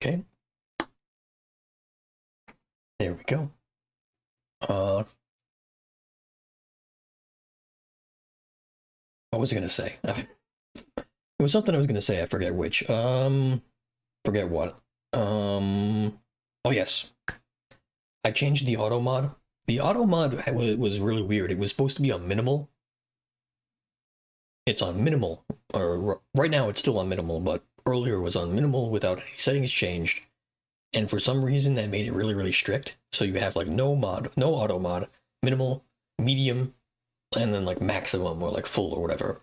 Okay. There we go. What was I gonna say? It was something I was gonna say. I forget which. Forget what. Oh yes. I changed the auto mod. The auto mod was really weird. It was supposed to be on minimal. It's on minimal, or right now it's still on minimal, but earlier it was on minimal without any settings changed. And for some reason that made it really, really strict. So you have like no auto mod, minimal, medium, and then like maximum or like full or whatever.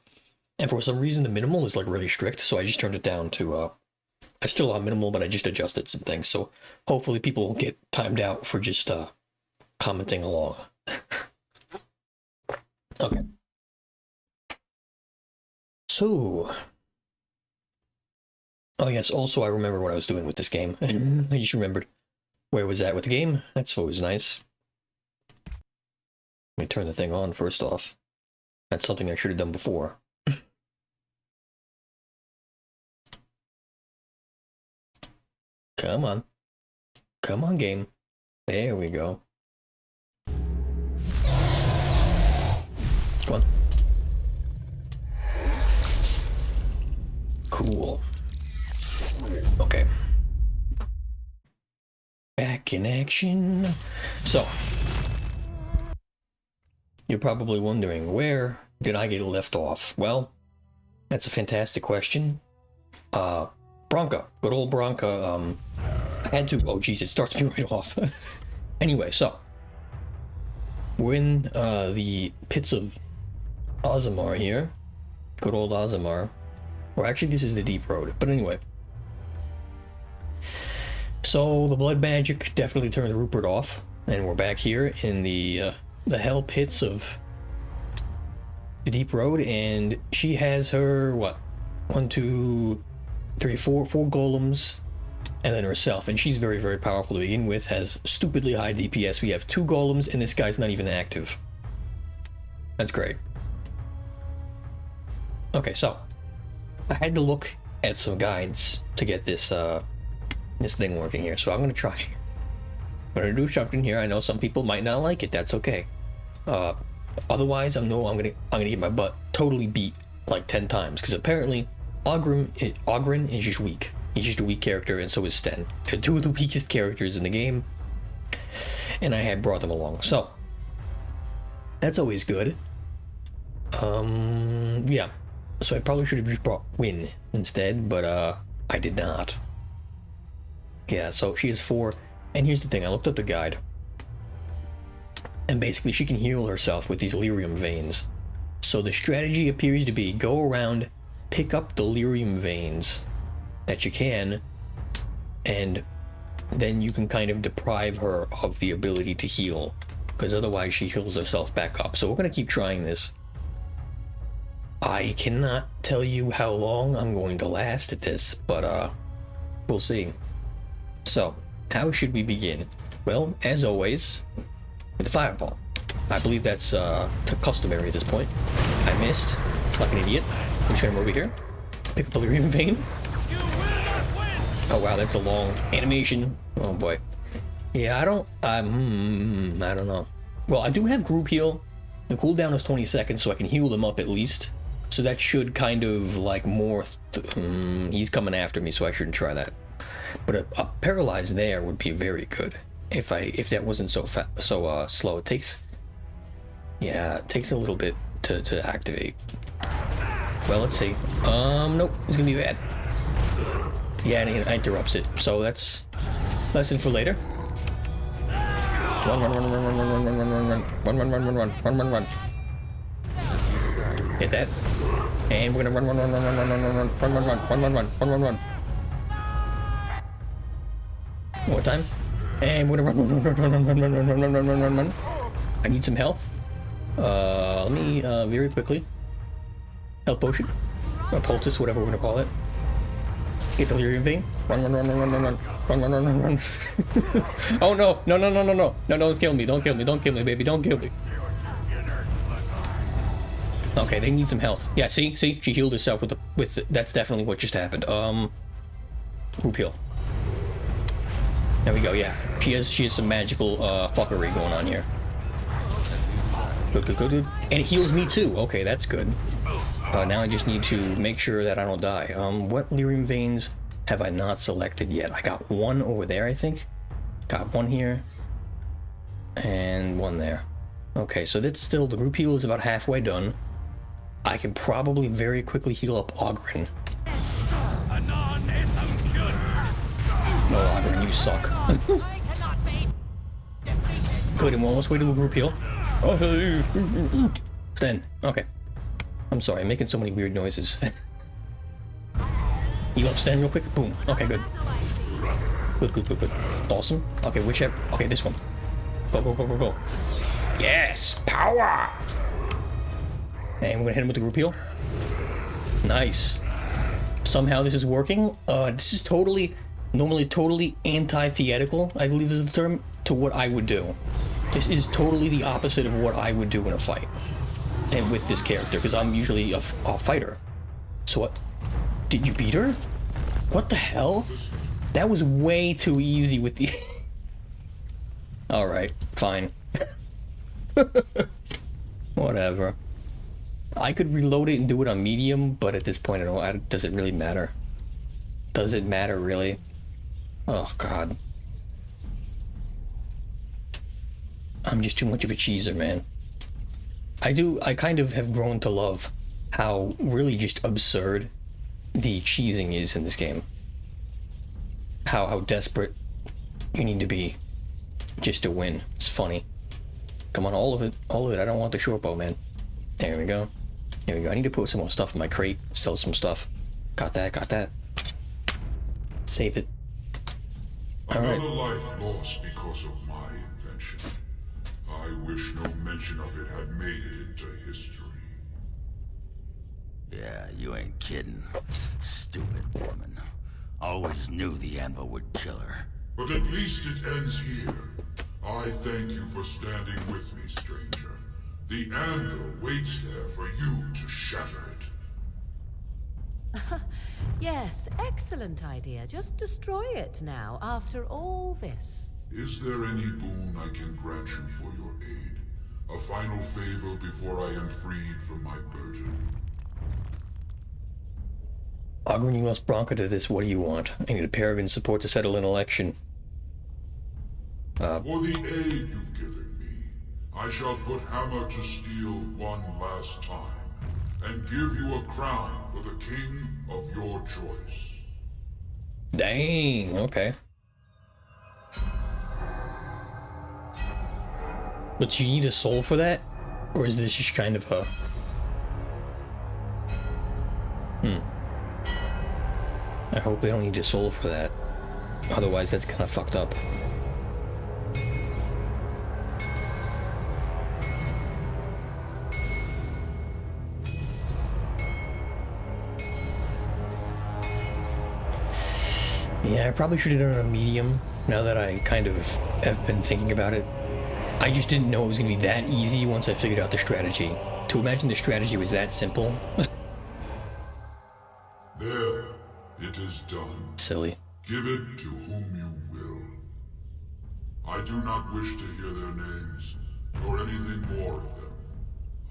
And for some reason the minimal is like really strict, so I just turned it down to I still on minimal, but I just adjusted some things. So hopefully people won't get timed out for just commenting along. Okay. So, oh yes, also I remember what I was doing with this game. I just remembered where was that with the game. That's always nice. Let me turn the thing on first off. That's something I should have done before. Come on. Come on, game. There we go. Come on. Cool. Okay. Back in action. So, you're probably wondering, where did I get left off? Well, that's a fantastic question. Branka, good old Branka. I had to, oh geez, it starts me right off. Anyway, so, we're in the pits of Ozamar here. Good old Ozamar. Or actually, this is the deep road, but anyway. So, the blood magic definitely turned Rupert off, and we're back here in the hell pits of the deep road, and she has her, what? 1, 2, 3, 4 golems, and then herself, and she's very, very powerful to begin with, has stupidly high DPS. We have 2 golems, and this guy's not even active. That's great. Okay, so I had to look at some guides to get this this thing working here, so I'm gonna try. I'm gonna do something here. I know some people might not like it. That's okay. Otherwise, I'm gonna get my butt totally beat like 10 times, because apparently Oghren is just weak. He's just a weak character, and so is Sten. They're 2 of the weakest characters in the game, and I had brought them along, so that's always good. Yeah. So I probably should have just brought Win instead, but I did not. Yeah, so she has 4, and here's the thing, I looked up the guide, and basically she can heal herself with these lyrium veins. So the strategy appears to be go around, pick up the lyrium veins that you can, and then you can kind of deprive her of the ability to heal, because otherwise she heals herself back up. So we're going to keep trying this. I cannot tell you how long I'm going to last at this, but we'll see. So, how should we begin? Well, as always, with the fireball. I believe that's customary at this point. I missed, like an idiot. I'm just gonna over here, pick up a lyrium vein. Oh wow, that's a long animation. Oh boy. Yeah, I don't know. Well, I do have group heal. The cooldown is 20 seconds, so I can heal them up at least. So that should kind of like more. He's coming after me, so I shouldn't try that. But a paralyze there would be very good if that wasn't so slow. It takes a little bit to activate. Well, let's see. Nope, it's gonna be bad. Yeah, and it interrupts it. So that's lesson for later. Run. Hit that. And we're gonna run. One more time. And we're gonna run. I need some health. Let me very quickly. Health potion. Or poultice, whatever we're gonna call it. Get the lyrium vein. Run. Oh no. No, don't kill me, baby, don't kill me. Okay, they need some health. Yeah, see, she healed herself with that's definitely what just happened. Group heal. There we go, yeah. She has some magical fuckery going on here. Good, good, good, good. And it heals me too. Okay, that's good. Now I just need to make sure that I don't die. What lyrium veins have I not selected yet? I got one over there, I think. Got one here. And one there. Okay, so that's still, the group heal is about halfway done. I can probably very quickly heal up Ogren. No, Ogren, you suck. Good, and we're almost way to a group heal. Oh, Sten. Okay. I'm sorry, I'm making so many weird noises. Heal up Sten real quick. Boom. Okay, good. Good, good, good, good. Awesome. Okay, whichever. Okay, this one. Go, go, go, go, go. Yes! Power! And we're gonna hit him with the group heal. Nice. Somehow this is working. This is normally totally anti-theatrical, I believe is the term, to what I would do. This is totally the opposite of what I would do in a fight. And with this character, because I'm usually a fighter. So what? Did you beat her? What the hell? That was way too easy with the... Alright, fine. Whatever. I could reload it and do it on medium, but at this point, does it really matter? Does it matter, really? Oh, God. I'm just too much of a cheeser, man. I kind of have grown to love how really just absurd the cheesing is in this game. How desperate you need to be just to win. It's funny. Come on, all of it. I don't want the short bow, man. There we go. There we go. I need to put some more stuff in my crate. Sell some stuff. Got that, got that. Save it. Alright. Another life lost because of my invention. I wish no mention of it had made it into history. Yeah, you ain't kidding. Stupid woman. Always knew the anvil would kill her. But at least it ends here. I thank you for standing with me, stranger. The anvil waits there for you to shatter it. Yes, excellent idea. Just destroy it now, after all this. Is there any boon I can grant you for your aid? A final favor before I am freed from my burden? Ogren, you lost Branka to this. What do you want? I need a Paragon support to settle an election. For the aid you've given me, I shall put hammer to steel one last time, and give you a crown for the king of your choice. Dang, okay. But you need a soul for that? Or is this just kind of a... I hope they don't need a soul for that. Otherwise, that's kind of fucked up. Yeah, I probably should have done it on medium, now that I kind of have been thinking about it. I just didn't know it was going to be that easy once I figured out the strategy. To imagine the strategy was that simple. There, it is done. Silly. Give it to whom you will. I do not wish to hear their names, nor anything more of them.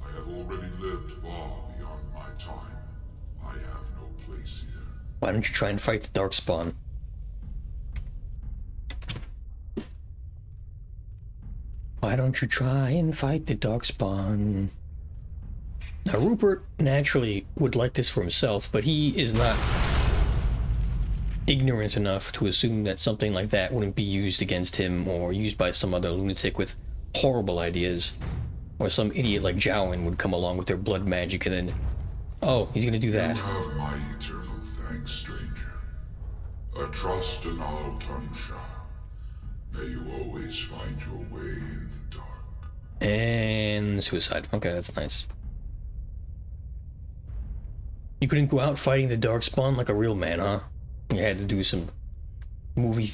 I have already lived far beyond my time. I have no place here. Why don't you try and fight the Darkspawn? Why don't you try and fight the Darkspawn? Now, Rupert naturally would like this for himself, but he is not ignorant enough to assume that something like that wouldn't be used against him or used by some other lunatic with horrible ideas. Or some idiot like Jowen would come along with their blood magic and then... Oh, he's gonna do that. You have my eternal thanks, stranger. A trust in all Tunsha. May you always find your way in the dark. And suicide. Okay, that's nice. You couldn't go out fighting the Darkspawn like a real man, huh? You had to do some movie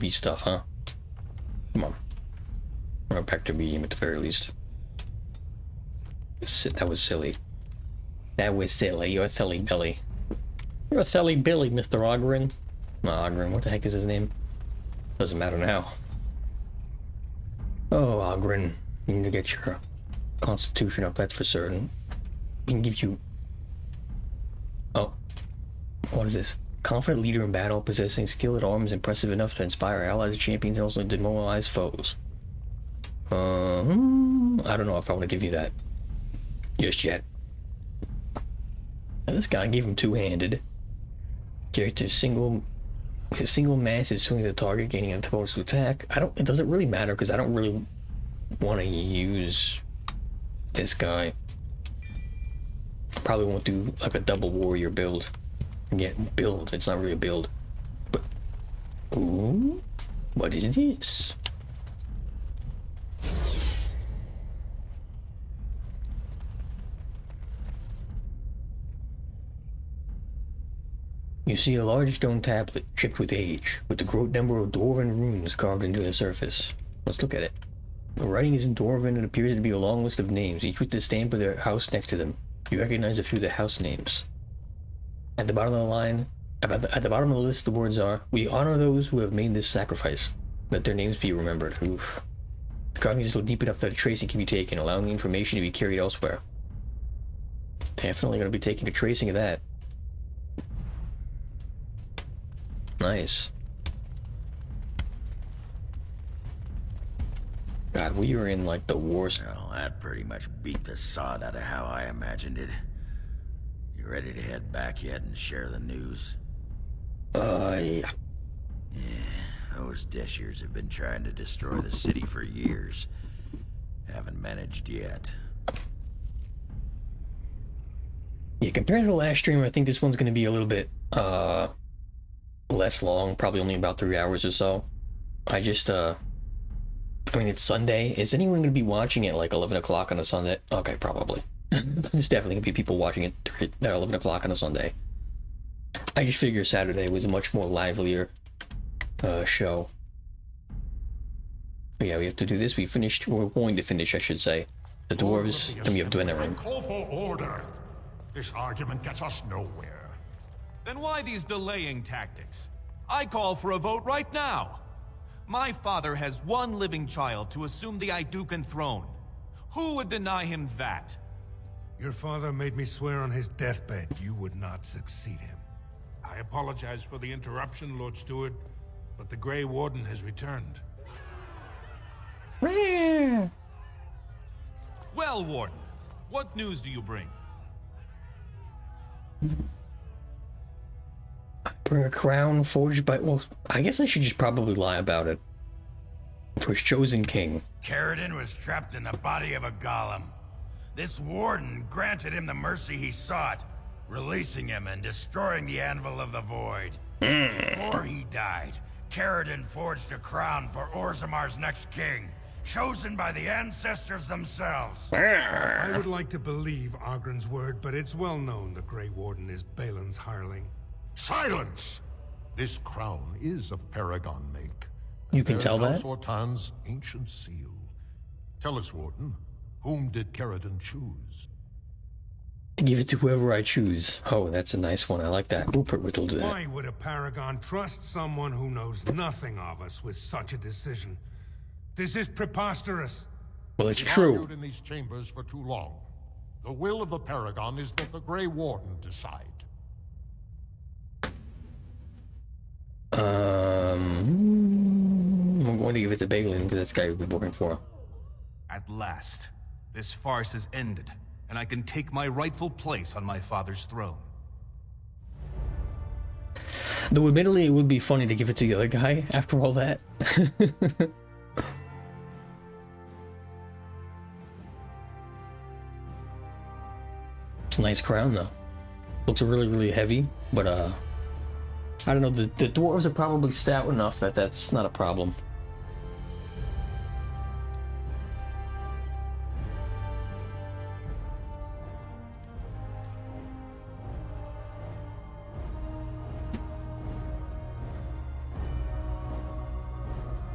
stuff, huh? Come on. Or back to medium at the very least. That was silly. That was silly. You're a silly Billy. You're a silly Billy, Mr. Ogren. Not Ogren. What the heck is his name? Doesn't matter now. Oh, Ogren, you need to get your constitution up, that's for certain. We can give you... Oh. What is this? Confident leader in battle, possessing skill at arms impressive enough to inspire allies, champions, and also demoralize foes. I don't know if I want to give you that just yet. Now, this guy gave him two-handed. Character single massive swing at the target, gaining an opponent's attack. It doesn't really matter because I don't really want to use this guy. Probably won't do like a double warrior build. Again, build. It's not really a build. But ooh, what is this? You see a large stone tablet chipped with age, with a great number of dwarven runes carved into the surface. Let's look at it. The writing is in dwarven and appears to be a long list of names, each with the stamp of their house next to them. You recognize a few of the house names. At the bottom of the line, at the bottom of the list, the words are, "We honor those who have made this sacrifice. Let their names be remembered." Oof. The carving is still deep enough that a tracing can be taken, allowing the information to be carried elsewhere. Definitely going to be taking a tracing of that. Nice. God, we were in like the worst. Well, that pretty much beat the sod out of how I imagined it. You ready to head back yet and share the news? Yeah. Yeah, those Deshers have been trying to destroy the city for years. Haven't managed yet. Yeah, compared to the last stream, I think this one's going to be a little bit, less long, probably only about 3 hours or so. I mean, it's Sunday. Is anyone going to be watching it like 11 o'clock on a Sunday? Okay, probably. There's definitely going to be people watching it at 11 o'clock on a Sunday. I just figure Saturday was a much more livelier show. But yeah, we have to do this. We're going to finish, I should say, the dwarves, and we have to end their Call for order. This argument gets us nowhere. Then why these delaying tactics? I call for a vote right now. My father has one living child to assume the Idukan throne. Who would deny him that? Your father made me swear on his deathbed you would not succeed him. I apologize for the interruption, Lord Steward, but the Grey Warden has returned. Well, Warden, what news do you bring? Bring a crown forged by... Well, I guess I should just probably lie about it. For his chosen king. Caridin was trapped in the body of a golem. This warden granted him the mercy he sought, releasing him and destroying the Anvil of the Void. Before he died, Caridin forged a crown for Orzamar's next king, chosen by the ancestors themselves. I would like to believe Ogren's word, but it's well known the Grey Warden is Balin's hireling. Silence! This crown is of Paragon make. You can tell that? Ortan's ancient seal. Tell us, Warden, whom did Caridin choose? Give it to whoever I choose. Oh, that's a nice one. I like that. Rupert will do that. Why would a Paragon trust someone who knows nothing of us with such a decision? This is preposterous. Well, it's We've true. argued in these chambers for too long. The will of the Paragon is that the Grey Warden decide. I'm going to give it to Balin because that's the guy we've been working for. At last, this farce has ended, and I can take my rightful place on my father's throne. Though admittedly, it would be funny to give it to the other guy after all that. It's a nice crown though. Looks really, really heavy, but I don't know, the dwarves are probably stout enough that that's not a problem.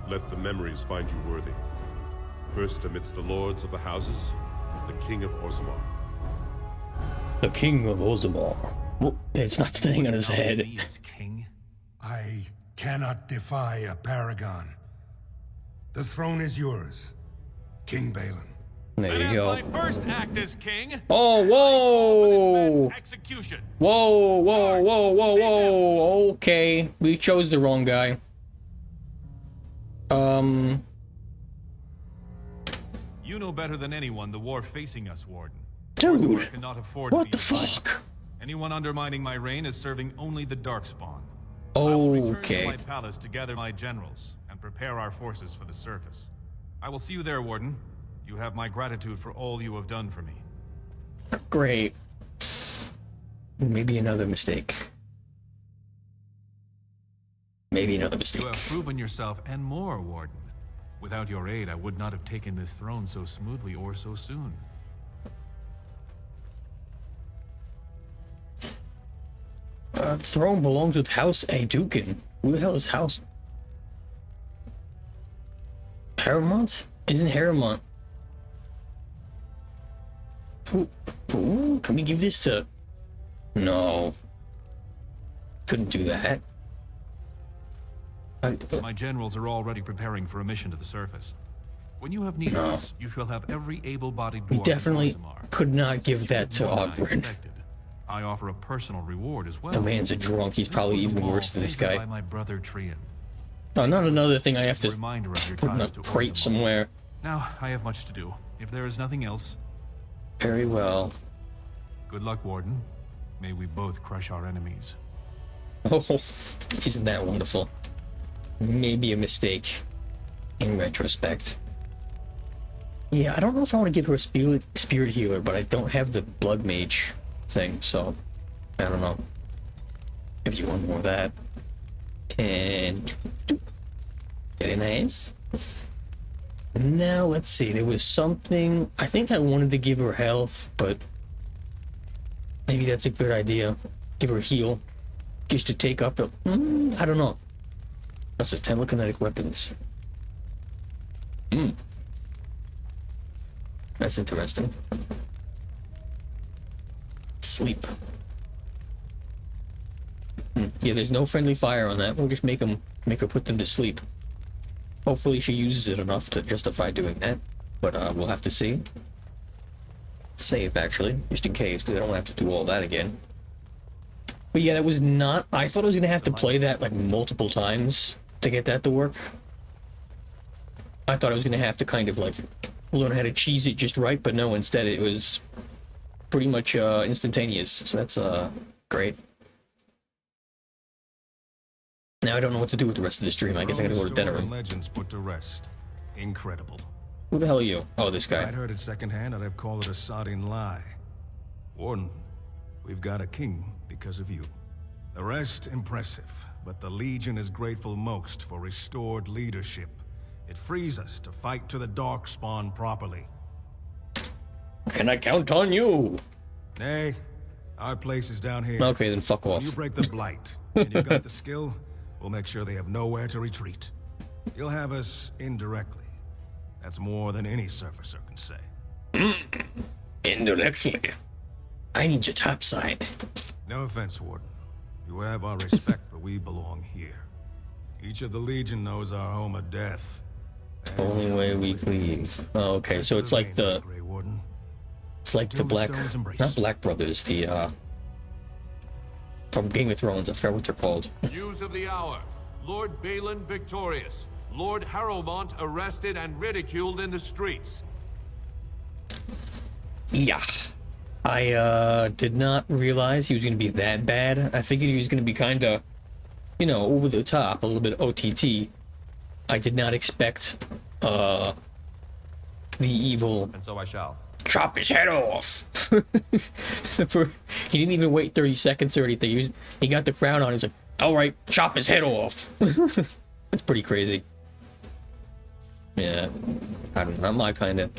Let the memories find you worthy. First amidst the lords of the houses, the King of Orzammar. The King of Orzammar. Well, it's not staying on his head. Me as king? I can't cannot defy a paragon. The throne is yours, King Balin. There And you as go. my first act as king, Oh, whoa! execution. Whoa, whoa, whoa, whoa, whoa. Okay, we chose the wrong guy. You know better than anyone the war facing us, Warden. Dude, Orthamar cannot afford to what be the divided. fuck? Anyone undermining my reign is serving only the Darkspawn. I will return to Okay. my palace to gather my generals and prepare our forces for the surface. I will see you there, Warden. You have my gratitude for all you have done for me. Great. Maybe another mistake. Maybe another You mistake. have proven yourself and more, Warden. Without your aid, I would not have taken this throne so smoothly or so soon. The throne belongs with House Aeducan. Who the hell is House? Harrowmont? Isn't Harrowmont? Ooh, can we give this to... No. Couldn't do that. My generals are already preparing for a mission to the surface. When you have need of us, you shall have every able-bodied We dwarf definitely in Orzammar. could not give that to More than I Ogren. expected. I offer a personal reward as well. The man's a drunk. He's This probably was a even wall worse than this favored guy. By my brother Trian. Oh, not another thing I have A to reminder of your put in a ties to crate Orzammar. somewhere. Now, I have much to do. If there is nothing else, Very well. good luck, Warden. May we both crush our enemies. Oh, isn't that wonderful? Maybe a mistake in retrospect. Yeah, I don't know if I want to give her a spirit healer, but I don't have the blood mage thing, so I don't know. If you want more of that. And very nice. Now let's see, there was something I think I wanted to give her health, but maybe that's a good idea. Give her a heal. Just to take up a I don't know. That's just telekinetic weapons. That's interesting. Sleep. Yeah, there's no friendly fire on that. We'll just make her put them to sleep. Hopefully she uses it enough to justify doing that. But we'll have to see. Save, actually, just in case, because I don't have to do all that again. But yeah, that was not... I thought I was going to have to play that, like, multiple times to get that to work. I thought I was going to have to kind of, like, learn how to cheese it just right, but no, instead it was pretty much instantaneous. So that's great. Now I don't know what to do with the rest of the stream. I guess I gotta go to dinner room. Legends put to rest. Incredible. Who the hell are you? Oh, this guy. I'd heard it secondhand, I'd have called it a sodding lie. Warden, we've got a king because of you. The rest, impressive, but the Legion is grateful most for restored leadership. It frees us to fight to the Darkspawn properly. Can I count on you? Nay, our place is down here. Okay, then fuck When off. you break the blight, and you've got the skill, we'll make sure they have nowhere to retreat. You'll have us indirectly. That's more than any surfacer can say. Indirectly. I need your top side. No offense, Warden. You have our respect, but we belong here. Each of the Legion knows our home of death. Only way we leave. Oh, okay, so it's like the... Grey Warden. It's like the Black... Tombstone's embrace. Not Black Brothers, the, from Game of Thrones, I forgot what they're called. News of the hour. Lord Balin victorious. Lord Harrowmont arrested and ridiculed in the streets. Yeah. I, did not realize he was gonna be that bad. I figured he was gonna be kinda, you know, over the top, a little bit OTT. I did not expect, the evil... And so I shall. Chop his head off! He didn't even wait 30 seconds or anything. He got the crown on. He's like, alright, chop his head off! That's pretty crazy. Yeah. I don't know, not my kind of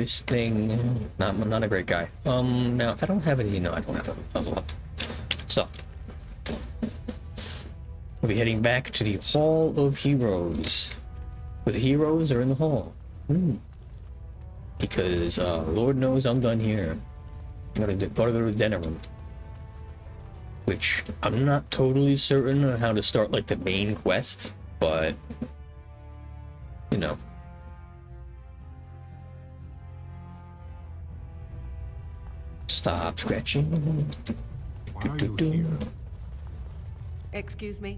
thing. Not a great guy. Now, I don't have any, no, I don't have a level up. So. We'll be heading back to the Hall of Heroes. Where the heroes are in the hall. Because, Lord knows I'm done here. I'm gonna go to the dinner room. which I'm not totally certain on how to start like the main quest, but you know. Stop scratching. Why are you here? Excuse me?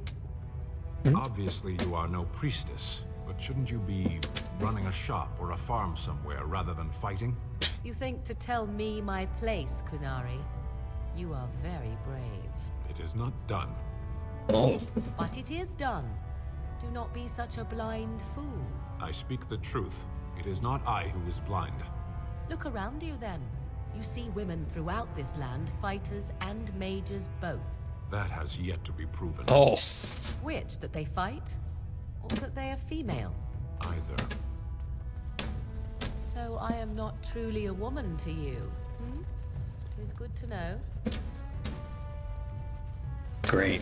Obviously you are no priestess, but shouldn't you be running a shop or a farm somewhere rather than fighting? You think to tell me my place, Kunari? You are very brave. It is not done. Oh. But it is done. Do not be such a blind fool. I speak the truth. It is not I who is blind. Look around you then. You see women throughout this land, fighters and mages both. That has yet to be proven. Oh. Which, that they fight? Or that they are female? Either. So I am not truly a woman to you, hmm? It is good to know. Great.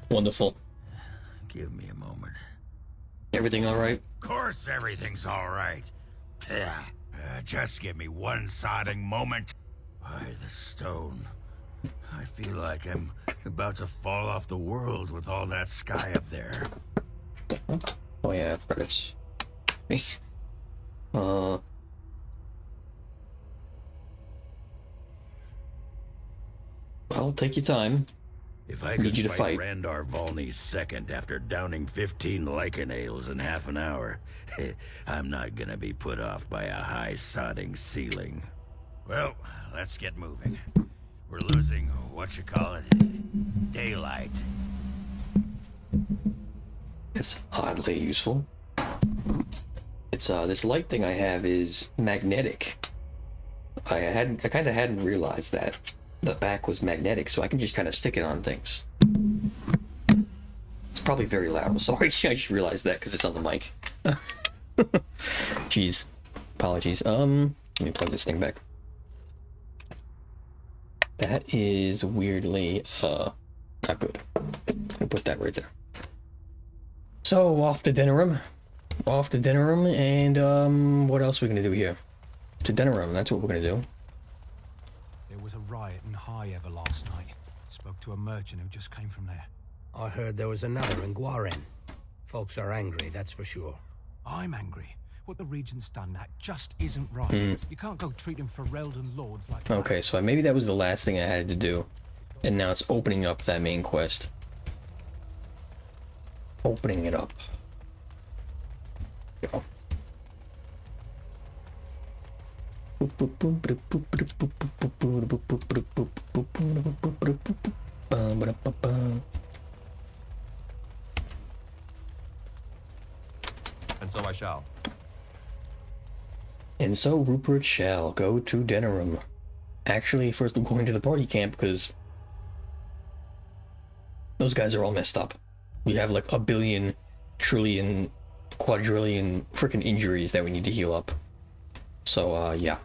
Wonderful. Give me a moment. Everything all right? Of course everything's all right. Just give me one sodding moment. By the stone. I feel like I'm about to fall off the world with all that sky up there. Oh yeah, I've heard it. Well, take your time. If I Need could you to fight fight. Randar Volney's second after downing 15 lichen ales in half an hour, I'm not gonna be put off by a high sodding ceiling. Well, let's get moving. We're losing, what you call it, daylight. It's oddly useful. It's this light thing I have is magnetic. I kind of hadn't realized that the back was magnetic, so I can just kind of stick it on things. It's probably very loud. I'm sorry, I just realized that because it's on the mic. Jeez, apologies. Let me plug this thing back. That is weirdly not good. I'll put that right there. So off to dinner room. And what else are we gonna do here? To dinner room, that's what we're gonna do. There was a riot in High Ever last night. Spoke to a merchant who just came from there. I heard there was another in Guaren. Folks are angry, that's for sure. I'm angry. What the Regent's done, that just isn't right. You can't go treating Ferelden lords like that. Okay, so maybe that was the last thing I had to do. And now it's opening up that main quest. Opening it up. Go. And so I shall. And so Rupert shall go to dinner room. Actually, first we're going to the party camp because those guys are all messed up. We have like a billion, trillion, quadrillion freaking injuries that we need to heal up. So, yeah.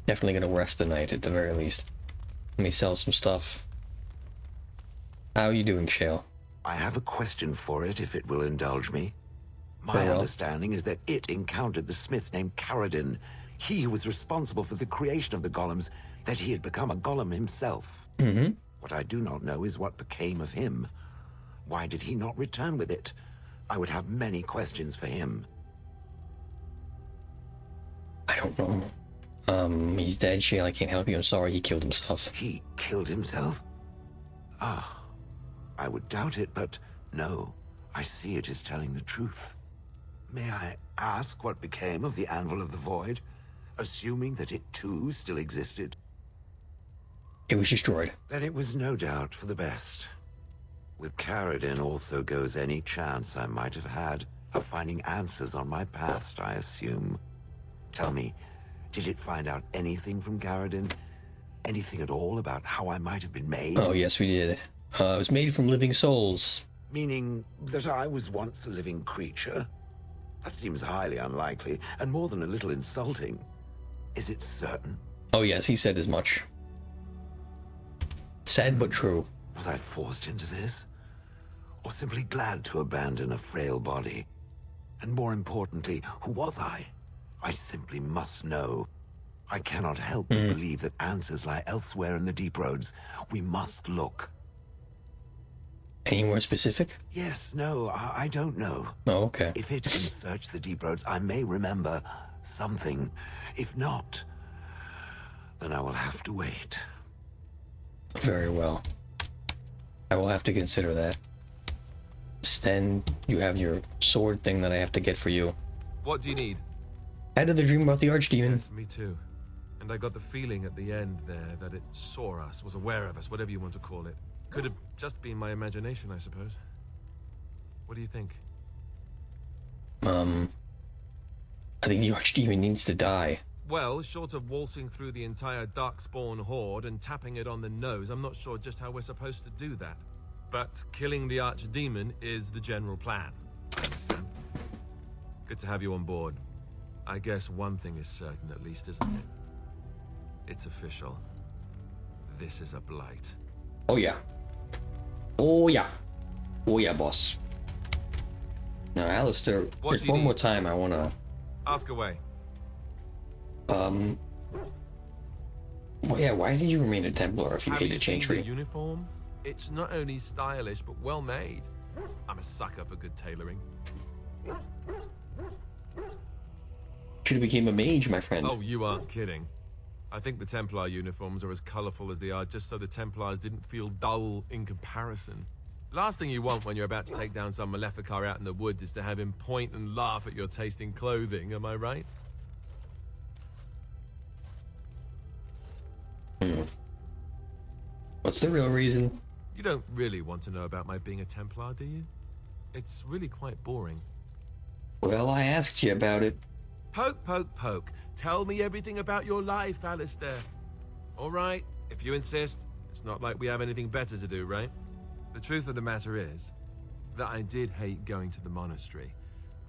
Definitely gonna rest tonight at the very least. Let me sell some stuff. How are you doing, Shale? I have a question for it, if it will indulge me. My Very well. understanding is that it encountered the smith named Caradin. He who was responsible for the creation of the golems, that he had become a golem himself. Mm-hmm. What I do not know is what became of him. Why did he not return with it? I would have many questions for him. I don't know. He's dead, Shale. I can't help you. I'm sorry. He killed himself. He killed himself? Ah, I would doubt it, but no. I see it is telling the truth. May I ask what became of the Anvil of the Void? Assuming that it too still existed? It was destroyed. Then it was no doubt for the best. With Caradin also goes any chance I might have had of finding answers on my past, I assume. Tell me, did it find out anything from Caradin? Anything at all about how I might have been made? Oh, yes, we did. It was made from living souls. Meaning that I was once a living creature? That seems highly unlikely, and more than a little insulting. Is it certain? Oh, yes, he said as much. Sad but true. Was I forced into this? Or simply glad to abandon a frail body? And more importantly, who was I? I simply must know. I cannot help but believe that answers lie elsewhere in the deep roads. We must look. Any more specific? Yes, no, I don't know. Oh, okay. If it can search the deep roads, I may remember something. If not, then I will have to wait. Very well. I will have to consider that. Sten, you have your sword thing that I have to get for you. What do you need? I had the dream about the Archdemon. Yes, me too. And I got the feeling at the end there that it saw us, was aware of us, whatever you want to call it. Could have just been my imagination, I suppose. What do you think? I think the Archdemon needs to die. Well, short of waltzing through the entire Darkspawn horde and tapping it on the nose, I'm not sure just how we're supposed to do that. But killing the Archdemon is the general plan. I understand. Good to have you on board. I guess one thing is certain at least, isn't it? It's official. This is a blight. Oh yeah. Oh yeah. Oh yeah, boss. Now, Alistair, there's one more time I wanna... Ask away. Well, yeah, why did you remain a Templar if you hated Chantry? Uniform? It's not only stylish, but well made. I'm a sucker for good tailoring. Should have became a mage, my friend. Oh, you aren't kidding. I think the Templar uniforms are as colorful as they are just so the Templars didn't feel dull in comparison. Last thing you want when you're about to take down some Maleficar out in the woods is to have him point and laugh at your taste in clothing, am I right? What's the real reason? You don't really want to know about my being a Templar, do you? It's really quite boring. Well, I asked you about it. Poke, poke, poke. Tell me everything about your life, Alistair. All right, if you insist. It's not like we have anything better to do, right? The truth of the matter is that I did hate going to the monastery.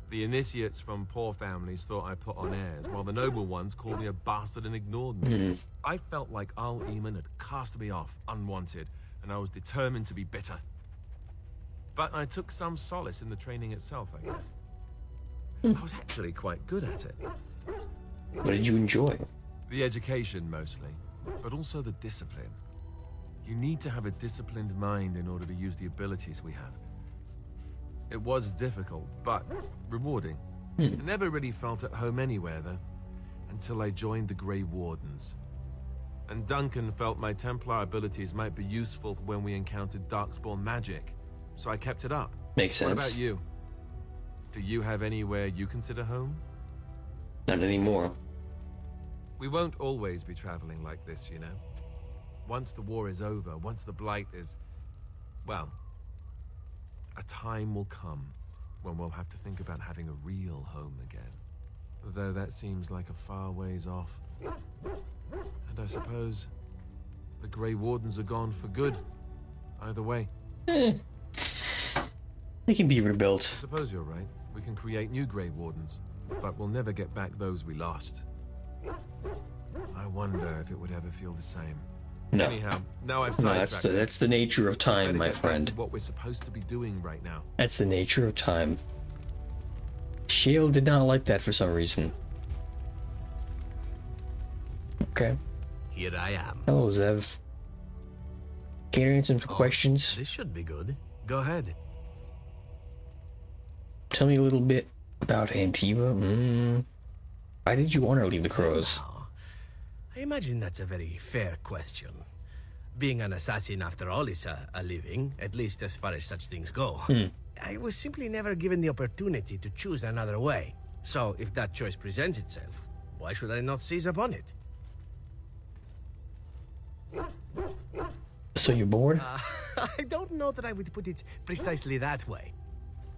The initiates from poor families thought I put on airs, while the noble ones called me a bastard and ignored me. I felt like Al-Eamon had cast me off, unwanted, and I was determined to be bitter. But I took some solace in the training itself, I guess. I was actually quite good at it. What did you enjoy? The education, mostly, but also the discipline. You need to have a disciplined mind in order to use the abilities we have. It was difficult, but rewarding. I never really felt at home anywhere, though, until I joined the Grey Wardens. And Duncan felt my Templar abilities might be useful when we encountered Darkspawn magic, so I kept it up. Makes sense. What about you? Do you have anywhere you consider home? Not anymore. We won't always be traveling like this, you know. Once the war is over, once the Blight is... well, a time will come when we'll have to think about having a real home again. Though that seems like a far ways off. And I suppose the Grey Wardens are gone for good. Either way. They can be rebuilt. I suppose you're right. We can create new Grey Wardens, but we'll never get back those we lost. I wonder if it would ever feel the same. No. Anyhow, now I've No, sidetracked. that's the nature of time, my Better get back friend. to what we're supposed to be doing right now. That's the nature of time. Shield did not like that for some reason. Okay. Here I am. Hello, Zev. Catering some questions. This should be good. Go ahead. Tell me a little bit about Antiva. Why did you want her to leave the Crows? I imagine that's a very fair question. Being an assassin, after all, is a living, at least as far as such things go. I was simply never given the opportunity to choose another way. So, if that choice presents itself, why should I not seize upon it? So you're bored? I don't know that I would put it precisely that way.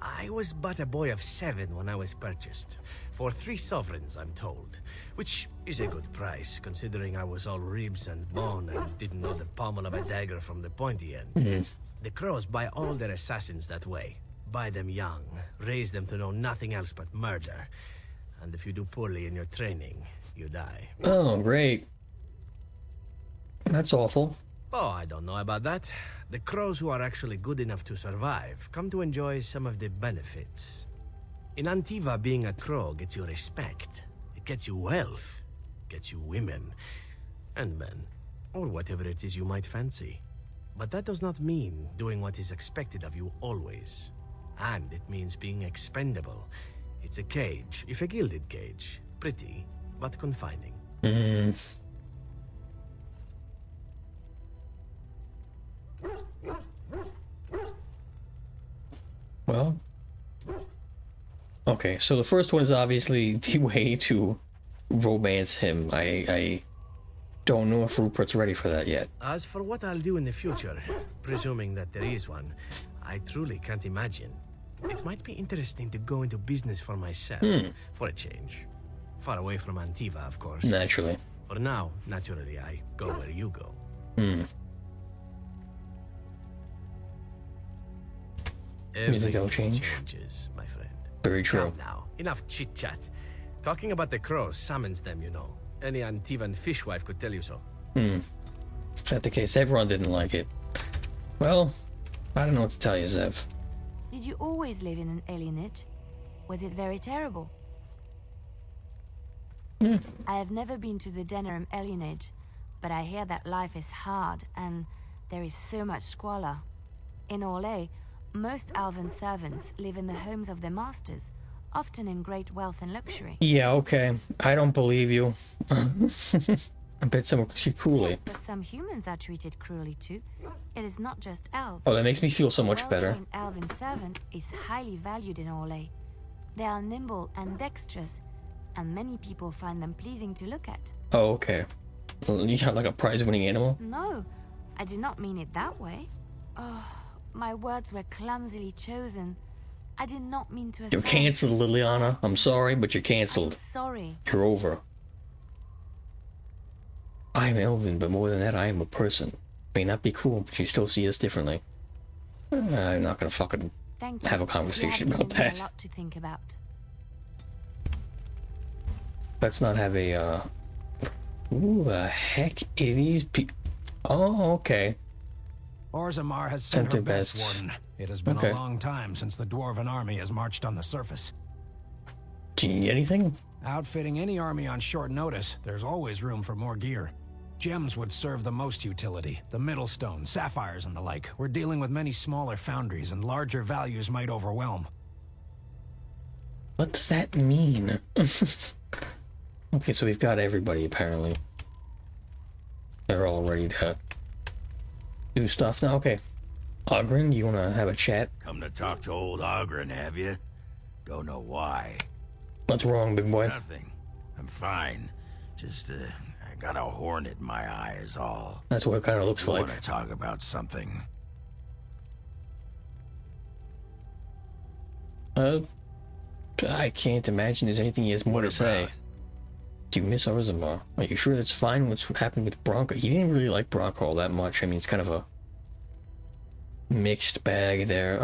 I was but a boy of 7 when I was purchased. For 3 sovereigns, I'm told. Which is a good price, considering I was all ribs and bone and didn't know the pommel of a dagger from the pointy end. The Crows buy all their assassins that way. Buy them young, raise them to know nothing else but murder. And if you do poorly in your training, you die. Oh, great. That's awful. Oh, I don't know about that. The Crows who are actually good enough to survive come to enjoy some of the benefits. In Antiva, being a Crow gets you respect. It gets you wealth. get you women, and men, or whatever it is you might fancy. But that does not mean doing what is expected of you always. And it means being expendable. It's a cage, if a gilded cage. Pretty, but confining. Well, okay, so the first one is obviously the way to romance him. I don't know if Rupert's ready for that yet. As for what I'll do in the future, presuming that there is one, I truly can't imagine. It might be interesting to go into business for myself, for a change. Far away from Antiva, of course. Naturally. For now, naturally, I go where you go. You think that'll change? Changes, my friend. Very true. Now, enough chit-chat. Talking about the crows summons them, you know. Any Antivan fishwife could tell you so. Is that the case? Everyone didn't like it. Well, I don't know what to tell you, Zev. Did you always live in an alienage? Was it very terrible? I have never been to the Denerim alienage, but I hear that life is hard and there is so much squalor. In Orlais, most Alvan servants live in the homes of their masters, often in great wealth and luxury. Yeah, okay. I don't believe you. I bet some cruelly. Yes, but some humans are treated cruelly too. It is not just elves. Oh, that makes me feel so much better. A well-trained elven servant is highly valued in Orlais. They are nimble and dexterous, and many people find them pleasing to look at. Oh, okay. You got like a prize-winning animal? No, I did not mean it that way. Oh, my words were clumsily chosen. I did not mean to offend. You're cancelled, Liliana. I'm sorry, but you're cancelled. Sorry. You're over. I am Elven, but more than that, I am a person. May not be cool, but you still see us differently. I'm not gonna fucking have a conversation about that. A lot to think about. Let's not have a, Who the heck are these people? Oh, okay. Orzammar has sent her best, Warden. It has been a long time since the Dwarven army has marched on the surface. Do you need anything? Outfitting any army on short notice, there's always room for more gear. Gems would serve the most utility. The Middlestone, sapphires, and the like. We're dealing with many smaller foundries, and larger values might overwhelm. What does that mean? Okay, so we've got everybody, apparently. They're all ready to do stuff now. Okay. Ogren, you wanna have a chat? Come to talk to old Ogren, have you? Don't know why. What's wrong, big boy? Nothing. I'm fine. Just, I got a hornet in my eye is all. That's what it kind of looks like. I want to talk about something. I can't imagine there's anything he has more to say. Do you miss Orzammar? Are you sure that's fine? What's happened with Branka? He didn't really like Branka all that much. I mean, it's kind of a mixed bag there.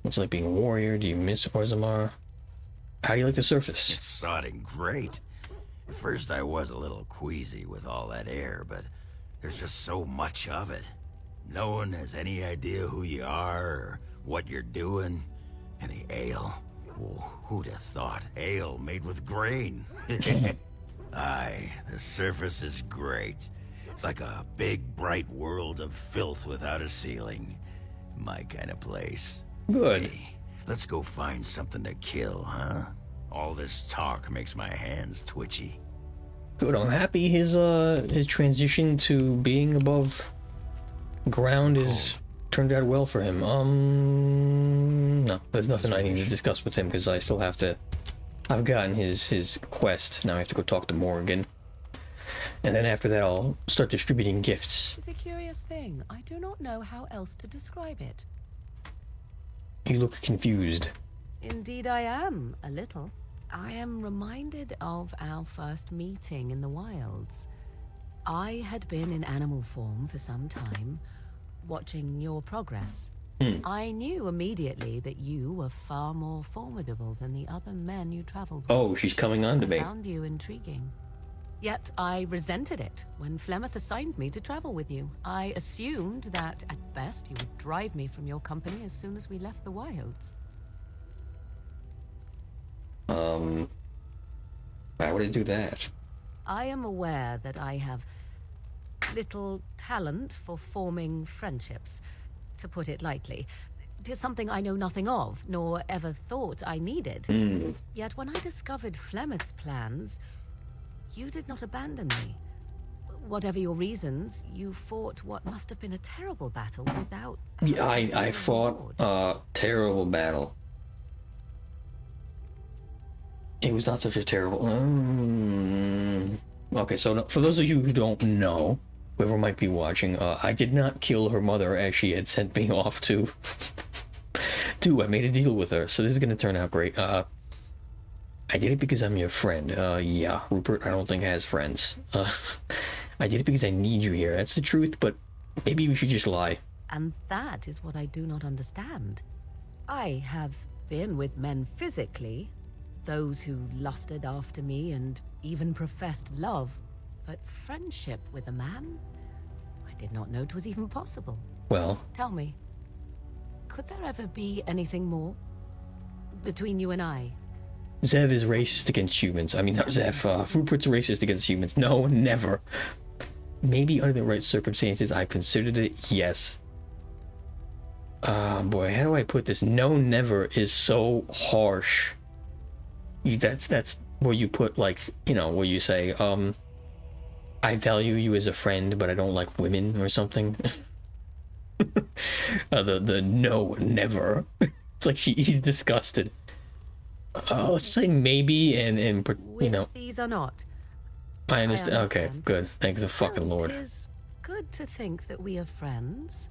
What's it like being a warrior? Do you miss Orzammar? How do you like the surface? It's sodding great. At first I was a little queasy with all that air, but there's just so much of it. No one has any idea who you are or what you're doing. And the ale. Oh, who'd have thought? Ale made with grain. Aye, the surface is great. It's like a big, bright world of filth without a ceiling. My kind of place. Good. Hey, let's go find something to kill, huh? All this talk makes my hands twitchy. Good. I'm happy his transition to being above ground is turned out well for him. No, there's nothing I need to discuss with him because I still have to. I've gotten his quest. Now I have to go talk to Morgan, and then after that I'll start distributing gifts. It's a curious thing. I do not know how else to describe it. You look confused. Indeed I am, a little. I am reminded of our first meeting in the wilds. I had been in animal form for some time, watching your progress. I knew immediately that you were far more formidable than the other men you traveled with. Oh, she's coming on to me. I found you intriguing. Yet I resented it when Flemeth assigned me to travel with you. I assumed that, at best, you would drive me from your company as soon as we left the wilds. Why would I do that? I am aware that I have little talent for forming friendships, to put it lightly. 'Tis something I know nothing of, nor ever thought I needed. Yet when I discovered Flemeth's plans, you did not abandon me. Whatever your reasons, you fought what must have been a terrible battle without... Yeah, I fought a terrible battle. It was not such a terrible... Okay, so for those of you who don't know, whoever might be watching, I did not kill her mother as she had sent me off to... I made a deal with her, so this is going to turn out great. I did it because I'm your friend. Yeah, Rupert, I don't think has friends. I did it because I need you here. That's the truth, but maybe we should just lie. And that is what I do not understand. I have been with men physically, those who lusted after me and even professed love, but friendship with a man? I did not know it was even possible. Well... Tell me, could there ever be anything more between you and I? Zev is racist against humans. I mean, not Zev, Rupert's racist against humans. No, never. Maybe under the right circumstances, I considered it, yes. Boy, how do I put this? No, never is so harsh. That's where you put, like, you know, where you say, I value you as a friend, but I don't like women or something. The no, never. It's like he's disgusted. Let's say maybe and you know. These are not. I understand. Okay, good. Thank the fucking Lord. It is good to think that we are friends.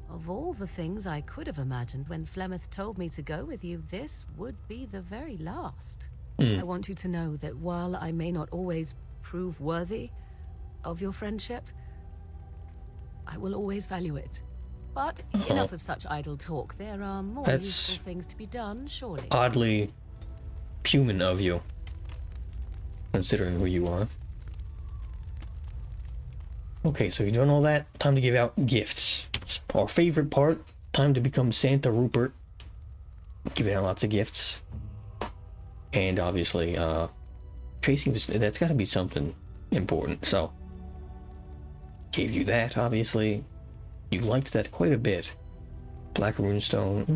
Of all the things I could have imagined when Flemeth told me to go with you, this would be the very last. I want you to know that while I may not always prove worthy of your friendship, I will always value it. But enough of such idle talk. There are more useful things to be done, surely. Oddly human of you, considering who you are. Okay, so you've done all that. Time to give out gifts. It's our favorite part. Time to become Santa Rupert. Giving out lots of gifts. And obviously, Tracy was... That's got to be something important, so... Gave you that, obviously. You liked that quite a bit. Black runestone.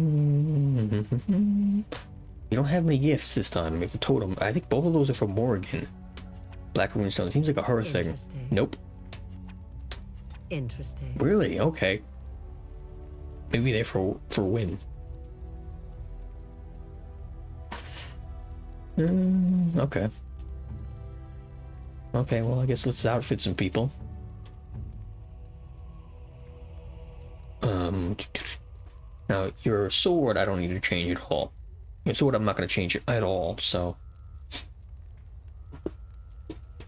You don't have many gifts this time. We have a totem. I think both of those are from Morrigan. Black runestone. Seems like a her thing. Nope. Interesting. Really? Okay. Maybe they're for win. Okay. Okay, well, I guess let's outfit some people. Now, your sword, I don't need to change at all. Your sword, I'm not going to change it at all, so...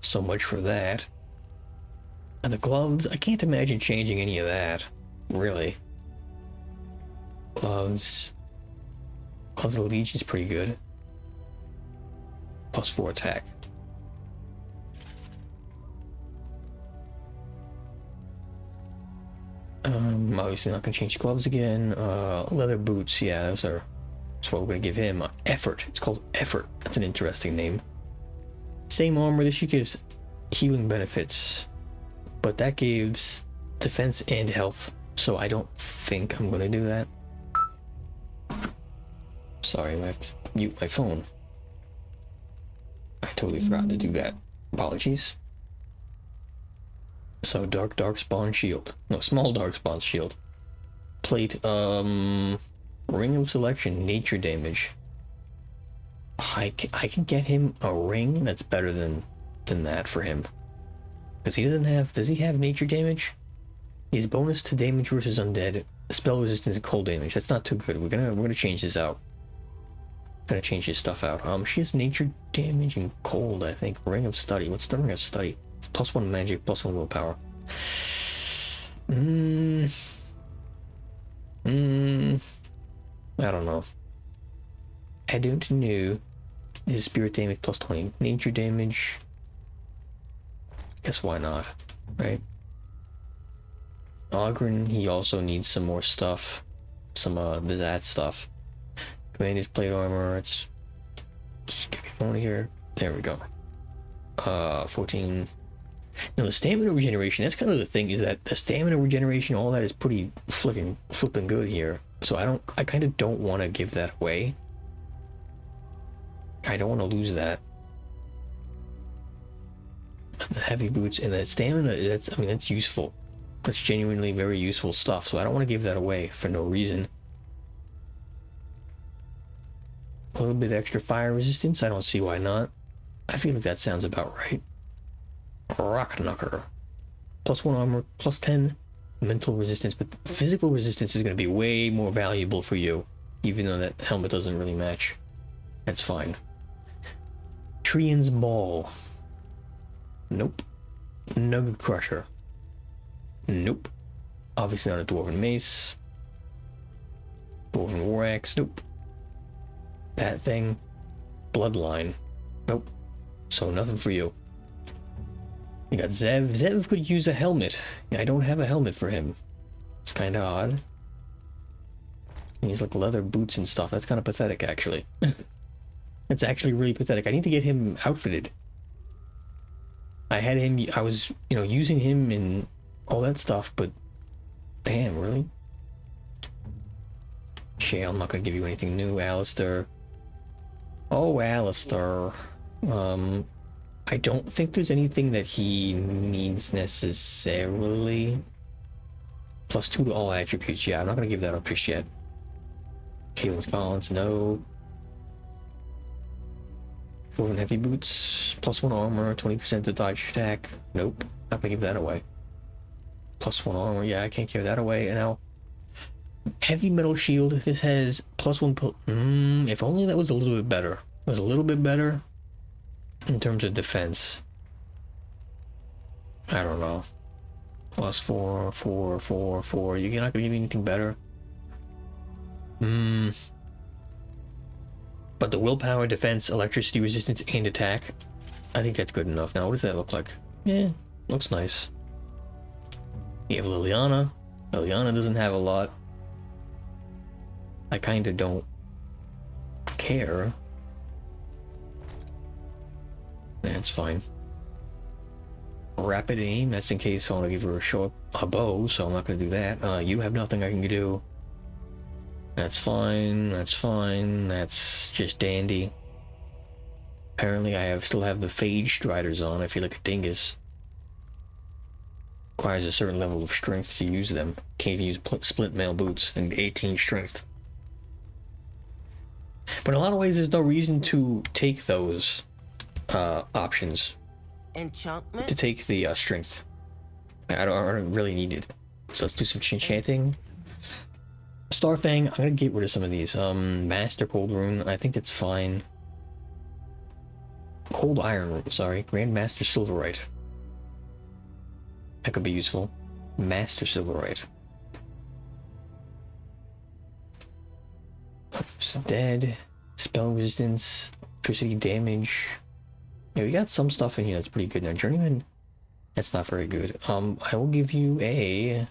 So much for that. And the gloves, I can't imagine changing any of that. Really. Gloves. Gloves of Legion's pretty good. +4 attack. Obviously not gonna change gloves again. Leather boots, yeah, that's what we're gonna give him. Effort. It's called Effort. That's an interesting name. Same armor. This gives healing benefits, but that gives defense and health. So I don't think I'm gonna do that. Sorry, I have to mute my phone. I totally forgot to do that. Apologies. So dark spawn shield. No, small dark spawn shield. Plate, ring of selection, nature damage. I can get him a ring that's better than that for him. Because he doesn't have, does he have nature damage? He has bonus to damage versus undead, spell resistance and cold damage. That's not too good. We're gonna change this out. Gonna change his stuff out. She has nature damage and cold, I think. Ring of study. What's the ring of study? It's +1 magic, +1 willpower. I don't know. I don't know. This is spirit damage +20. Nature damage. Guess why not, right? Ogren, he also needs some more stuff. Some that stuff. Commander's plate armor. It's just give me one here. There we go. 14. Now the stamina regeneration, that's kind of the thing, is that the stamina regeneration, all that is pretty flipping good here. So I kind of don't want to give that away. I don't want to lose that. The heavy boots and the stamina, that's useful. That's genuinely very useful stuff, so I don't want to give that away for no reason. A little bit extra fire resistance, I don't see why not. I feel like that sounds about right. Rock Knocker. +1 armor, +10 mental resistance, but physical resistance is going to be way more valuable for you, even though that helmet doesn't really match. That's fine. Trian's Ball. Nope. Nug Crusher. Nope. Obviously not a Dwarven Mace. Dwarven War Axe. Nope. That thing. Bloodline. Nope. So nothing for you. You got Zev. Zev could use a helmet. I don't have a helmet for him. It's kind of odd. He's like leather boots and stuff. That's kind of pathetic, actually. It's actually really pathetic. I need to get him outfitted. I had him, I was, using him and all that stuff, but damn, really? Shale, I'm not gonna give you anything new. Alistair. Oh, Alistair. I don't think there's anything that he needs necessarily. +2 to all attributes. Yeah, I'm not gonna give that up just yet. Caelan's Collins, no. Dwarven Heavy Boots, +1 armor, 20% to dodge attack. Nope, not gonna give that away. +1 armor, yeah, I can't give that away. And now, Heavy Metal Shield, this has +1. If only that was a little bit better. It was a little bit better in terms of defense. I don't know. +4, 4, 4, 4. You're not gonna give me anything better. But the willpower, defense, electricity resistance, and attack, I think that's good enough. Now, what does that look like? Yeah, looks nice. You have Liliana. Liliana doesn't have a lot. I kind of don't care. That's fine. Rapid aim, that's in case I want to give her a bow, so I'm not going to do that. You have nothing I can do. That's fine, that's fine, that's just dandy. Apparently I still have the Phage Striders on, I feel like a dingus. Requires a certain level of strength to use them. Can't even use split mail boots and 18 strength. But in a lot of ways there's no reason to take those options. Enchantment? To take the strength. I don't really need it. So let's do some enchanting. Starfang, I'm gonna get rid of some of these. Master Cold Rune, I think that's fine. Cold Iron Rune, sorry. Grandmaster Silverite. That could be useful. Master Silverite. Dead. Spell resistance. Electricity damage. Yeah, we got some stuff in here that's pretty good. Now, Journeyman, that's not very good. I will give you a...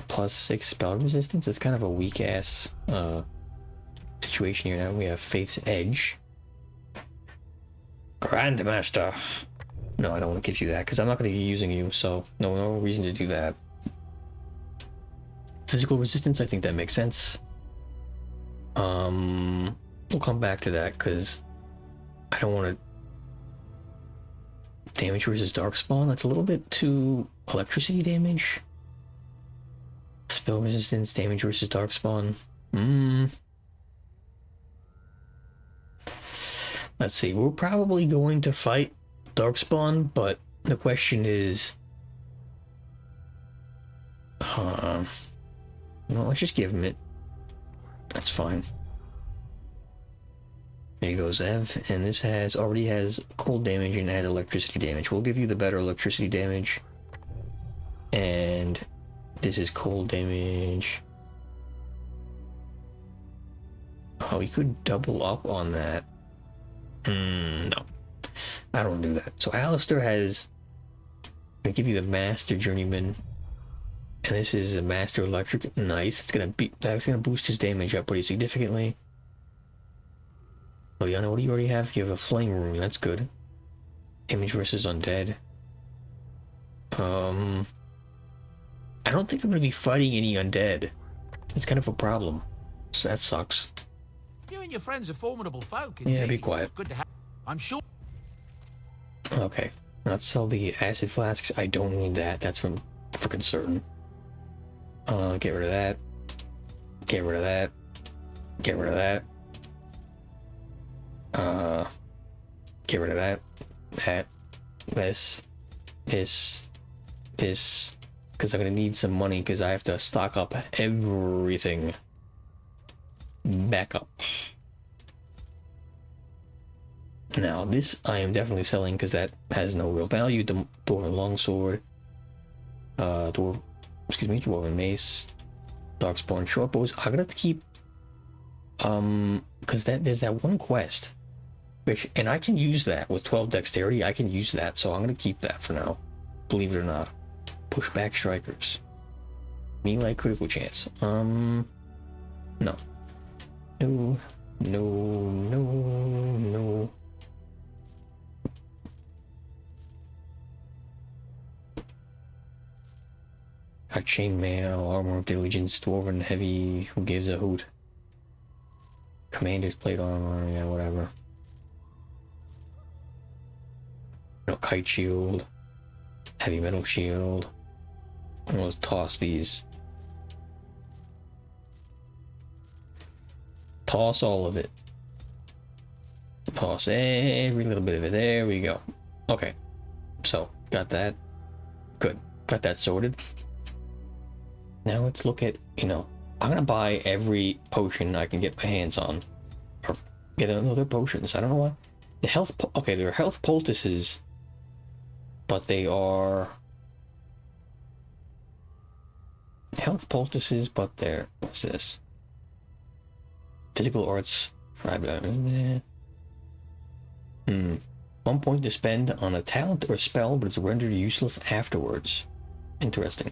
+6 spell resistance. It's kind of a weak ass situation here. Now we have Faith's Edge. Grandmaster. No, I don't want to give you that because I'm not going to be using you, so no reason to do that. Physical resistance, I think that makes sense. We'll come back to that because I don't want to damage versus Darkspawn. That's a little bit too electricity damage. Spell resistance, damage versus Darkspawn. Let's see, we're probably going to fight Darkspawn, but the question is... well, let's just give him it. That's fine. There you go, Zev. And this already has cold damage and has electricity damage. We'll give you the better electricity damage. And... this is cold damage. Oh, you could double up on that. No. I don't do that. So Alistair has... I give you the Master Journeyman. And this is a Master Electric. Nice. That's gonna boost his damage up pretty significantly. Liliana, what do you already have? You have a Flame Rune. That's good. Image versus Undead. I don't think I'm gonna be fighting any undead. It's kind of a problem. So that sucks. You and your friends are formidable folk. Yeah, indeed. be quiet. Good to have. I'm sure. Okay. Let's sell the acid flasks. I don't need that. That's from freaking certain. Get rid of that. Get rid of that. Get rid of that. Get rid of that. That. This. Because I'm gonna need some money because I have to stock up everything back up. Now this I am definitely selling because that has no real value. The Dwarven Longsword, Dwarven Mace, Darkspawn Shortbows. I'm gonna have to keep because there's that one quest, and I can use that with 12 Dexterity. I can use that, so I'm gonna keep that for now. Believe it or not. Pushback Strikers. Melee critical chance. No. No. Got Chainmail, Armor of Diligence, Dwarven Heavy, who gives a hoot. Commander's Plate Armor, yeah, whatever. No Kite Shield. Heavy Metal Shield. I'm gonna toss these. Toss all of it. Toss every little bit of it. There we go. Okay. So, got that. Good. Got that sorted. Now let's look at, I'm gonna buy every potion I can get my hands on. Or get another potions. I don't know why. The health, okay, they're health poultices, but they are health poultices, but they're, what's this? Physical arts. 1 point to spend on a talent or spell, but it's rendered useless afterwards. Interesting.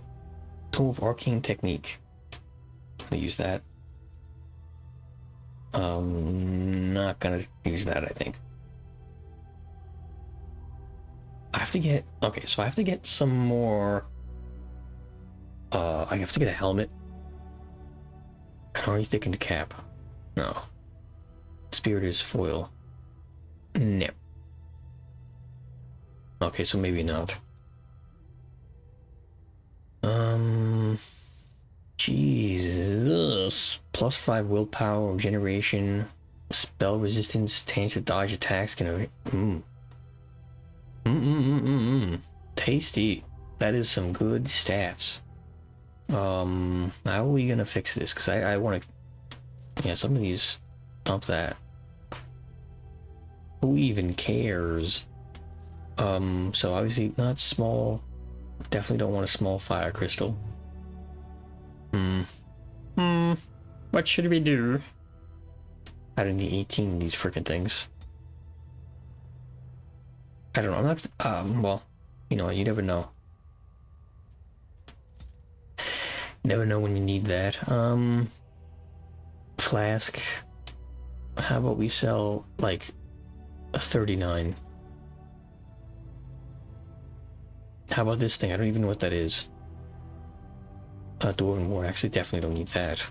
Tool of Arcane Technique. I'm gonna use that. Not gonna use that, I think. I have to get, okay, so I have to get some more, I have to get a helmet. Can I already stick into cap? No. Spirit's foil. No. Okay, so maybe not. Jesus. +5 willpower, regeneration, spell resistance, chance to dodge attacks, tasty. That is some good stats. How are we gonna fix this? Because I want to, yeah, some of these, dump that. Who even cares? So obviously not small. Definitely don't want a small fire crystal. What should we do? I don't need 18 of these freaking things. I don't know, I'm not, well, you never know. Never know when you need that. Flask. How about we sell, like, a 39? How about this thing? I don't even know what that is. Dwarven War. Actually, definitely don't need that.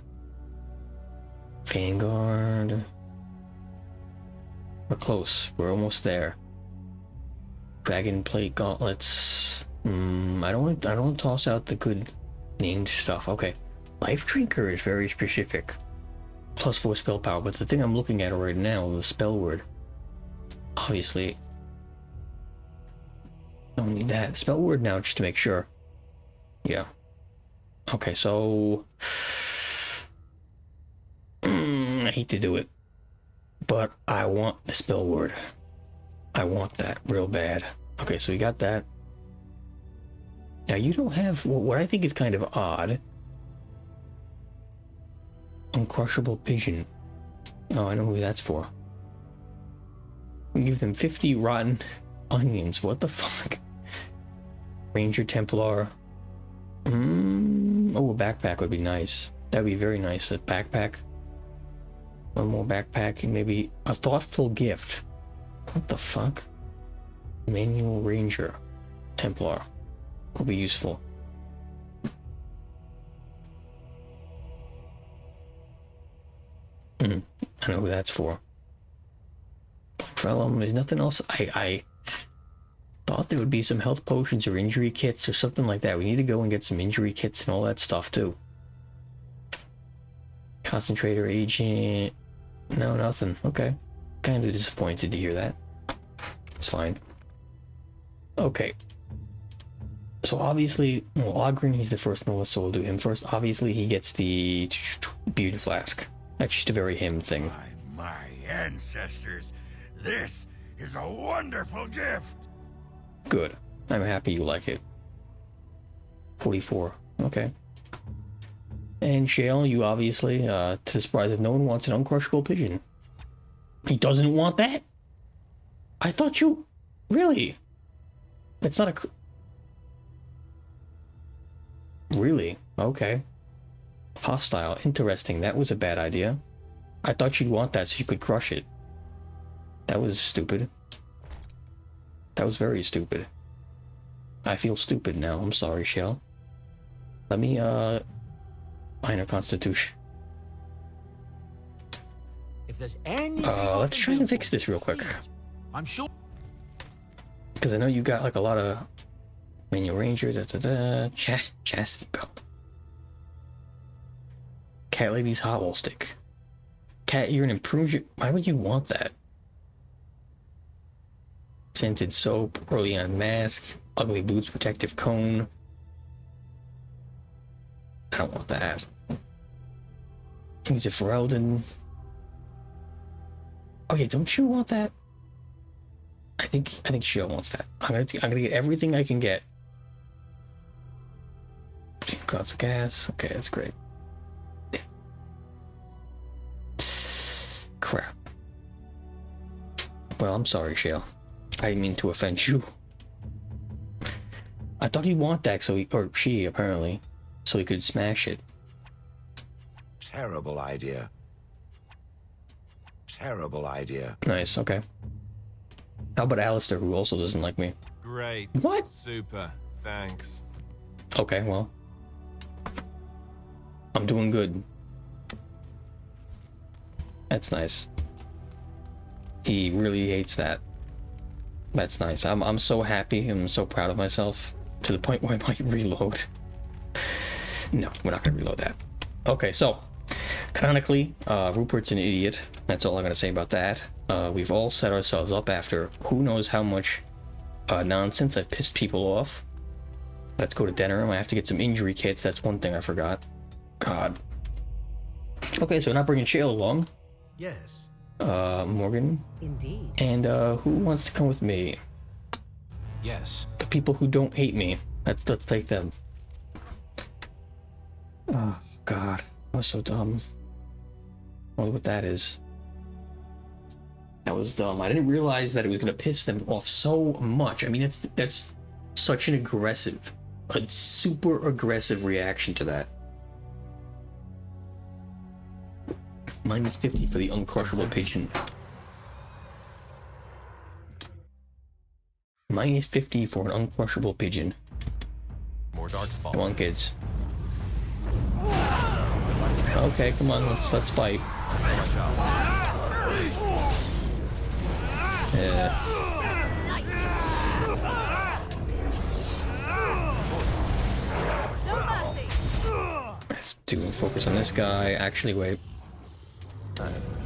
Vanguard. We're close. We're almost there. Dragon Plate Gauntlets. I don't want to toss out the good named stuff. Okay. Life Drinker is very specific. +4 spell power, but the thing I'm looking at right now is the spell word. Obviously. Don't need that. Spell word now just to make sure. Yeah. Okay, so I hate to do it, but I want the spell word. I want that real bad. Okay, so we got that. Now you don't have what I think is kind of odd. Uncrushable Pigeon. Oh, I know who that's for. We give them 50 rotten onions. What the fuck? Ranger Templar. Oh, a backpack would be nice. That'd be very nice. A backpack. One more backpack and maybe a thoughtful gift. What the fuck? Manual Ranger. Templar. Will be useful. I know who that's for. There's nothing else. I thought there would be some health potions or injury kits or something like that. We need to go and get some injury kits and all that stuff too. Concentrator agent. No, nothing. Okay. Kind of disappointed to hear that. It's fine. Okay. So obviously, well, Ogren, he's the first one, so we'll do him first. Obviously, he gets the beauty flask. That's just a very him thing. My ancestors, this is a wonderful gift. Good. I'm happy you like it. 44. Okay. And Shale, you obviously, to the surprise of no one, wants an uncrushable pigeon. He doesn't want that? I thought you... Really? It's not a... Really? Okay. Hostile. Interesting. That was a bad idea. I thought you'd want that so you could crush it. That was stupid. That was very stupid. I feel stupid now. I'm sorry, Shell. Let me, minor constitution. If there's anything let's try and fix this real quick. I'm sure. Because I know you got like a lot of manual ranger, chastity belt. Cat lady's hot wall stick. Cat, you're an improvement. Why would you want that? Scented soap, early on mask, ugly boots, protective cone. I don't want that. Things of Ferelden. Okay, don't you want that? I think Shio wants that. I'm gonna get everything I can get. Gods of gas. Okay, that's great. Crap. Well, I'm sorry, Shale. I didn't mean to offend you. I thought he'd want that so he, or she apparently, so he could smash it. Terrible idea. Terrible idea. Nice, okay. How about Alistair, who also doesn't like me? Great. What? Super. Thanks. Okay, well. I'm doing good. That's nice. He really hates that. That's nice. I'm so happy. I'm so proud of myself. To the point where I might reload. No, we're not going to reload that. Okay, so. Canonically, Rupert's an idiot. That's all I'm going to say about that. We've all set ourselves up after who knows how much nonsense. I've pissed people off. Let's go to Denerim. I have to get some injury kits. That's one thing I forgot. God. Okay, so we're not bringing Shale along. Yes. Morgan. Indeed. And who wants to come with me? Yes. The people who don't hate me. Let's take them. Oh, God. I was so dumb. I wonder what that is. That was dumb. I didn't realize that it was going to piss them off so much. I mean, that's such an aggressive, a super aggressive reaction to that. Minus 50 for the uncrushable pigeon. Minus 50 for an uncrushable pigeon. More dark spot. Come on, kids. Okay, come on, let's fight. Let's focus on this guy. Actually, wait.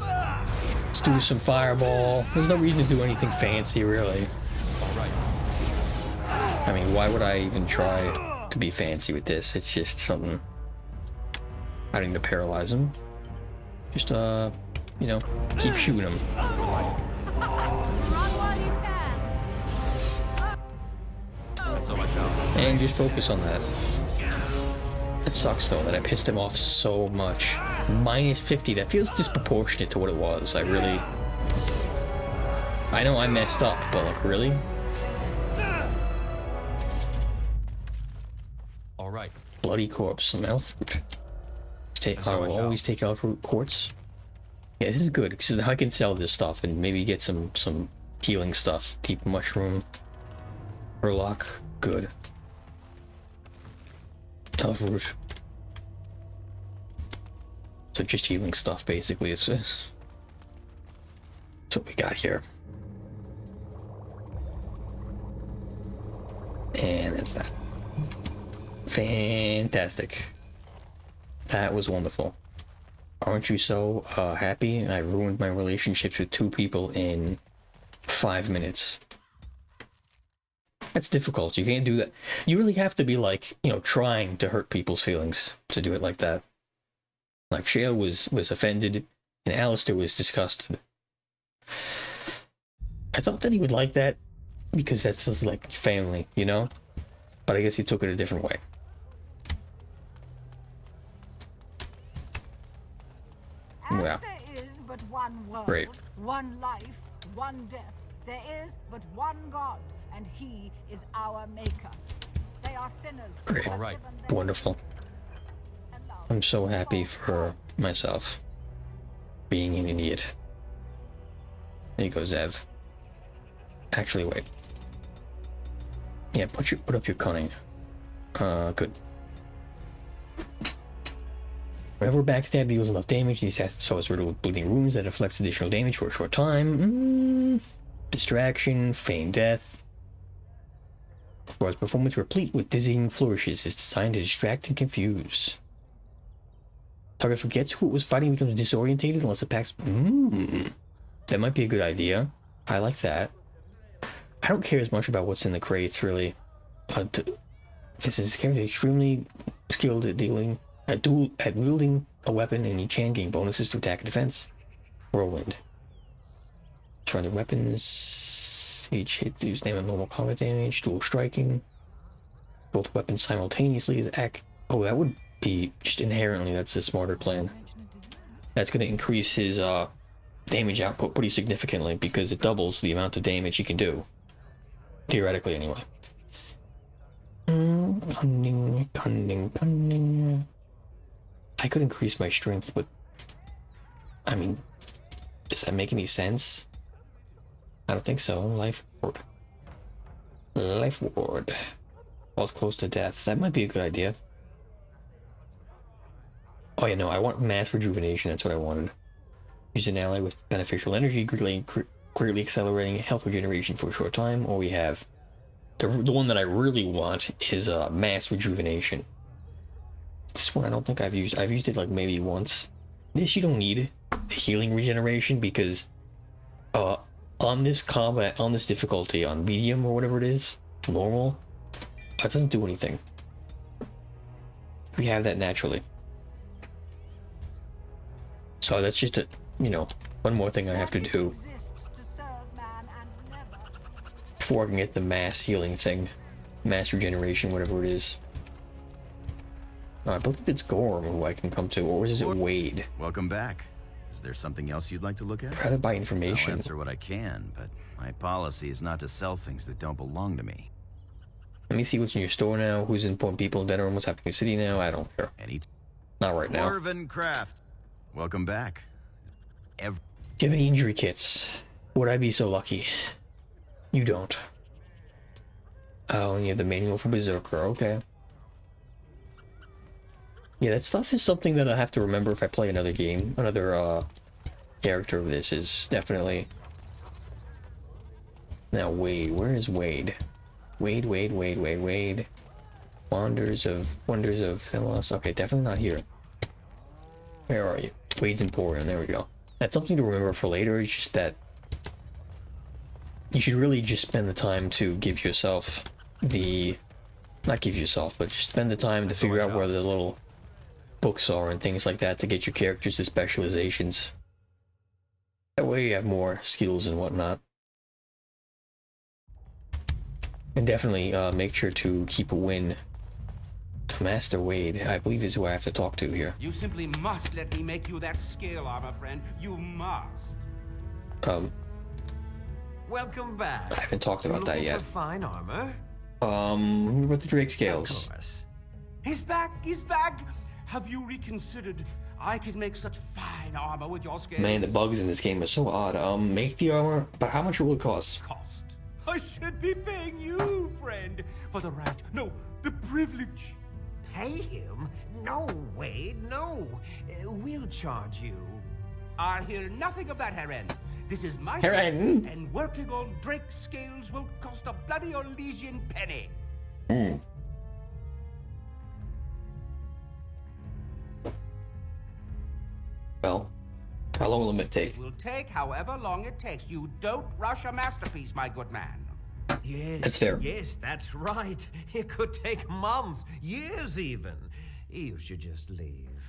Let's do some fireball. There's no reason to do anything fancy, really. I mean, why would I even try to be fancy with this? It's just something. I didn't need to paralyze him. Just, you know, keep shooting him. And just focus on that. It sucks, though, that I pissed him off so much. Minus 50, that feels disproportionate to what it was. I know I messed up, but, like, really? I know I messed up, but, like, really? All right. Bloody corpse, some elf fruit. I will always take elf fruit quartz. Yeah, this is good because now I can sell this stuff and maybe get some healing stuff. Deep mushroom, Urlock, good. Elf root. So just healing stuff basically. That's what we got here. And that's that. Fantastic. That was wonderful. Aren't you so happy? I ruined my relationships with 2 people in 5 minutes. That's difficult. You can't do that. You really have to be like, you know, trying to hurt people's feelings to do it like that. Like Shale was offended and Alistair was disgusted. I thought that he would like that because that's just like family, you know? But I guess he took it a different way. Yeah. There is but one world, Great. one life, one death. There is but one God, and He is our Maker. They are sinners. Great. All right. Wonderful. I'm so happy for myself being an idiot. There you go, Zev. Actually, wait. Yeah, put up your cunning. Good. Whenever backstab deals enough damage, the assassin's foe is riddled with bleeding wounds that inflicts additional damage for a short time. Distraction, feign death. Whereas performance replete with dizzying flourishes is designed to distract and confuse. Target forgets who it was fighting, becomes disorientated unless it packs. That might be a good idea. I like that. I don't care as much about what's in the crates, really. This is character extremely skilled at wielding a weapon, and each hand gain bonuses to attack and defense. Whirlwind. Surrounding weapons. Each hit deals normal combat damage. Dual striking. Both weapons simultaneously act. Oh, that would be just inherently. That's a smarter plan. That's going to increase his damage output pretty significantly because it doubles the amount of damage he can do. Theoretically, anyway. Cunning. I could increase my strength, but I mean, does that make any sense? I don't think so. Life ward. Falls close to death. That might be a good idea. Oh yeah, no, I want mass rejuvenation. That's what I wanted. Use an ally with beneficial energy, greatly accelerating health regeneration for a short time. Or we have the one that I really want is mass rejuvenation. This one I don't think I've used. I've used it like maybe once. This you don't need the healing regeneration because on this combat, on this difficulty, on medium or whatever it is, normal, it doesn't do anything. We have that naturally. So that's just a, you know, one more thing I have to do before I can get the mass healing thing, mass regeneration, whatever it is. I believe it's Gorm who I can come to, or is it Wade? Welcome back. Is there something else you'd like to look at? I'd rather buy information. I'll answer what I can, but my policy is not to sell things that don't belong to me. Let me see what's in your store now, who's important people in Denerim, what's happening in the city now, I don't care. Not right now. Marvin Kraft. Welcome back. Do you have any injury kits? Would I be so lucky? You don't. Oh, and you have the manual for Berserker, okay. Yeah, that stuff is something that I have to remember if I play another game. Another character of this is definitely... Now, Wade. Where is Wade? Wade. Wonders of Thelos. Okay, definitely not here. Where are you? Wade's Emporium. There we go. That's something to remember for later. It's just that you should really just spend the time to give yourself the... Not give yourself, but just spend the time to figure out where the little books are and things like that to get your characters to specializations. That way you have more skills and whatnot. And definitely make sure to keep a win. Master Wade, I believe is who I have to talk to here. You simply must let me make you that scale armor, friend. You must. Welcome back. I haven't talked about that yet. Fine armor. What about the Drake scales? Of course. He's back! He's back! Have you reconsidered? I could make such fine armor with your scales. Man, the bugs in this game are so odd. Make the armor, but how much will it cost? Cost? I should be paying you, friend, for the right, no, the privilege. Pay him? No, Wade, no. We'll charge you. I'll hear nothing of that, Heron. This is my Heron. shop, and working on Drake's scales won't cost a bloody Elysian penny. Well, how long will it take? It will take however long it takes. You don't rush a masterpiece, my good man. Yes, That's fair. Yes, that's right. It could take months, years even. You should just leave.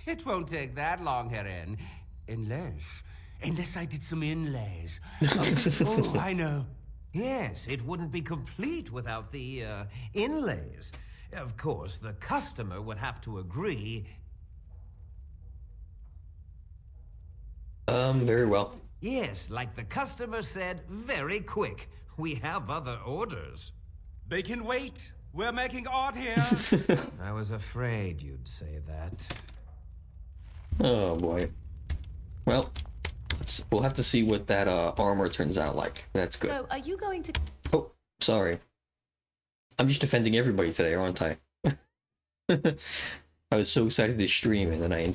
It won't take that long, Heron. Unless I did some inlays. Oh, I know. Yes, it wouldn't be complete without the inlays. Of course, the customer would have to agree. Very well. Yes, like the customer said, very quick. We have other orders. They can wait. We're making art here. I was afraid you'd say that. Oh boy. Well, we'll have to see what that armor turns out like. That's good. So, are you going to... Oh, sorry. I'm just defending everybody today, aren't I? I was so excited to stream and then I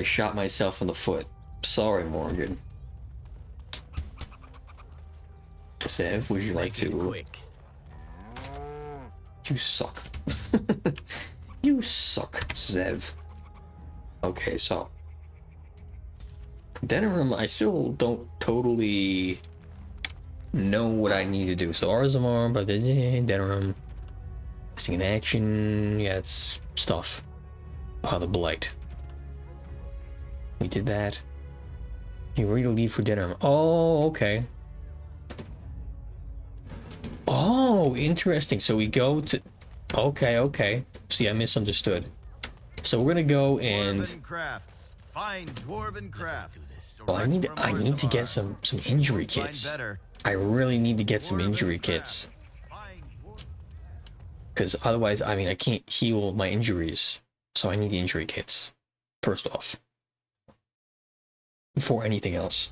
shot myself in the foot. Sorry, Morgan. Sev, would you like to... Quick. You suck. You suck, Zev. Okay, so... Denerim, I still don't totally know what I need to do. So Arzamar, but Denerim... Missing in action... Yeah, it's stuff. The Blight. We did that. You're ready to leave for Denerim. Oh, okay. Oh, interesting. So we go to... Okay. See, I misunderstood. So we're gonna go and... Dwarven crafts. Find dwarven crafts. Well, I need to get some injury kits. I really need to get some injury kits. Because otherwise, I mean, I can't heal my injuries. So I need the injury kits. First off. Before anything else.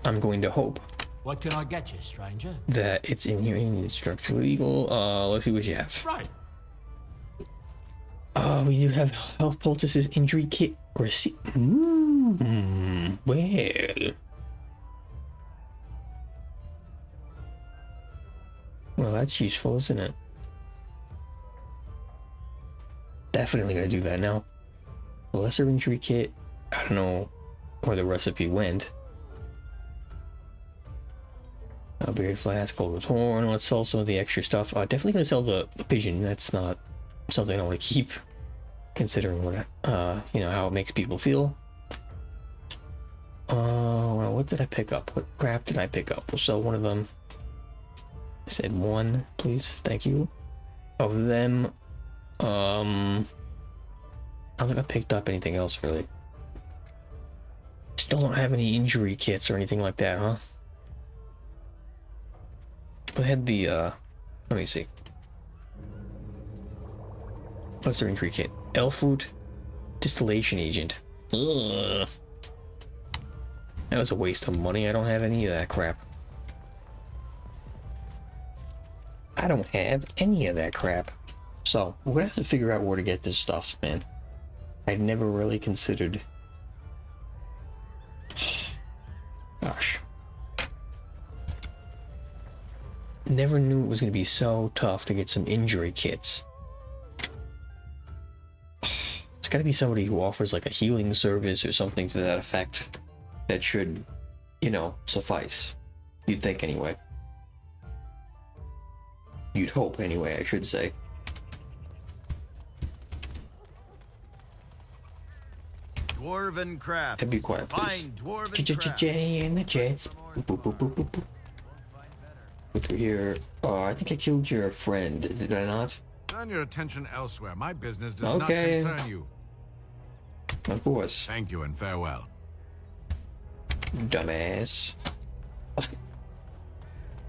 I'm going to hope. What can I get you, stranger? That it's in here. You need structural legal. Let's see what you have. Right. We do have health poultices, injury kit, receipt. Well, that's useful, isn't it? Definitely gonna do that now. The lesser injury kit. I don't know where the recipe went. Beard flask, cold horn. Let's sell some of the extra stuff. Definitely gonna sell the pigeon. That's not something I want to keep, considering what you know, how it makes people feel. Well, what did I pick up? What crap did I pick up? We'll sell one of them. I said one, please. Thank you. Of them, I don't think I picked up anything else really. Still don't have any injury kits or anything like that, huh? I had the, let me see. What's their injury kit? Elfroot distillation agent. Ugh. That was a waste of money. I don't have any of that crap. I don't have any of that crap. So, we're gonna have to figure out where to get this stuff, man. I'd never really considered... Gosh. Never knew it was going to be so tough to get some injury kits. It's got to be somebody who offers like a healing service or something to that effect. That should, you know, suffice. You'd think anyway. You'd hope anyway, I should say. Dwarven crafts. Be quiet, please. Find dwarven crafts. In the chats. Go through here. I think I killed your friend. Did I not? Turn your attention elsewhere. My business does Okay. not concern you. Of course. Thank you and farewell. Dumbass.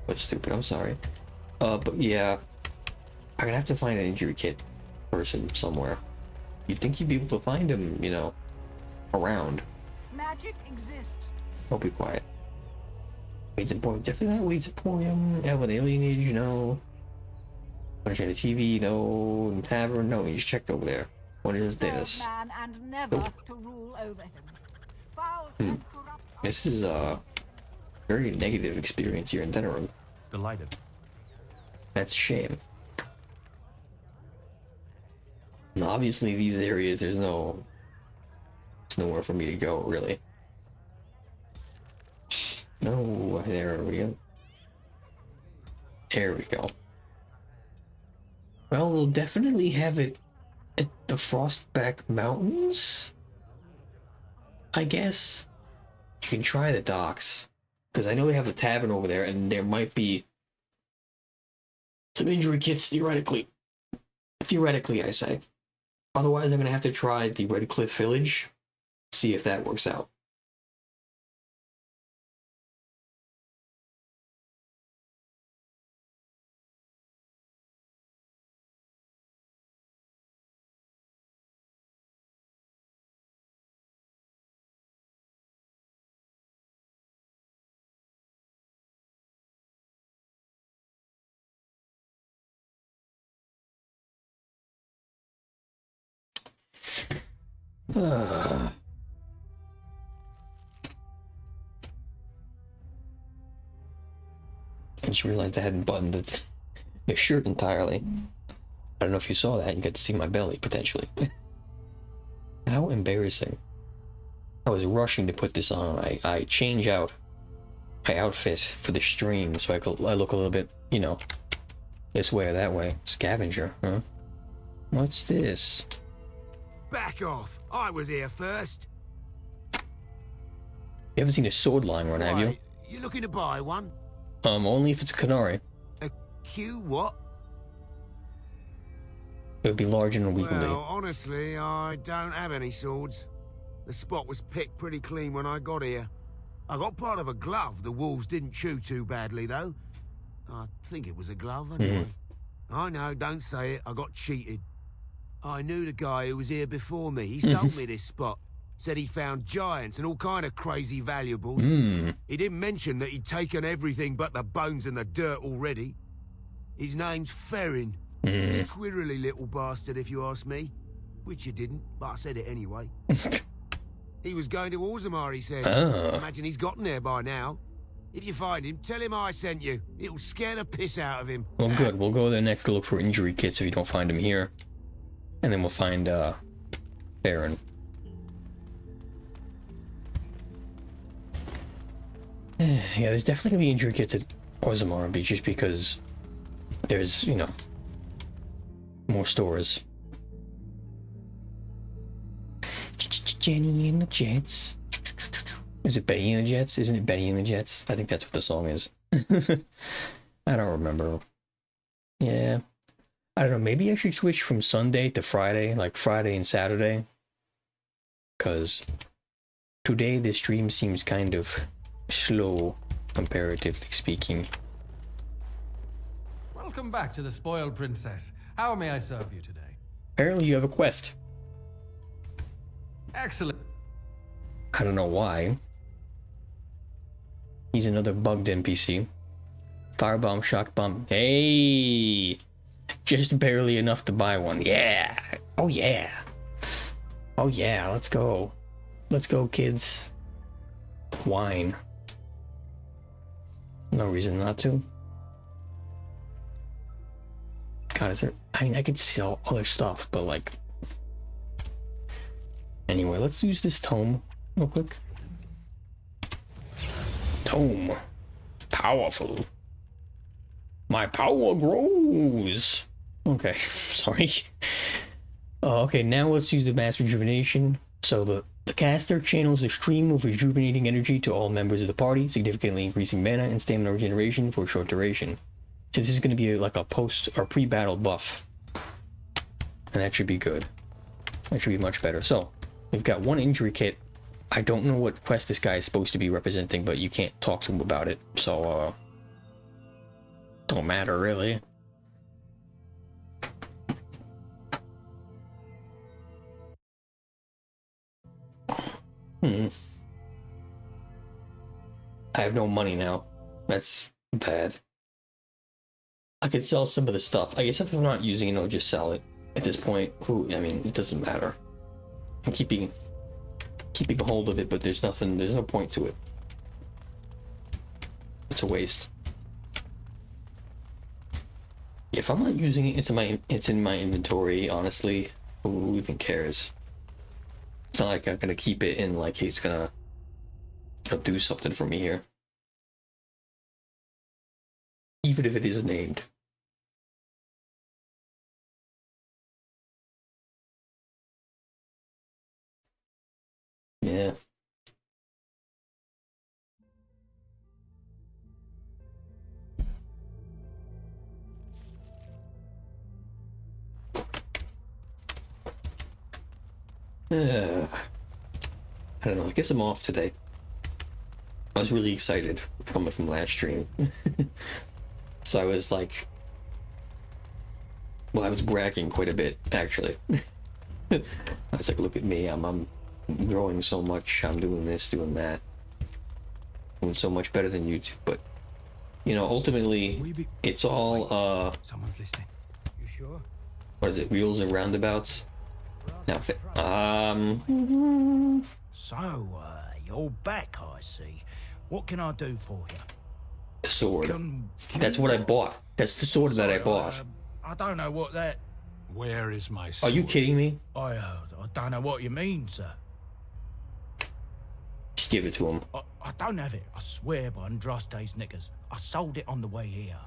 What's stupid? I'm sorry. But yeah, I'm gonna have to find an injury kit person somewhere. You'd think you'd be able to find him, you know, around. Magic exists. Don't be quiet. Wade's Emporium, definitely not Wade's Emporium. Elven Alienage, no. Understand the TV, no. Tavern, no. You just checked over there. What is this? Man and never to rule over him. Foul and corrupt. This is a very negative experience here in Denerim. Delighted. That's a shame. And obviously, these areas, there's nowhere for me to go, really. No, there we go. There we go. Well, we'll definitely have it at the Frostback Mountains, I guess. You can try the docks, because I know they have a tavern over there, and there might be some injury kits, theoretically. Theoretically, I say. Otherwise, I'm going to have to try the Red Cliff Village, see if that works out. I just realized I hadn't buttoned the shirt entirely. I don't know if you saw that. You got to see my belly, potentially. How embarrassing. I was rushing to put this on. I change out my outfit for the stream so I look a little bit, you know, this way or that way. Scavenger, huh? What's this? Back off! I was here first. You haven't seen a sword lying around, have you? You looking to buy one? Only if it's a Canary. A Q what? It would be large and weakened. Well, honestly, I don't have any swords. The spot was picked pretty clean when I got here. I got part of a glove the wolves didn't chew too badly, though. I think it was a glove, anyway. I know, don't say it. I got cheated. I knew the guy who was here before me. He sold me this spot. Said he found giants and all kind of crazy valuables. He didn't mention that he'd taken everything but the bones and the dirt already. His name's Ferrin. Squirrely little bastard, if you ask me. Which you didn't, but I said it anyway. He was going to Orzammar, he said. Imagine he's gotten there by now. If you find him, tell him I sent you. It'll scare the piss out of him. Well, good. We'll go there next to look for injury kits if you don't find him here. And then we'll find, Farron. Yeah, there's definitely gonna be injury kits at Orzammar Beach just because there's, you know, more stores. Jenny and the Jets. Is it Betty and the Jets? Isn't it Betty and the Jets? I think that's what the song is. I don't remember. Yeah. I don't know, maybe I should switch from Sunday to Friday, like Friday and Saturday. Because today the stream seems kind of slow, comparatively speaking. Welcome back to the Spoiled Princess. How may I serve you today? Apparently you have a quest. Excellent. I don't know why. He's another bugged NPC. Firebomb, shock bomb. Hey! Just barely enough to buy one. Yeah! Oh yeah! Oh yeah, let's go. Let's go, kids. Wine. No reason not to. God, is there... I mean, I could sell other stuff, but like... Anyway, let's use this tome real quick. Tome. Powerful. My power grows. Okay, sorry. Okay, now let's use the Master Rejuvenation. So the caster channels a stream of rejuvenating energy to all members of the party, significantly increasing mana and stamina regeneration for a short duration. So this is going to be like a post or pre-battle buff. And that should be good. That should be much better. So, we've got one injury kit. I don't know what quest this guy is supposed to be representing, but you can't talk to him about it. So, Don't matter, really. I have no money now. That's bad. I could sell some of the stuff. I guess if I'm not using it, I'll just sell it. At this point, I mean, it doesn't matter. I'm keeping a hold of it, but there's no point to it. It's a waste. If I'm not using it, it's in my inventory, honestly. Who even cares? It's not like I'm gonna keep it in like he's gonna do something for me here. Even if it is named. Yeah. I don't know, I guess I'm off today. I was really excited coming from last stream. So I was like, well, I was bragging quite a bit, actually. I was like, look at me, I'm growing so much, I'm doing this, doing that. Doing so much better than YouTube, but, you know, ultimately, it's all, Someone's listening. You sure? what is it, wheels and roundabouts? Now, So, you're back, I see. What can I do for you? the sword. That's what I bought. That's the sword that I bought. I don't know what that... Where is my Are sword? you kidding me? I don't know what you mean, sir. Just give it to him. I don't have it. I swear by Andraste's knickers. I sold it on the way here.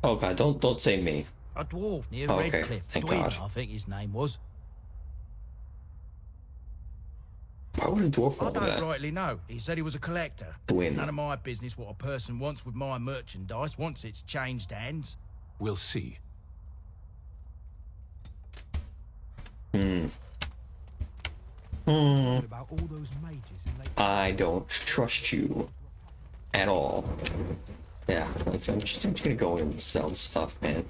Oh god, don't say me. A dwarf near Oh, okay, Redcliffe. thank Dwyn, God. I think his name was. Why would a dwarf I want don't that? rightly know. He said he was a collector. Dwyn. It's none of my business what a person wants with my merchandise once it's changed hands. We'll see. About all those mages in Lake... I don't trust you at all. Yeah, I'm just gonna go in and sell the stuff, man.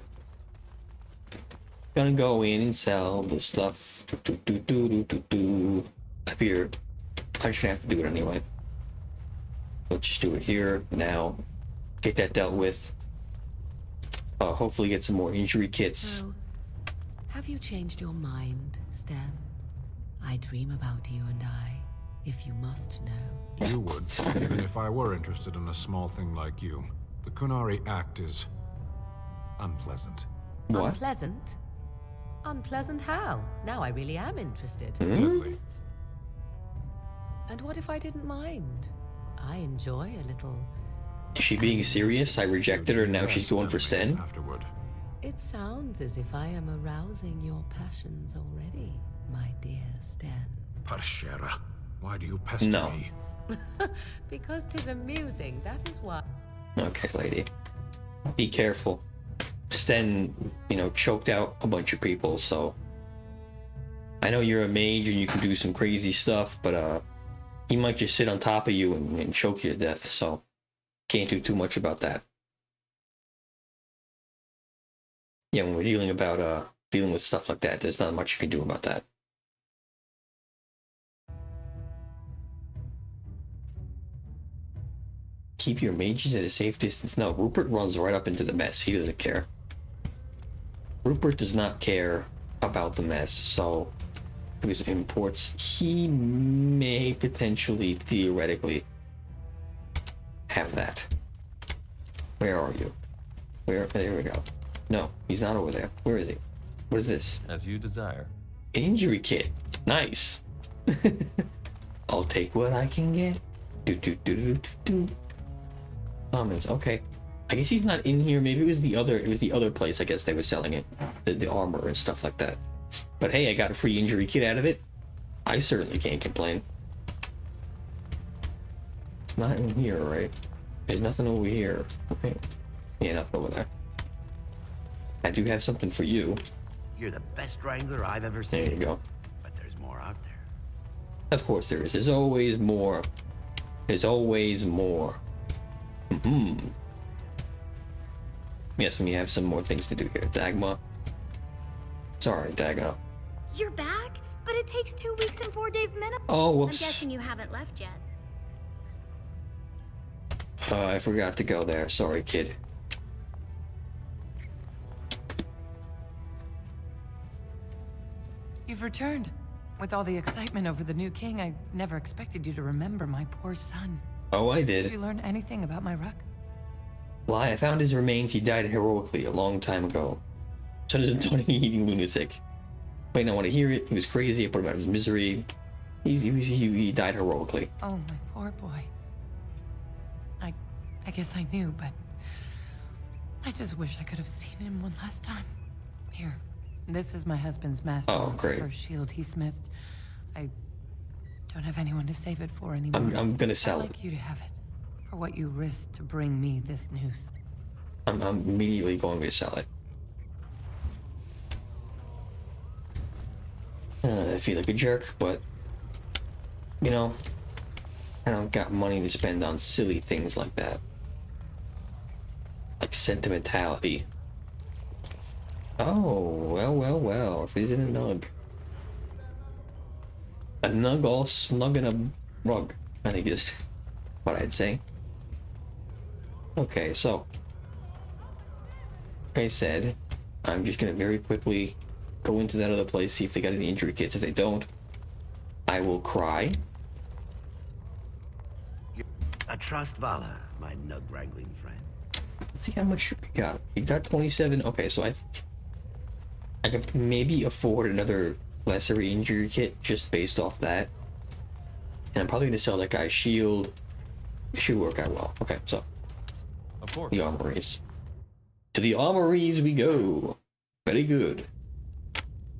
Gonna go in and sell the stuff. I figured I'm just gonna have to do it anyway. Let's just do it here now. Get that dealt with. Hopefully get some more injury kits. So, have you changed your mind, Stan? I dream about you and I, if you must know. You would, even if I were interested in a small thing like you. The Kunari Act is unpleasant. What? Unpleasant? Unpleasant how? Now I really am interested. Deadly. And what if I didn't mind? I enjoy a little... Is she being serious? I rejected her and now she's going for Sten? Afterward. It sounds as if I am arousing your passions already, my dear Stan. Parshera, why do you pester No. me? Because 'tis amusing, that is why. Okay, lady. Be careful. Sten, choked out a bunch of people, so... I know you're a mage and you can do some crazy stuff, but, he might just sit on top of you and choke you to death, so... Can't do too much about that. Yeah, when we're dealing with stuff like that, there's not much you can do about that. Keep your mages at a safe distance. No, Rupert runs right up into the mess. He doesn't care. Rupert does not care about the mess, so with imports, he may potentially, theoretically, have that. Where are you? There we go. No, he's not over there. Where is he? What is this? As you desire. An injury kit. Nice. I'll take what I can get. Do. Comments. Okay. I guess he's not in here. Maybe it was the other place, I guess they were selling it. The armor and stuff like that. But hey, I got a free injury kit out of it. I certainly can't complain. It's not in here, right? There's nothing over here. Okay. Yeah, nothing over there. I do have something for you. You're the best wrangler I've ever seen. There you go. But there's more out there. Of course there is. There's always more. There's always more. Yes, we have some more things to do here. Dagma. Sorry, Dagma. You're back? But it takes 2 weeks and 4 days minimum. Oh, whoops. I'm guessing you haven't left yet. I forgot to go there. Sorry, kid. You've returned. With all the excitement over the new king, I never expected you to remember my poor son. Oh, I did. Did you learn anything about my Ruck? Well, I found his remains. He died heroically a long time ago. So does a Tony lunatic. Might not want to hear it. He was crazy. I put him out of his misery. He died heroically. Oh, my poor boy. I guess I knew, but I just wish I could have seen him one last time. Here, this is my husband's master. Oh, great. The first shield he smithed. I don't have anyone to save it for anymore. I'm gonna sell I'd it. like you to have it for what you risked to bring me this news. I'm immediately going to sell it. I feel like a jerk, but you know, I don't got money to spend on silly things like that. Like sentimentality. Oh, well, if it isn't a nug. A nug all snug in a rug, I think is what I'd say. Okay, so, like I said, I'm just gonna very quickly go into that other place, see if they got any injury kits. If they don't, I will cry. I trust Vala, my nug-wrangling friend. Let's see how much we got. We got 27. Okay, so I could maybe afford another lesser injury kit just based off that. And I'm probably gonna sell that guy's shield. It should work out well. Okay, so of course. The armories. To the armories we go. Very good.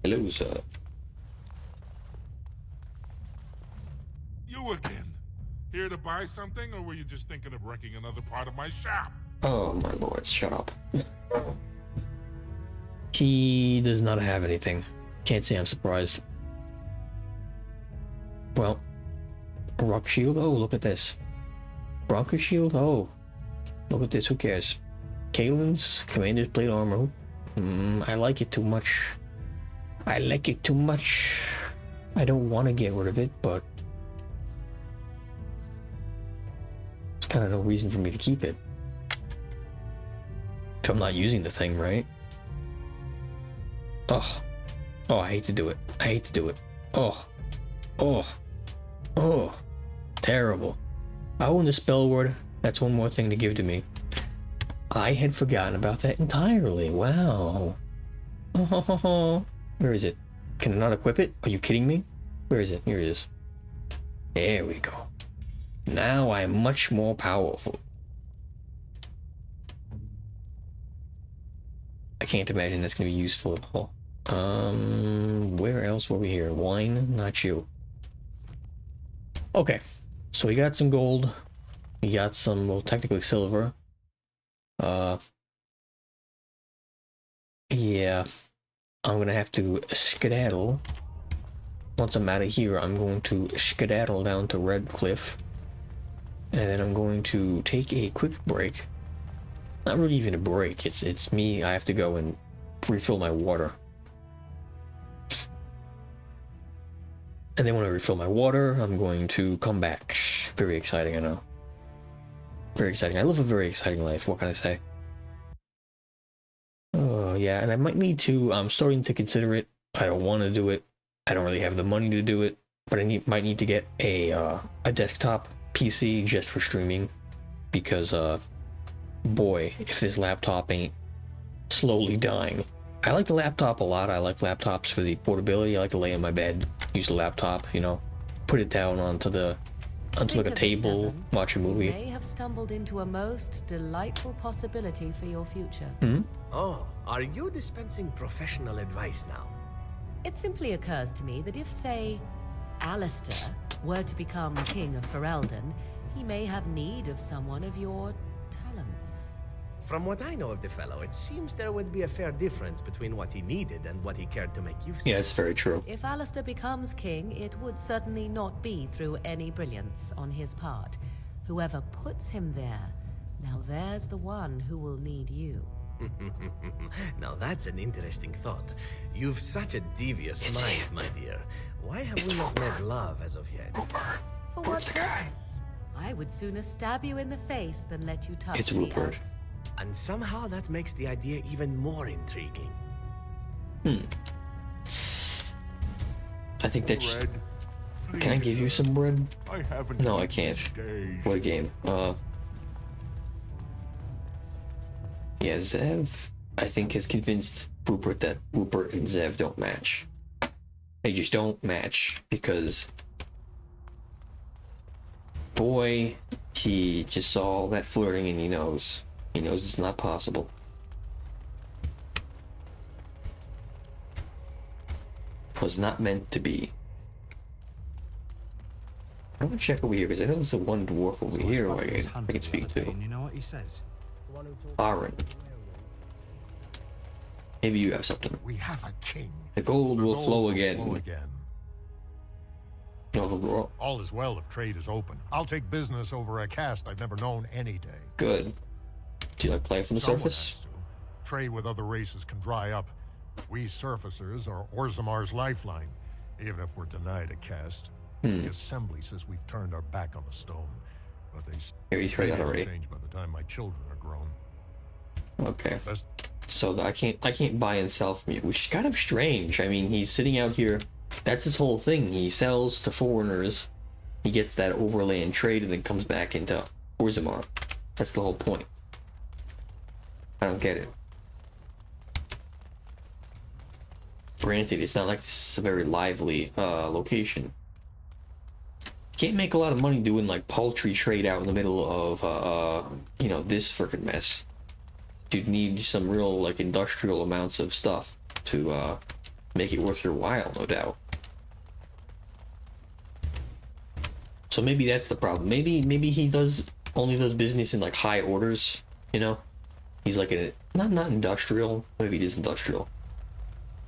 Hello, sir. You again. Here to buy something, or were you just thinking of wrecking another part of my shop? Oh my lord, shut up. He does not have anything. Can't say I'm surprised. Well, rock shield. Oh, look at this. Branka shield. Oh, look at this. Who cares? Kalen's commander's plate armor. I like it too much. I like it too much. I don't want to get rid of it, but there's kind of no reason for me to keep it. If I'm not using the thing, right? Oh, I hate to do it. I hate to do it. Oh, terrible. I own the spell word. That's one more thing to give to me. I had forgotten about that entirely. Wow. Where is it? Can I not equip it? Are you kidding me? Where is it? Here it is. There we go. Now I'm much more powerful. I can't imagine that's gonna be useful at all. Where else were we here? Wine? Not you. Okay, so we got some gold. We got some, well, technically silver. Yeah. I'm gonna have to skedaddle. Once I'm out of here, I'm going to skedaddle down to Red Cliff. And then I'm going to take a quick break. Not really even a break, it's me. I have to go and refill my water. And then when I refill my water, I'm going to come back. Very exciting, I know. Very exciting. I live a very exciting life, what can I say? Oh, yeah, and I might need to, I'm starting to consider it. I don't want to do it. I don't really have the money to do it. But I might need to get a desktop PC just for streaming. Because, boy, if this laptop ain't slowly dying. I like the laptop a lot. I like laptops for the portability. I like to lay in my bed, use the laptop, you know, put it down onto like a table, watch a movie. You may have stumbled into a most delightful possibility for your future. Oh, are you dispensing professional advice now? It simply occurs to me that if, say, Alistair were to become King of Ferelden, he may have need of someone of your talents. From what I know of the fellow, it seems there would be a fair difference between what he needed and what he cared to make use of. Yeah, it's very true. If Alistair becomes king, it would certainly not be through any brilliance on his part. Whoever puts him there, now there's the one who will need you. Now that's an interesting thought. You've such a devious mind, my dear. Why have we not made love as of yet? For what purpose? I would sooner stab you in the face than let you touch It's me. Rupert. And somehow that makes the idea even more intriguing. I think that. Can I give you some bread? I haven't. No, I can't. What game? Yeah, Zev, I think, has convinced Rupert that Rupert and Zev don't match. They just don't match because, boy, he just saw all that flirting and he knows it's not possible. Was not meant to be. I want to check over here because I know there's a one dwarf over here who I can speak to. You know what he says? Aaron. Maybe you have something. We have a king. The gold will flow again. All is well if trade is open. I'll take business over a caste I've never known any day. Good. Do you like life on the surface? Trade with other races can dry up. We surfacers are Orzamar's lifeline, even if we're denied a caste. The assembly says we've turned our back on the stone, but they you heard that already. change by the time my children are grown. Okay. So I can't buy and sell from you, which is kind of strange. I mean, he's sitting out here. That's his whole thing. He sells to foreigners. He gets that overland trade and then comes back into Orzammar. That's the whole point. I don't get it. Granted, it's not like this is a very lively location. You can't make a lot of money doing like paltry trade out in the middle of this freaking mess. You'd need some real like industrial amounts of stuff to make it worth your while, no doubt. So maybe that's the problem. Maybe he only does business in like high orders, you know? He's like not industrial, maybe it is industrial.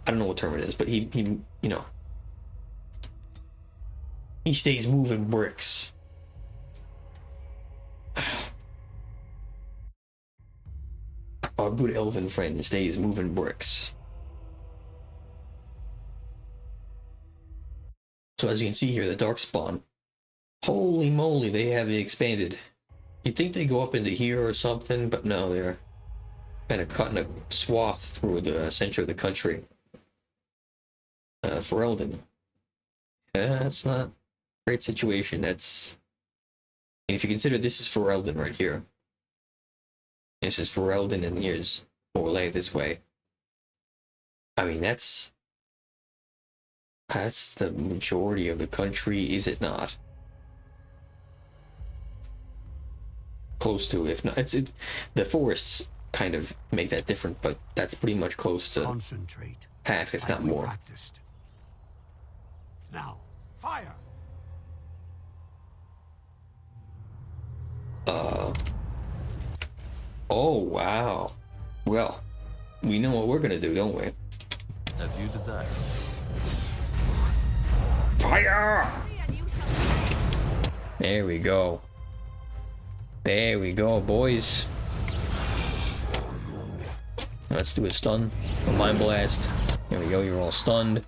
I don't know what term it is, but he stays moving bricks. Our good elven friend stays moving bricks. So as you can see here, the Darkspawn. Holy moly, they have expanded. You'd think they go up into here or something, but no, they're kind of cutting a swath through the center of the country. For Eldon. Yeah, that's not a great situation. That's... And if you consider this is for Eldon right here. This is for Eldon and here's Orlais this way. I mean, that's the majority of the country, is it not? Close to, if not, the forests kind of make that different, but that's pretty much close to half, if not more. Now, fire! Oh, wow. Well, we know what we're gonna do, don't we? As you desire. Fire! There we go. There we go, boys. Let's do a stun. A mind blast. There we go, you're all stunned.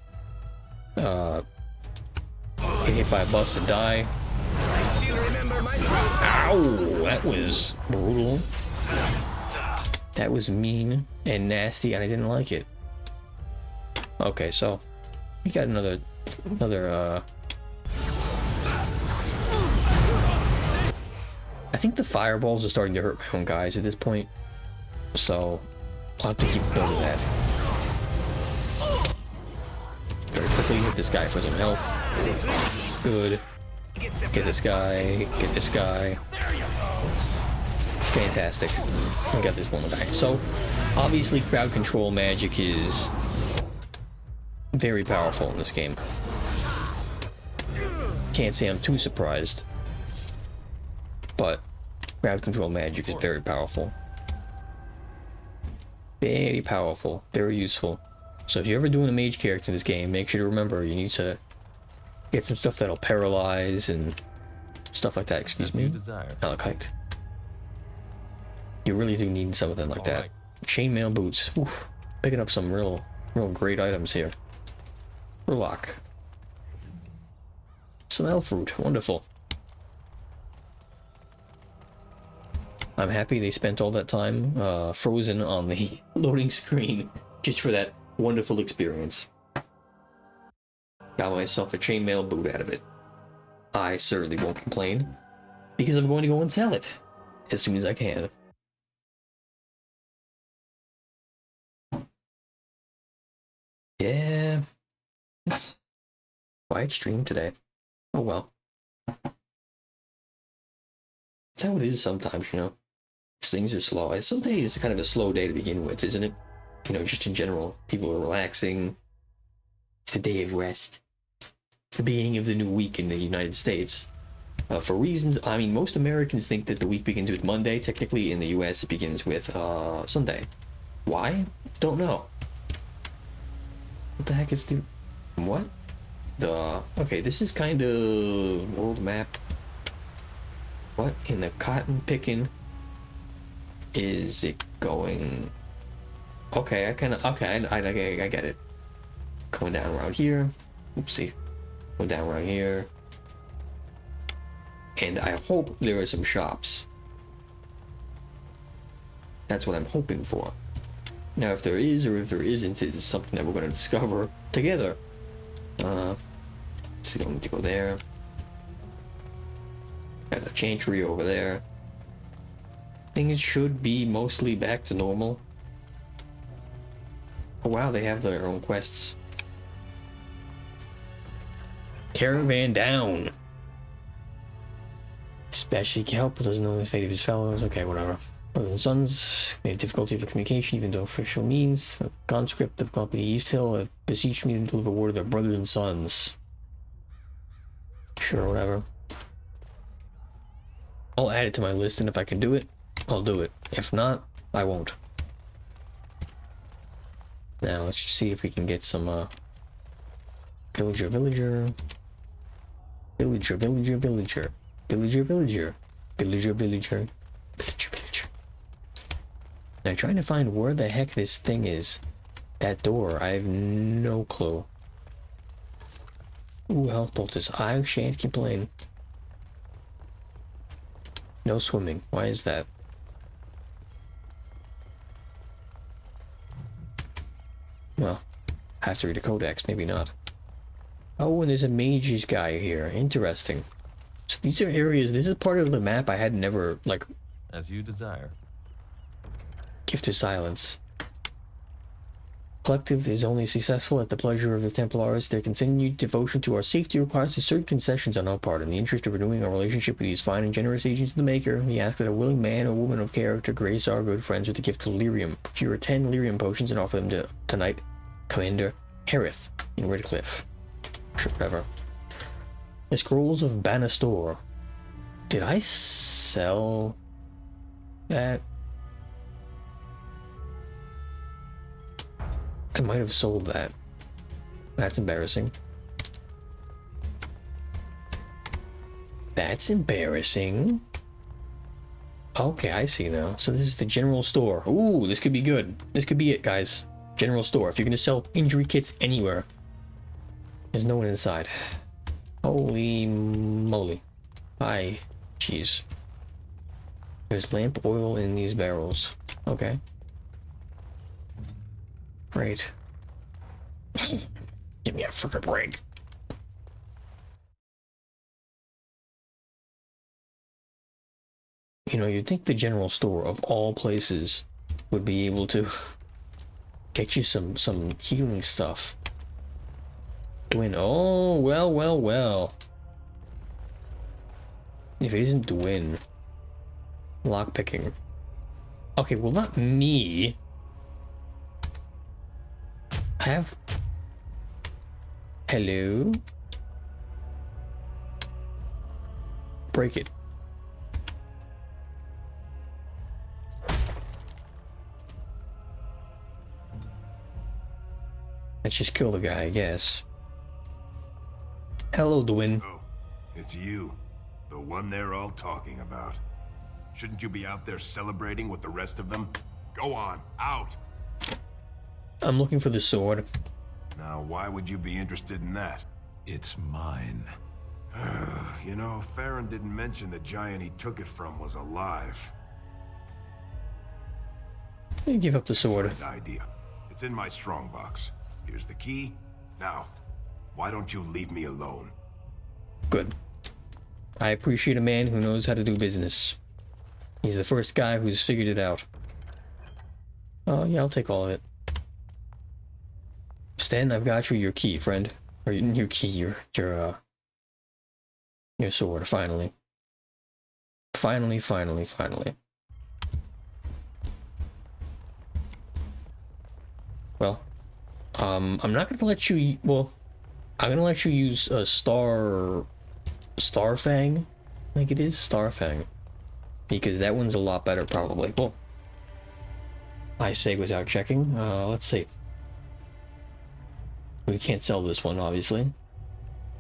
Get hit by a bus and die. Ow! That was brutal. That was mean and nasty, and I didn't like it. Okay, so we got another. I think the fireballs are starting to hurt my own guys at this point, so I'll have to keep note of that. Very quickly hit this guy for some health. Good. Get this guy. Get this guy. Fantastic. We got this one back. So, obviously, crowd control magic is very powerful in this game. Can't say I'm too surprised, but crowd control magic is very powerful. Very powerful. Very useful. So if you're ever doing a mage character in this game, make sure to remember you need to get some stuff that'll paralyze and stuff like that. Excuse me. Malachite. You really do need something like that. Chainmail boots. Oof. Picking up some real great items here. Burlock. Some elf fruit. Wonderful. I'm happy they spent all that time frozen on the loading screen just for that wonderful experience. Got myself a chainmail boot out of it. I certainly won't complain, because I'm going to go and sell it as soon as I can. Yeah, it's quiet stream today. Oh well. That's how it is sometimes, you know. Things are slow. Some days it's kind of a slow day to begin with, isn't it? You know, just in general. People are relaxing. It's the day of rest. It's the beginning of the new week in the United States. For reasons, I mean, most Americans think that the week begins with Monday. Technically, in the US, it begins with Sunday. Why? Don't know. What the heck is the... What? Okay, this is kind of world map. What in the cotton picking is it going? Okay, I get it. Going down around here. Oopsie. Going down around here. And I hope there are some shops. That's what I'm hoping for. Now, if there is or if there isn't, is something that we're going to discover together. So don't need to go there. Got a chantry over there. Things should be mostly back to normal. Oh wow, they have their own quests. Caravan down. Especially help doesn't know the fate of his fellows. Okay, whatever. Brothers and sons may have difficulty for communication, even though official means. The conscript of Company East Hill have beseeched me to deliver word of their brothers and sons. Sure, whatever. I'll add it to my list, and if I can do it, I'll do it. If not, I won't. Now, let's just see if we can get some, villager. Villager. Now, trying to find where the heck this thing is. That door, I have no clue. Ooh, health poultice. I shan't complain. No swimming. Why is that? Well, I have to read a codex. Maybe not. Oh, and there's a mage's guy here. Interesting. So these are areas. This is part of the map I had never, like... As you desire. Gift of silence. Collective is only successful at the pleasure of the Templars. Their continued devotion to our safety requires certain concessions on our part. In the interest of renewing our relationship with these fine and generous agents of the Maker, we ask that a willing man or woman of character grace our good friends with the gift of lyrium. Procure 10 lyrium potions and offer them to tonight Commander Harith in Redcliffe. Trevor. The Scrolls of Banastor. Did I sell that? I might have sold that. That's embarrassing. That's embarrassing. Okay, I see now. So this is the general store. Ooh, this could be good. This could be it, guys. General store. If you're gonna sell injury kits anywhere, there's no one inside. Holy moly. Hi. Jeez. There's lamp oil in these barrels. Okay. Great. Give me a frickin' break. You know, you'd think the general store of all places would be able to get you some healing stuff. Dwyn. Oh, well. If it isn't Dwyn. Lockpicking. Okay, well, not me. Have... Hello? Break it. Let's just kill the guy, I guess. Hello, Dwyn. Oh, it's you. The one they're all talking about. Shouldn't you be out there celebrating with the rest of them? Go on, out. I'm looking for the sword. Now, why would you be interested in that? It's mine. You know, Farron didn't mention the giant he took it from was alive. You give up the sword. Good idea. It's in my strongbox. Here's the key. Now, why don't you leave me alone? Good. I appreciate a man who knows how to do business. He's the first guy who's figured it out. Oh, yeah, I'll take all of it. Stan, I've got you your key, friend. Or your key, your sword, finally. Finally. Well, I'm not gonna let you, well, I'm gonna let you use a Starfang, I think it is, Starfang. Because that one's a lot better, probably. Well, I say without checking. Let's see. We can't sell this one, obviously.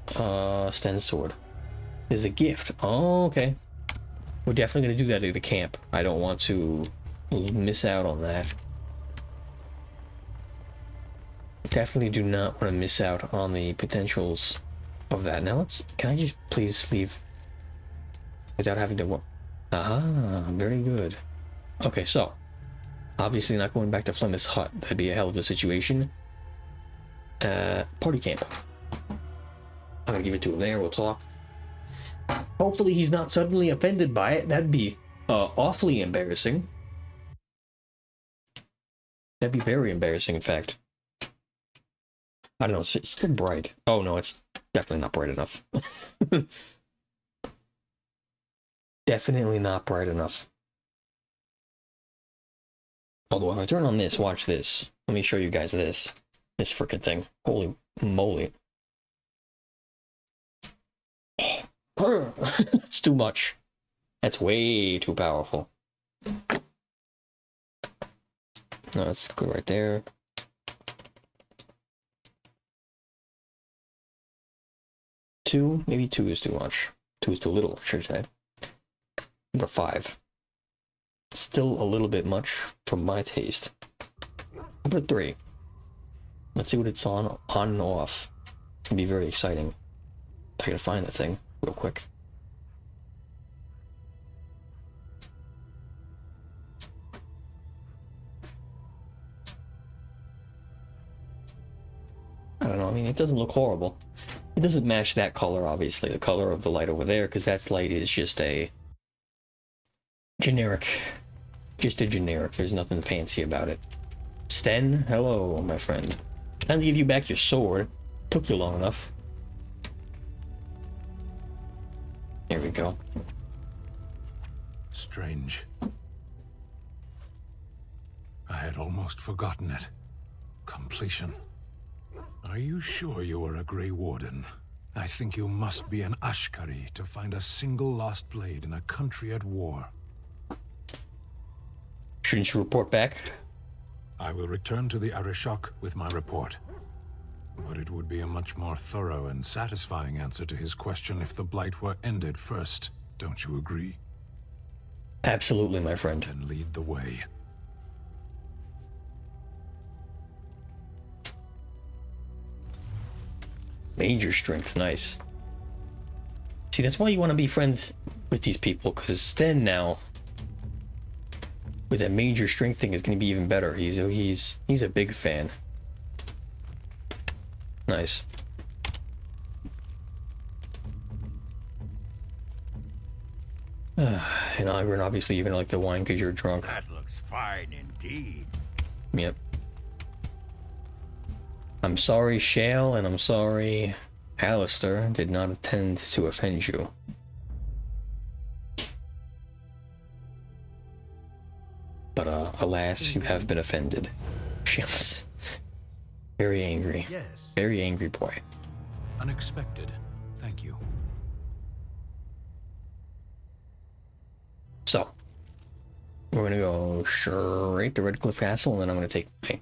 Stan's sword. Is a gift. Oh, okay. We're definitely gonna do that at the camp. I don't want to miss out on that. Definitely do not want to miss out on the potentials of that. Now can I just please leave without having to... Aha, very good. Okay, so, obviously not going back to Flemeth's hut. That'd be a hell of a situation. Party camp. I'm gonna give it to him there, we'll talk. Hopefully he's not suddenly offended by it. That'd be awfully embarrassing. That'd be very embarrassing, in fact. I don't know, it's still bright. Oh no, it's definitely not bright enough. Definitely not bright enough. Although if I turn on this, watch this. Let me show you guys this. This frickin' thing. Holy moly. It's too much. That's way too powerful. No, that's good right there. Two? Maybe 2 is too much. 2 is too little, should I say. Number 5. Still a little bit much for my taste. Number 3. Let's see what it's on and off. It's gonna be very exciting. I gotta find that thing real quick. I don't know, I mean, it doesn't look horrible. It doesn't match that color, obviously, the color of the light over there, because that light is just a generic. Just a generic. There's nothing fancy about it. Sten, hello, my friend. Time to give you back your sword. Took you long enough. Here we go. Strange. I had almost forgotten it. Completion. Are you sure you are a Grey Warden? I think you must be an Ashkari to find a single lost blade in a country at war. Shouldn't you report back? I will return to the Arishok with my report. But it would be a much more thorough and satisfying answer to his question if the Blight were ended first. Don't you agree? Absolutely, my friend. Then lead the way. Major strength, nice. See, that's why you want to be friends with these people, because Sten now, with that major strength thing, is going to be even better. He's a big fan. Nice. And Ogren, obviously you're gonna like the wine because you're drunk. That looks fine indeed. Yep. I'm sorry, Shale, and I'm sorry, Alistair did not intend to offend you. But, alas, you have been offended. Shale's very angry. Yes. Very angry boy. Unexpected. Thank you. So, we're gonna go straight to Redcliffe Castle, and then I'm gonna take my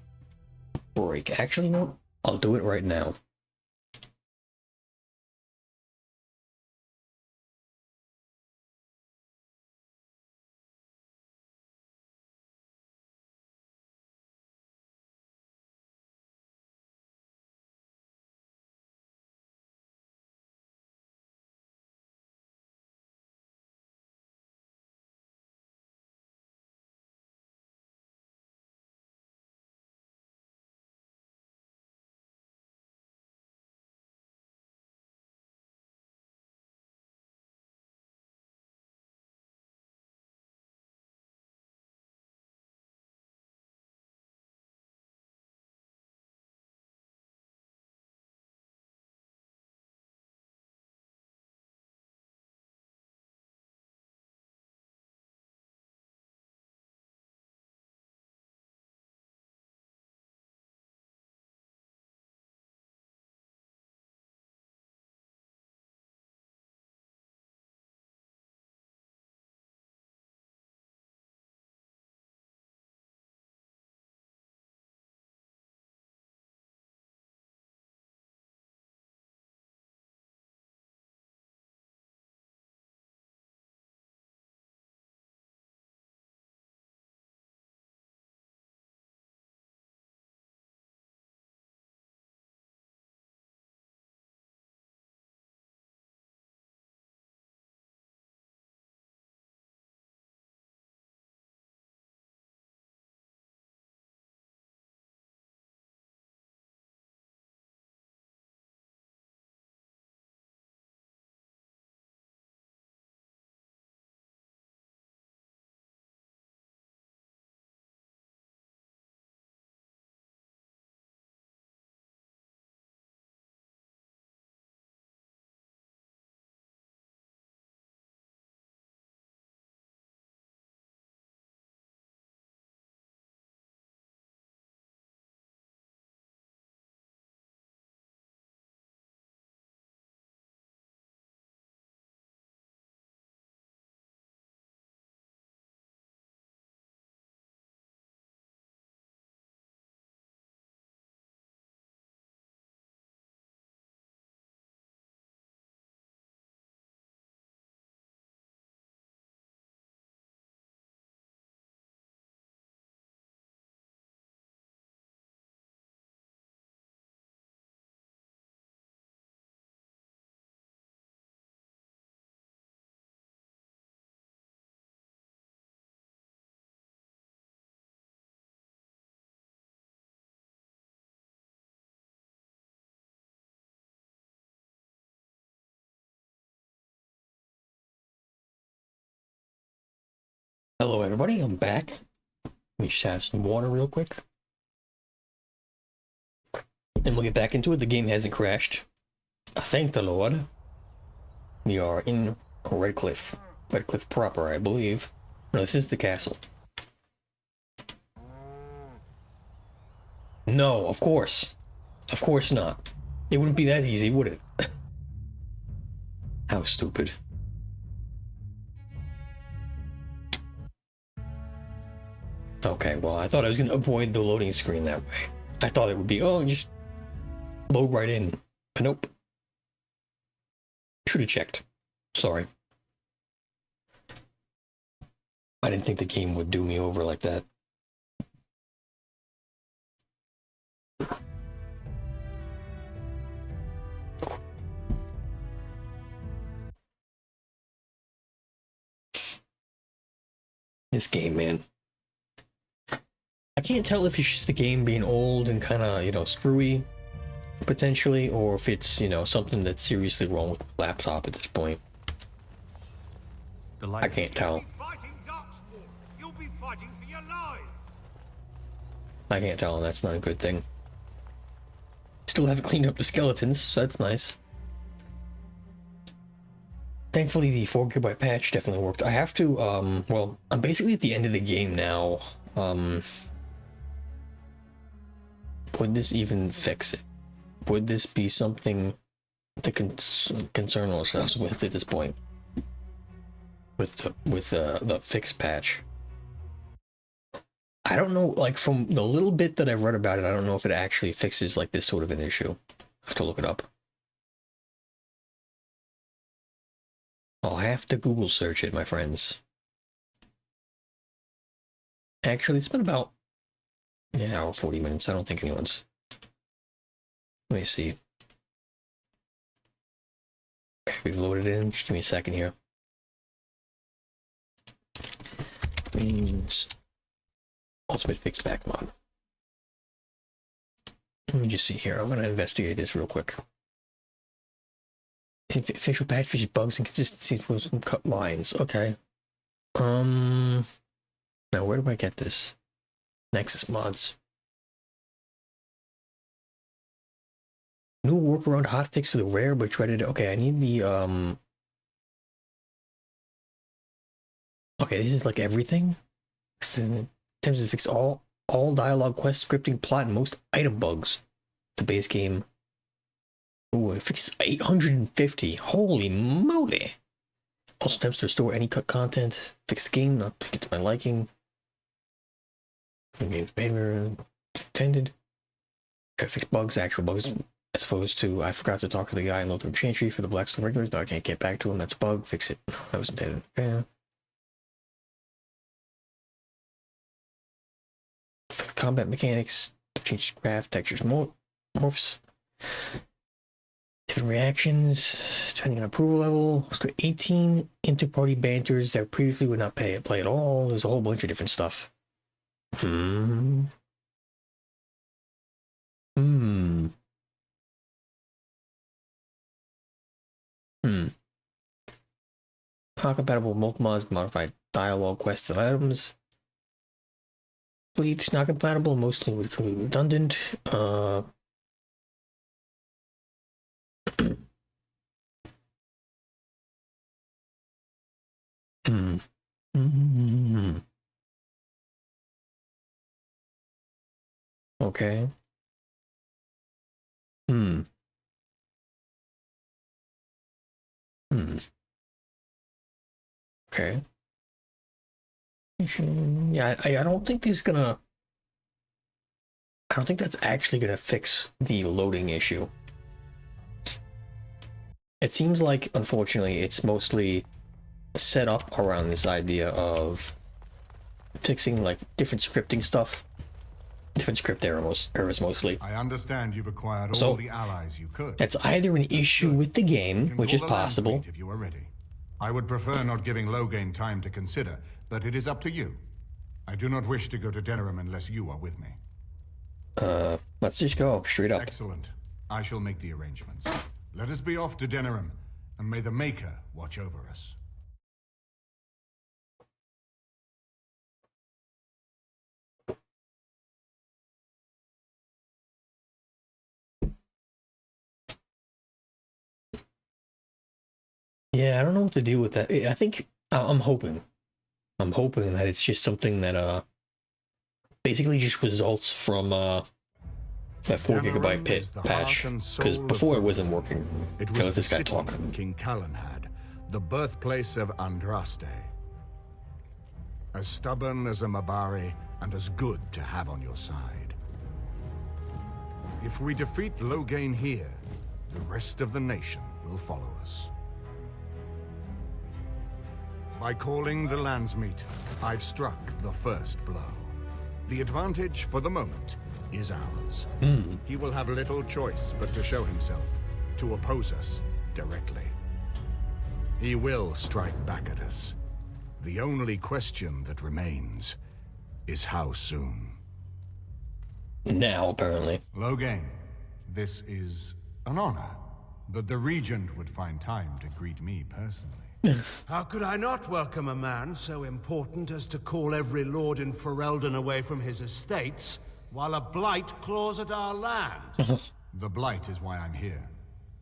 break. Actually, no, I'll do it right now. Hello everybody, I'm back. Let me just have some water real quick. And we'll get back into it. The game hasn't crashed. Thank the Lord. We are in Redcliffe. Redcliffe proper, I believe. No, this is the castle. No, of course. Of course not. It wouldn't be that easy, would it? How stupid. Okay, well, I thought I was going to avoid the loading screen that way. I thought it would be, oh, just load right in. But nope. Should have checked. Sorry. I didn't think the game would do me over like that. This game, man. I can't tell if it's just the game being old and kind of, you know, screwy, potentially, or if it's, you know, something that's seriously wrong with the laptop at this point. I can't tell. I can't tell, and that's not a good thing. Still haven't cleaned up the skeletons, so that's nice. Thankfully, the 4 GB patch definitely worked. I have to, well, I'm basically at the end of the game now. Would this even fix it? Would this be something to concern ourselves with at this point? With the fixed patch? I don't know, like, from the little bit that I've read about it, I don't know if it actually fixes, like, this sort of an issue. I have to look it up. I'll have to Google search it, my friends. Actually, it's been about an hour 40 minutes. I don't think anyone's... Let me see. Okay, we've loaded in. Just give me a second here. Means Ultimate Fix Back mod. Let me just see here. I'm going to investigate this real quick. Facial patch fixes bugs and consistencies with some cut lines. Okay. Now where do I get this? Nexus mods. New workaround hotfix for the rare but dreaded. Okay, I need the Okay, this is like everything. Attempts to fix all dialogue, quest, scripting, plot, and most item bugs. The base game. Ooh, it fixes 850. Holy moly! Also attempts to restore any cut content. Fix the game, not to get to my liking. Game's behavior intended. Try to fix bugs, actual bugs, as opposed to I forgot to talk to the guy in Lothar Chantry for the Blackstone regulars. No, I can't get back to him. That's a bug. Fix it. No, that was intended. Yeah. Combat mechanics. Change craft, textures, morphs. Different reactions, depending on approval level. Let's go 18 inter-party banters that previously would not play at all. There's a whole bunch of different stuff. How compatible multi mods, modified dialogue, quests, and items. Complete, not compatible, mostly redundant. Okay. Okay. Yeah, I don't think he's gonna... I don't think that's actually gonna fix the loading issue. It seems like, unfortunately, it's mostly set up around this idea of fixing, like, different scripting stuff. Different script errors mostly. I understand you've acquired all the allies you could. That's either an issue with the game, which is possible. If you are ready. I would prefer not giving Loghain time to consider, but it is up to you. I do not wish to go to Denerim unless you are with me. Let's just go straight up. Excellent. I shall make the arrangements. Let us be off to Denerim, and may the Maker watch over us. Yeah, I don't know what to do with that. I think I'm hoping that it's just something that basically just results from that 4 gigabyte patch, because before it wasn't working. It was this guy talk. King Callan had, the birthplace of Andraste. As stubborn as a Mabari, and as good to have on your side. If we defeat Loghain here, the rest of the nation will follow us. By calling the Landsmeet, I've struck the first blow. The advantage, for the moment, is ours. He will have little choice but to show himself, to oppose us directly. He will strike back at us. The only question that remains is how soon. Now, apparently. Loghain, this is an honor, but the Regent would find time to greet me personally. How could I not welcome a man so important as to call every lord in Ferelden away from his estates, while a blight claws at our land? The blight is why I'm here.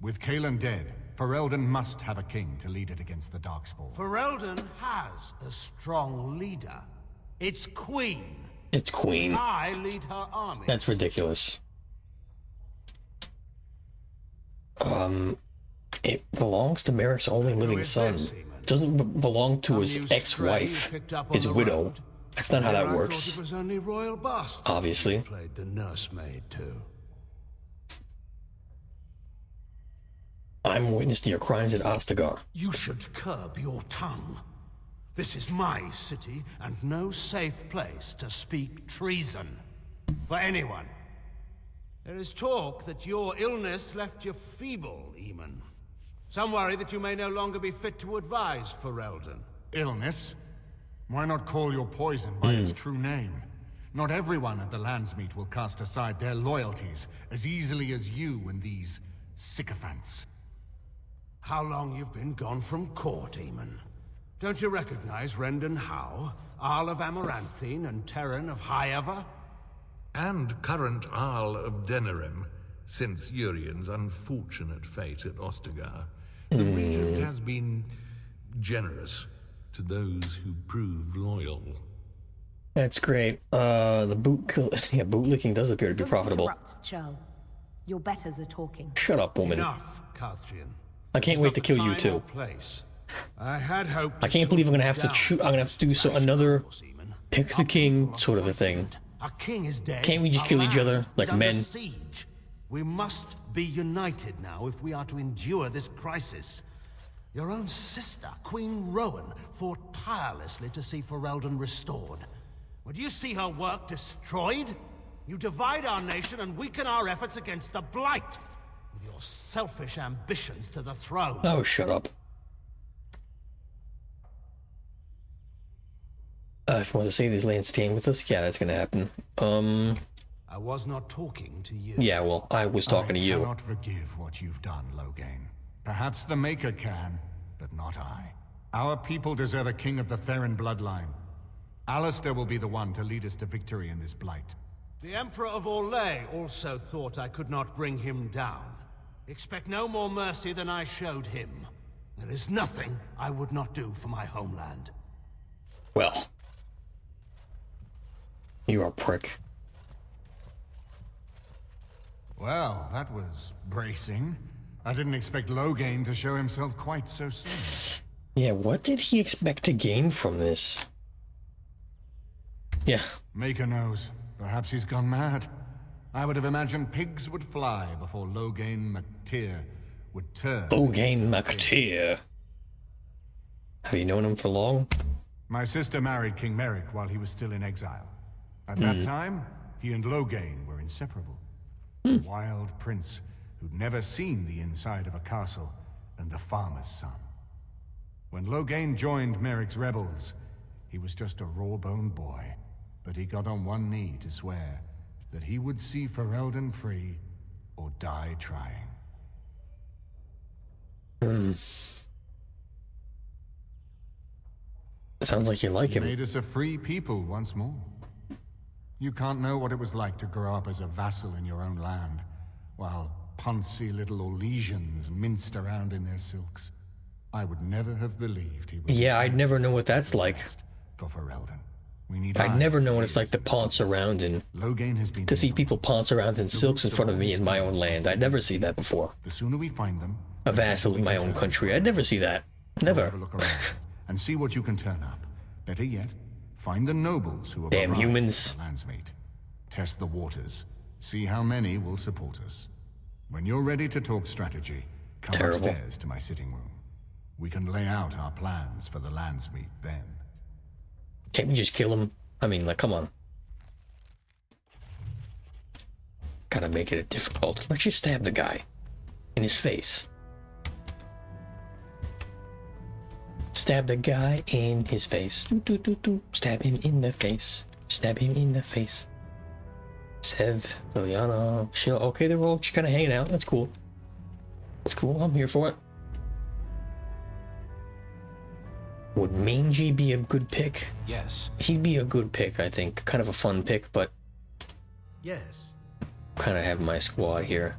With Callan dead, Ferelden must have a king to lead it against the Darkspawn. Ferelden has a strong leader. It's Queen. It's Queen. I lead her army. That's ridiculous. It belongs to Merrick's only living son. It doesn't belong to his ex-wife, his widow. That's not how that works. It was only royal bastards. Obviously. Played the nursemaid too. I'm witness to your crimes at Ostagar. You should curb your tongue. This is my city, and no safe place to speak treason for anyone. There is talk that your illness left you feeble, Eamon. Some worry that you may no longer be fit to advise Ferelden. Illness? Why not call your poison by its true name? Not everyone at the Landsmeet will cast aside their loyalties as easily as you and these sycophants. How long you've been gone from court, Eamon? Don't you recognize Rendon Howe, Arl of Amaranthine, and Terran of Highever? And current Arl of Denerim, since Urien's unfortunate fate at Ostagar. The Regent has been generous to those who prove loyal. That's great. The bootlicking does appear to be profitable. Interrupt, Joe. Your betters are talking. Shut up, woman. Enough, Castrian. I can't wait to kill you too. I had hoped. I can't believe I'm gonna have to shoot. I'm gonna have to do so another pick the king sort of a thing. Our king is dead. Can't we just kill each other like men? Siege. We must be united now if we are to endure this crisis. Your own sister, Queen Rowan, fought tirelessly to see Ferelden restored. Would you see her work destroyed? You divide our nation and weaken our efforts against the Blight, with your selfish ambitions to the throne. Oh, shut up. If you want to save these lands, staying with us, yeah, that's gonna happen. I was not talking to you. Yeah, well, I was talking to you. I cannot forgive what you've done, Loghain. Perhaps the Maker can, but not I. Our people deserve a king of the Theron bloodline. Alistair will be the one to lead us to victory in this blight. The Emperor of Orlais also thought I could not bring him down. Expect no more mercy than I showed him. There is nothing I would not do for my homeland. Well, you're a prick. Well, that was bracing. I didn't expect Loghain to show himself quite so soon. Yeah, what did he expect to gain from this? Yeah. Maker knows. Perhaps he's gone mad. I would have imagined pigs would fly before Loghain MacTyr would turn. Loghain MacTyr. Have you known him for long? My sister married King Merrick while he was still in exile. At that time, he and Loghain were inseparable. A wild prince who'd never seen the inside of a castle and a farmer's son. When Loghain joined Merrick's rebels, he was just a raw-boned boy, but he got on one knee to swear that he would see Ferelden free or die trying. Sounds like you like him. He made us a free people once more. You can't know what it was like to grow up as a vassal in your own land, while poncy little Orlesians minced around in their silks. I would never have believed he was... Yeah, I'd never know what that's like. For Ferelden. We need I'd never know what it's like to pounce around and to see people pounce around in silks in front of me in my own land. I'd never see that before. The sooner we find them, a vassal in my own country. I'd never see that. Never. Have a look around and see what you can turn up. Better yet, find the nobles who are damn humans. Landsmeet. Test the waters. See how many will support us. When you're ready to talk strategy, come upstairs to my sitting room. We can lay out our plans for the Landsmeet then. Can't we just kill him? I mean, like, come on. Gotta make it difficult. Let's just stab the guy in his face. Stab the guy in his face. Stab him in the face. Stab him in the face. Sev, Liliana, Sheila. Okay, they're all just kind of hanging out. That's cool. That's cool. I'm here for it. Would Mangy be a good pick? Yes. He'd be a good pick, I think. Kind of a fun pick, but... Yes. Kind of have my squad here.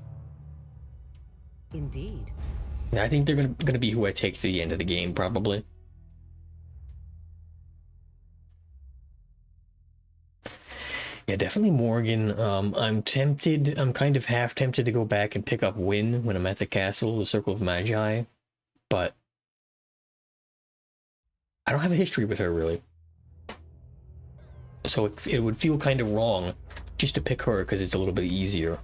Indeed. I think they're gonna be who I take to the end of the game, probably. Yeah, definitely Morgan. I'm tempted. I'm kind of half tempted to go back and pick up Wynn when I'm at the castle, the Circle of Magi, but I don't have a history with her, really. So it would feel kind of wrong just to pick her because it's a little bit easier.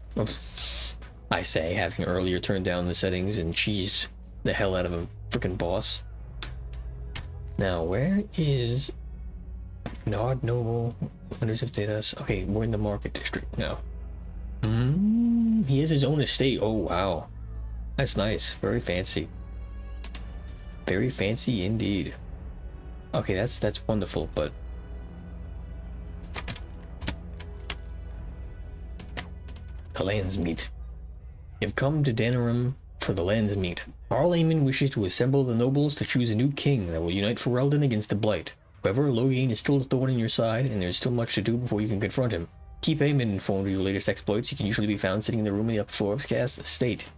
I say, having earlier turned down the settings and cheesed the hell out of a freaking boss. Now, where is Nod Noble? Wonders if they does. Okay, we're in the market district now. He has his own estate. Oh, wow. That's nice. Very fancy. Very fancy indeed. Okay, that's wonderful, but the Landsmeet. You've come to Danarum for the Landsmeet. Jarl Aemon wishes to assemble the nobles to choose a new king that will unite Ferelden against the Blight. However, Loghain is still a thorn in your side, and there's still much to do before you can confront him. Keep Aemon informed of your latest exploits. He can usually be found sitting in the room in the upper floor of his cast estate.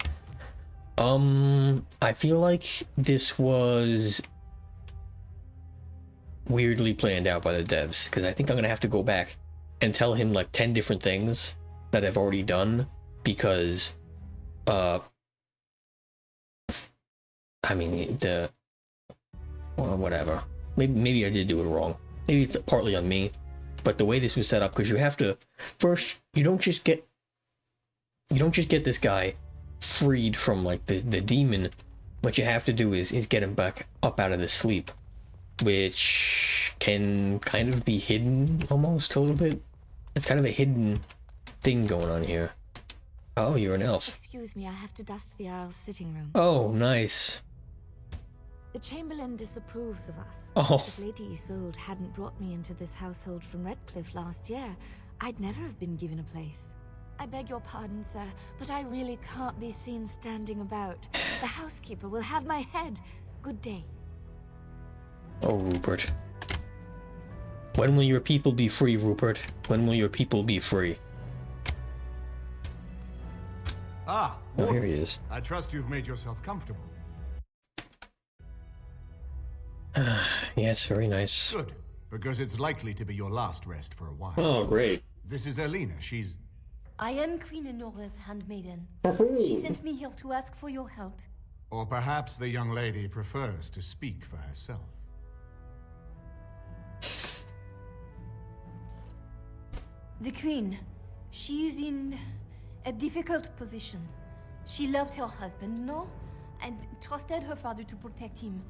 I feel like this was weirdly planned out by the devs, because I think I'm gonna have to go back and tell him like 10 different things that I've already done, because I mean well, whatever, maybe I did do it wrong, maybe it's partly on me, but the way this was set up, because you have to first, you don't just get this guy freed from like the demon. What you have to do is get him back up out of the sleep, which can kind of be hidden almost a little bit. It's kind of a hidden thing going on here. Oh, you're an elf. Excuse me, I have to dust the Earl's sitting room. Oh, nice. The Chamberlain disapproves of us. Oh. If Lady Isolde hadn't brought me into this household from Redcliffe last year, I'd never have been given a place. I beg your pardon, sir, but I really can't be seen standing about. The housekeeper will have my head. Good day. Oh, Rupert. When will your people be free, Rupert? When will your people be free? Ah, oh, here he is. I trust you've made yourself comfortable. Yes, very nice. Good, because it's likely to be your last rest for a while. Oh, great. This is Elena. She's... I am Queen Enora's handmaiden. She sent me here to ask for your help. Or perhaps the young lady prefers to speak for herself. The Queen, she is in a difficult position. She loved her husband, no? And trusted her father to protect him.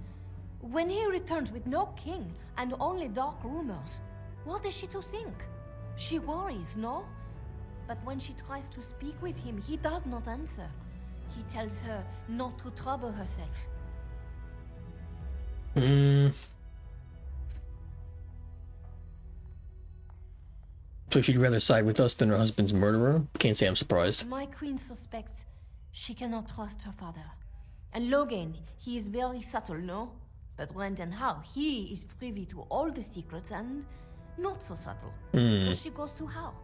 When he returns with no king and only dark rumors, what is she to think? She worries, no? But when she tries to speak with him, he does not answer. He tells her not to trouble herself. So she'd rather side with us than her husband's murderer? Can't say I'm surprised. My queen suspects she cannot trust her father. And Loghain, he is very subtle, no? But when and how, he is privy to all the secrets and not so subtle. So she goes to how?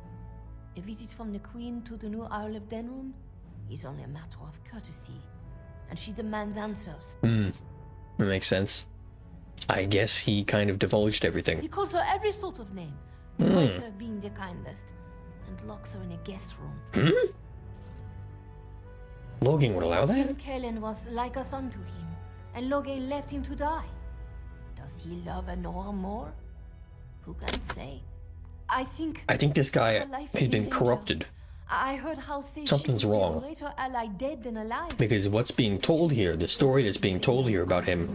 A visit from the Queen to the new Isle of Denrum is only a matter of courtesy. And she demands answers. That makes sense. I guess he kind of divulged everything. He calls her every sort of name. Traitor being the kindest. And locks her in a guest room. Logan would allow that? Kellen was like a son to him. And Logan left him to die. Does he love Honora more? Who can say? I think this guy her life has is been in corrupted. I heard how say Something's she would be wrong. a greater ally dead than alive. Because what's being told here, the story that's being told here about him,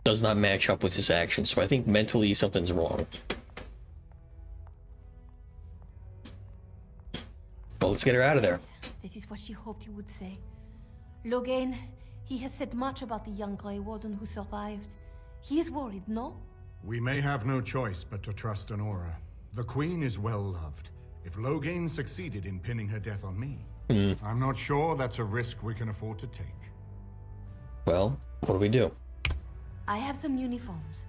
does not match up with his actions. So I think mentally something's wrong. But let's get her out of there. This is what she hoped he would say. Logan, he has said much about the young Grey Warden who survived. He is worried, no? We may have no choice but to trust Honora. The Queen is well loved. If Logain succeeded in pinning her death on me, I'm not sure that's a risk we can afford to take. Well, what do we do? I have some uniforms.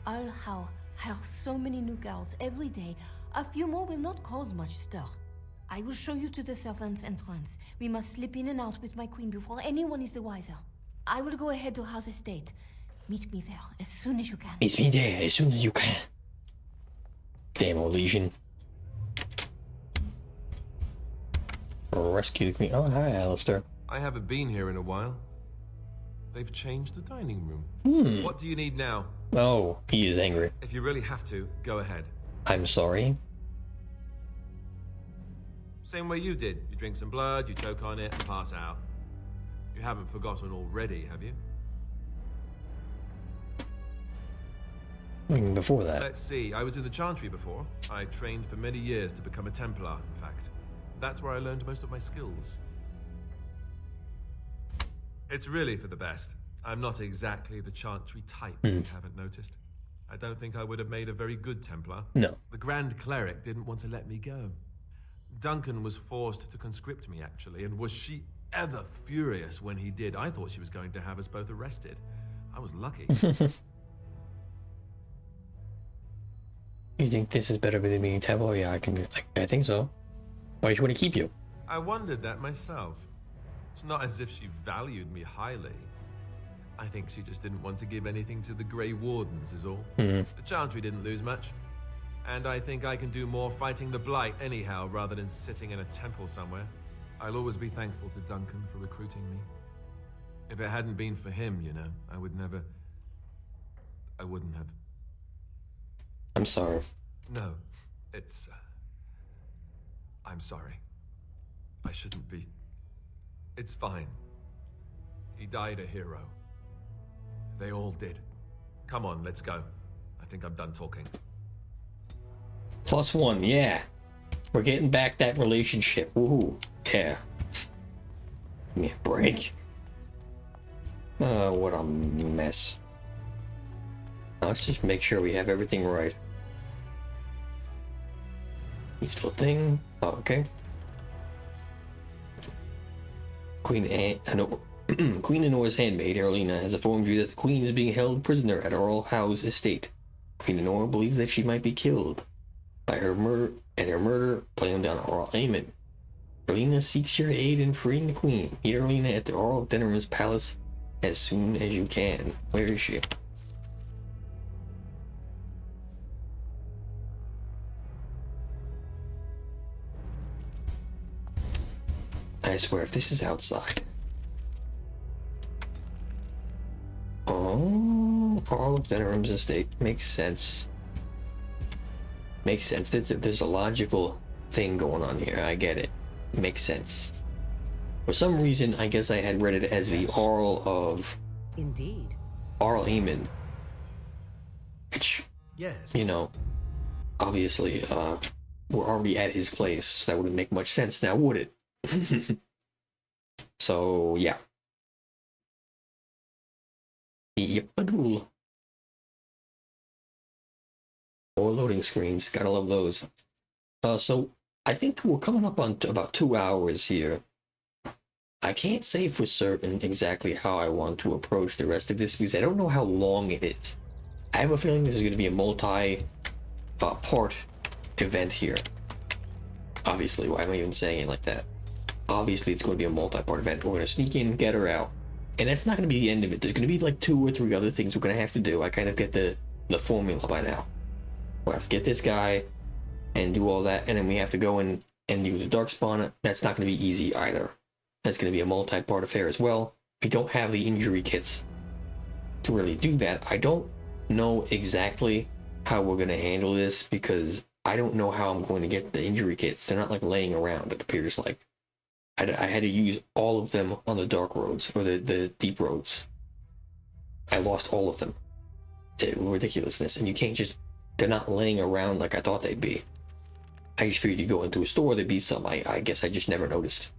I'll hire so many new guards every day. A few more will not cause much stir. I will show you to the servants' entrance. We must slip in and out with my queen before anyone is the wiser. I will go ahead to House Estate. Meet me there as soon as you can. Meet me there as soon as you can. Damn, Legion. Rescue the queen. Oh, hi, Alistair. I haven't been here in a while. They've changed the dining room. What do you need now? Oh, he is angry. If you really have to, go ahead. I'm sorry. Same way you did. You drink some blood, you choke on it, and pass out. You haven't forgotten already, have you? Before that. Let's see. I was in the Chantry before. I trained for many years to become a Templar, in fact. That's where I learned most of my skills. It's really for the best. I'm not exactly the Chantry type, if you haven't noticed. I don't think I would have made a very good Templar. No. The Grand Cleric didn't want to let me go. Duncan was forced to conscript me, actually, and was she ever furious when he did? I thought she was going to have us both arrested. I was lucky. You think this is better than being Templar? Yeah, I think so. Why does she want to keep you? I wondered that myself. It's not as if she valued me highly. I think she just didn't want to give anything to the Grey Wardens, is all. The Chantry didn't lose much. And I think I can do more fighting the Blight anyhow, rather than sitting in a temple somewhere. I'll always be thankful to Duncan for recruiting me. If it hadn't been for him, you know, I wouldn't have. I'm sorry. No, it's... I'm sorry. I shouldn't be... It's fine. He died a hero. They all did. Come on, let's go. I think I'm done talking. +1, yeah. We're getting back that relationship. Woohoo. Yeah. Give me a break. Oh, what a mess. Now let's just make sure we have everything right. Each little thing. Oh, okay. Queen Honora's handmaid, Arlena, has informed you that the Queen is being held prisoner at Earl Howe's estate. Queen Honora believes that she might be killed by her murder planned down Earl Aemon. Arlena seeks your aid in freeing the Queen. Meet Arlena at the Earl of Denham's palace as soon as you can. Where is she? I swear, if this is outside. Oh, Earl of Denham's estate. Makes sense. Makes sense. There's a logical thing going on here. I get it. Makes sense. For some reason, I guess I had read it as the Earl of... Indeed. Earl Aemon. Which, yes, you know, obviously, we're already at his place. That wouldn't make much sense now, would it? So, yeah. Yep. More loading screens. Gotta love those. So, I think we're coming up on about 2 hours here. I can't say for certain exactly how I want to approach the rest of this because I don't know how long it is. I have a feeling this is going to be a multi-part event here. Obviously, why am I even saying it like that? Obviously, it's going to be a multi-part event. We're going to sneak in, get her out, And that's not going to be the end of it. There's going to be like 2 or 3 other things we're going to have to do. I kind of get the formula by now. We'll have to get this guy and do all that, and then we have to go in and use a darkspawn. That's not going to be easy either. That's going to be a multi-part affair as well. We don't have the injury kits to really do that. I don't know exactly how we're going to handle this, because I don't know how I'm going to get the injury kits. They're not like laying around, it appears like. I had to use all of them on the dark roads, or the deep roads. I lost all of them. Ridiculousness. And you can't just, they're not laying around like I thought they'd be. I just figured you go into a store, there'd be some. I guess I just never noticed.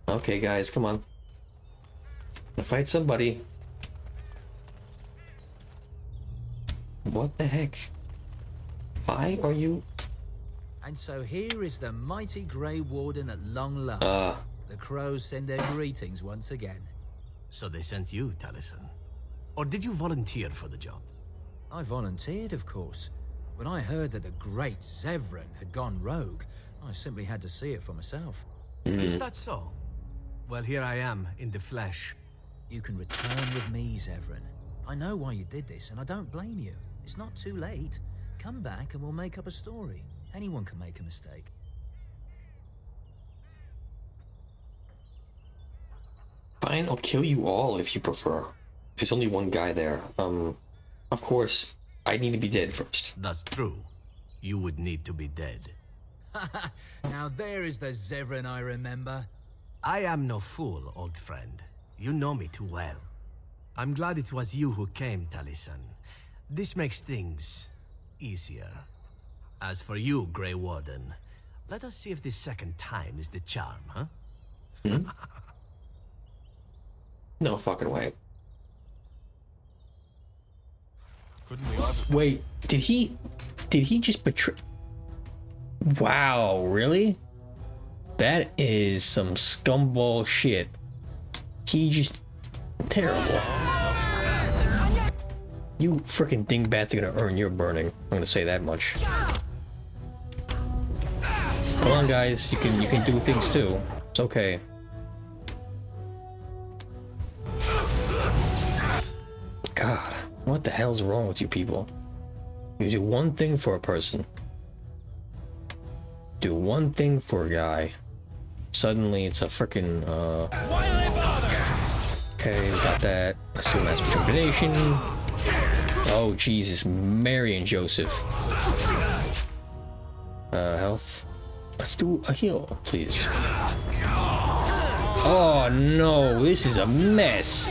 Okay, guys, come on. Gonna fight somebody. What the heck? Why are you? And so here is the mighty Grey Warden at long last. The crows send their greetings once again. So they sent you, Taliesin? Or did you volunteer for the job? I volunteered, of course. When I heard that the great Zevran had gone rogue, I simply had to see it for myself. Is that so? Well, here I am, in the flesh. You can return with me, Zevran. I know why you did this, and I don't blame you. It's not too late. Come back and we'll make up a story. Anyone can make a mistake. Fine, I'll kill you all if you prefer. There's only one guy there. Of course, I need to be dead first. That's true. You would need to be dead. Now there is the Zevran I remember. I am no fool, old friend. You know me too well. I'm glad it was you who came, Taliesin. This makes things easier. As for you, Grey Warden, let us see if this second time is the charm, huh? No fucking way. Wait, did he just betray? Wow, really? That is some scumball shit. He just terrible. You freaking dingbats are gonna earn your burning. I'm gonna say that much. Come on, guys. You can do things too. It's okay. God, what the hell's wrong with you people? You do one thing for a person. Do one thing for a guy. Suddenly it's a freaking okay, we got that. Let's do mass rejuvenation. Oh Jesus, Mary and Joseph. Health. Let's do a heal, please. Oh no, this is a mess.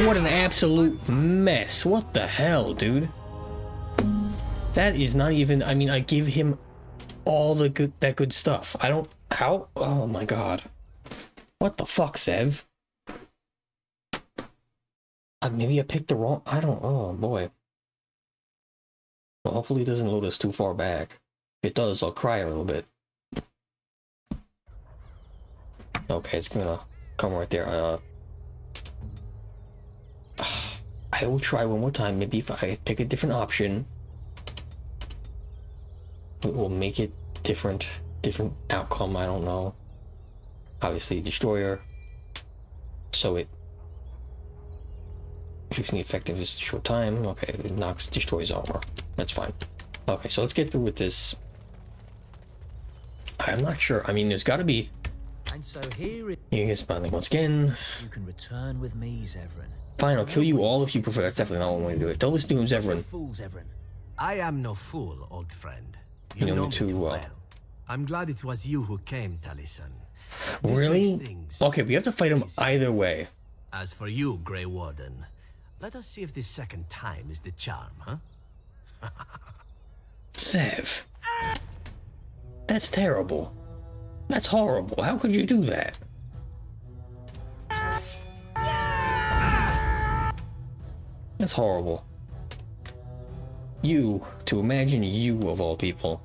What an absolute mess. What the hell, dude? That is not even, I mean, I give him all the good stuff. I don't, how? Oh my god. What the fuck, Zev? Maybe I picked the wrong, I don't, oh boy. Well, hopefully it doesn't load us too far back. If it does, I'll cry a little bit. Okay, it's gonna come right there. I will try one more time. Maybe if I pick a different option, it will make it different outcome. I don't know. Obviously, destroyer. So it keeps me effective as a short time. Okay, it destroys armor. That's fine. Okay, so let's get through with this. I'm not sure. I mean, there's got to be. And so here You get smiling once again. You can return with me, Zevran. Fine, I'll kill you all if you prefer. That's definitely not one way to do it. Don't listen to him, Zevran. Fool, Zevran. I am no fool, old friend. You know me too well. I'm glad it was you who came, Taliesin. Really? Okay, we have to fight him either way. As for you, Grey Warden, let us see if this second time is the charm, huh? Zev. That's terrible. That's horrible. How could you do that? That's horrible. You, to imagine you of all people,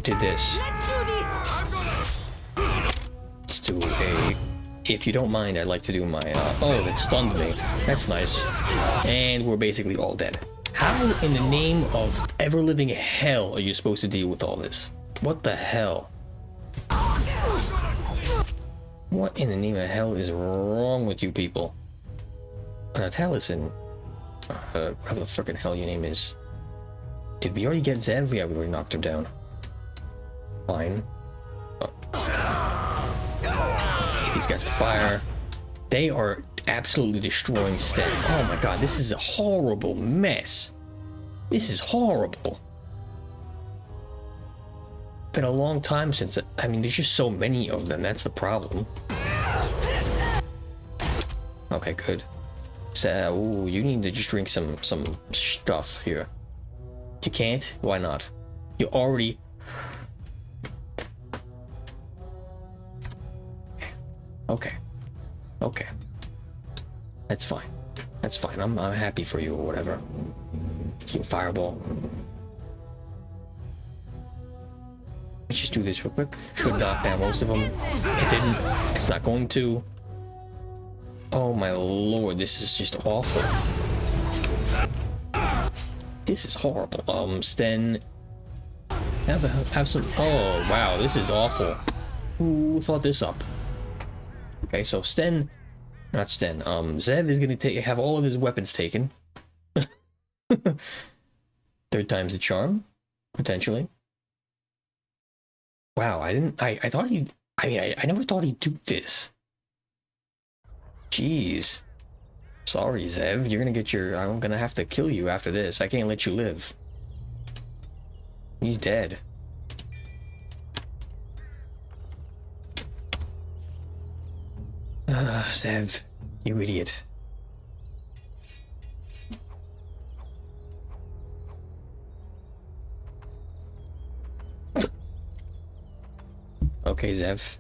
did this. Let's do a... If you don't mind, I'd like to do my... oh, it stunned me. That's nice. And we're basically all dead. How in the name of ever-living hell are you supposed to deal with all this? What the hell? What in the name of hell is wrong with you people? Taliesin. Whatever the frickin' hell your name is. Did we already get Zev? Yeah, we already knocked him down. Fine. Get these guys to fire. They are absolutely destroying Sten. Oh my god, this is a horrible mess. This is horrible. Been a long time since I mean, there's just so many of them. That's the problem. Okay, good. So, ooh, you need to just drink some stuff here. You can't? Why not? You already... Okay. Okay. That's fine. That's fine. I'm happy for you or whatever. You fireball. Let's just do this real quick. Should knock down most of them. It didn't. It's not going to. Oh my lord, this is just awful. This is horrible. Sten. Have some. Oh wow, this is awful. Who thought this up? Okay, so Sten. Not Sten. Zev is gonna have all of his weapons taken. Third time's the charm, potentially. Wow, I thought he'd... I mean, I never thought he'd do this. Jeez. Sorry, Zev. You're gonna get your... I'm gonna have to kill you after this. I can't let you live. He's dead. Zev. You idiot. Okay, Zev.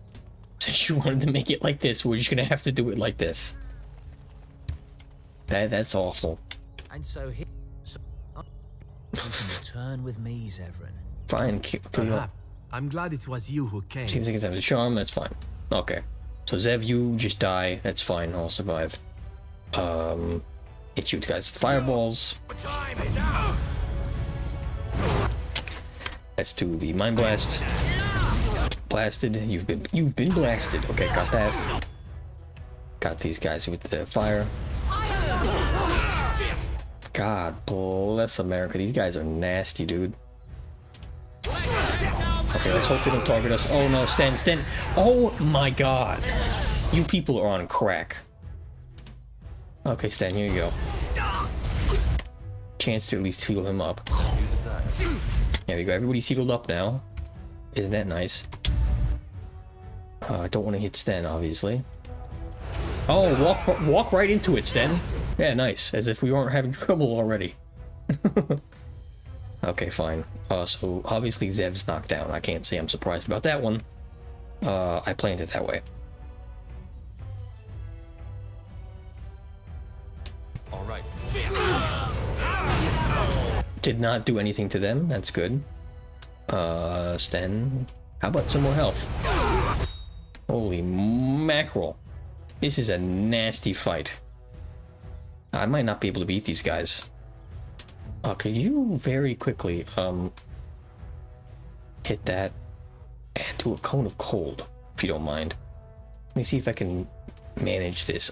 Since you wanted to make it like this, we're just gonna have to do it like this. That's awful. And so here, you can return with me, Zevran. Fine, I'm glad it was you who came. Seems like it's have the charm. That's fine. Okay, so Zev, you just die. That's fine. I'll survive. Hit you guys with fireballs. Let's do the mind blast. Blasted. You've been blasted. Okay, got that. Got these guys with the fire. God bless America. These guys are nasty, dude. Okay, let's hope they don't target us. Oh no, Sten. Oh my god. You people are on crack. Okay, Sten, here you go. Chance to at least heal him up. There we go. Everybody's healed up now. Isn't that nice? I don't want to hit Sten, obviously. Oh, walk right into it, Sten. Yeah, nice. As if we weren't having trouble already. Okay, fine. So obviously Zev's knocked down. I can't say I'm surprised about that one. I planned it that way. All right. Did not do anything to them. That's good. Sten, how about some more health? Holy mackerel. This is a nasty fight. I might not be able to beat these guys. Could you very quickly, hit that and do a cone of cold, if you don't mind. Let me see if I can manage this.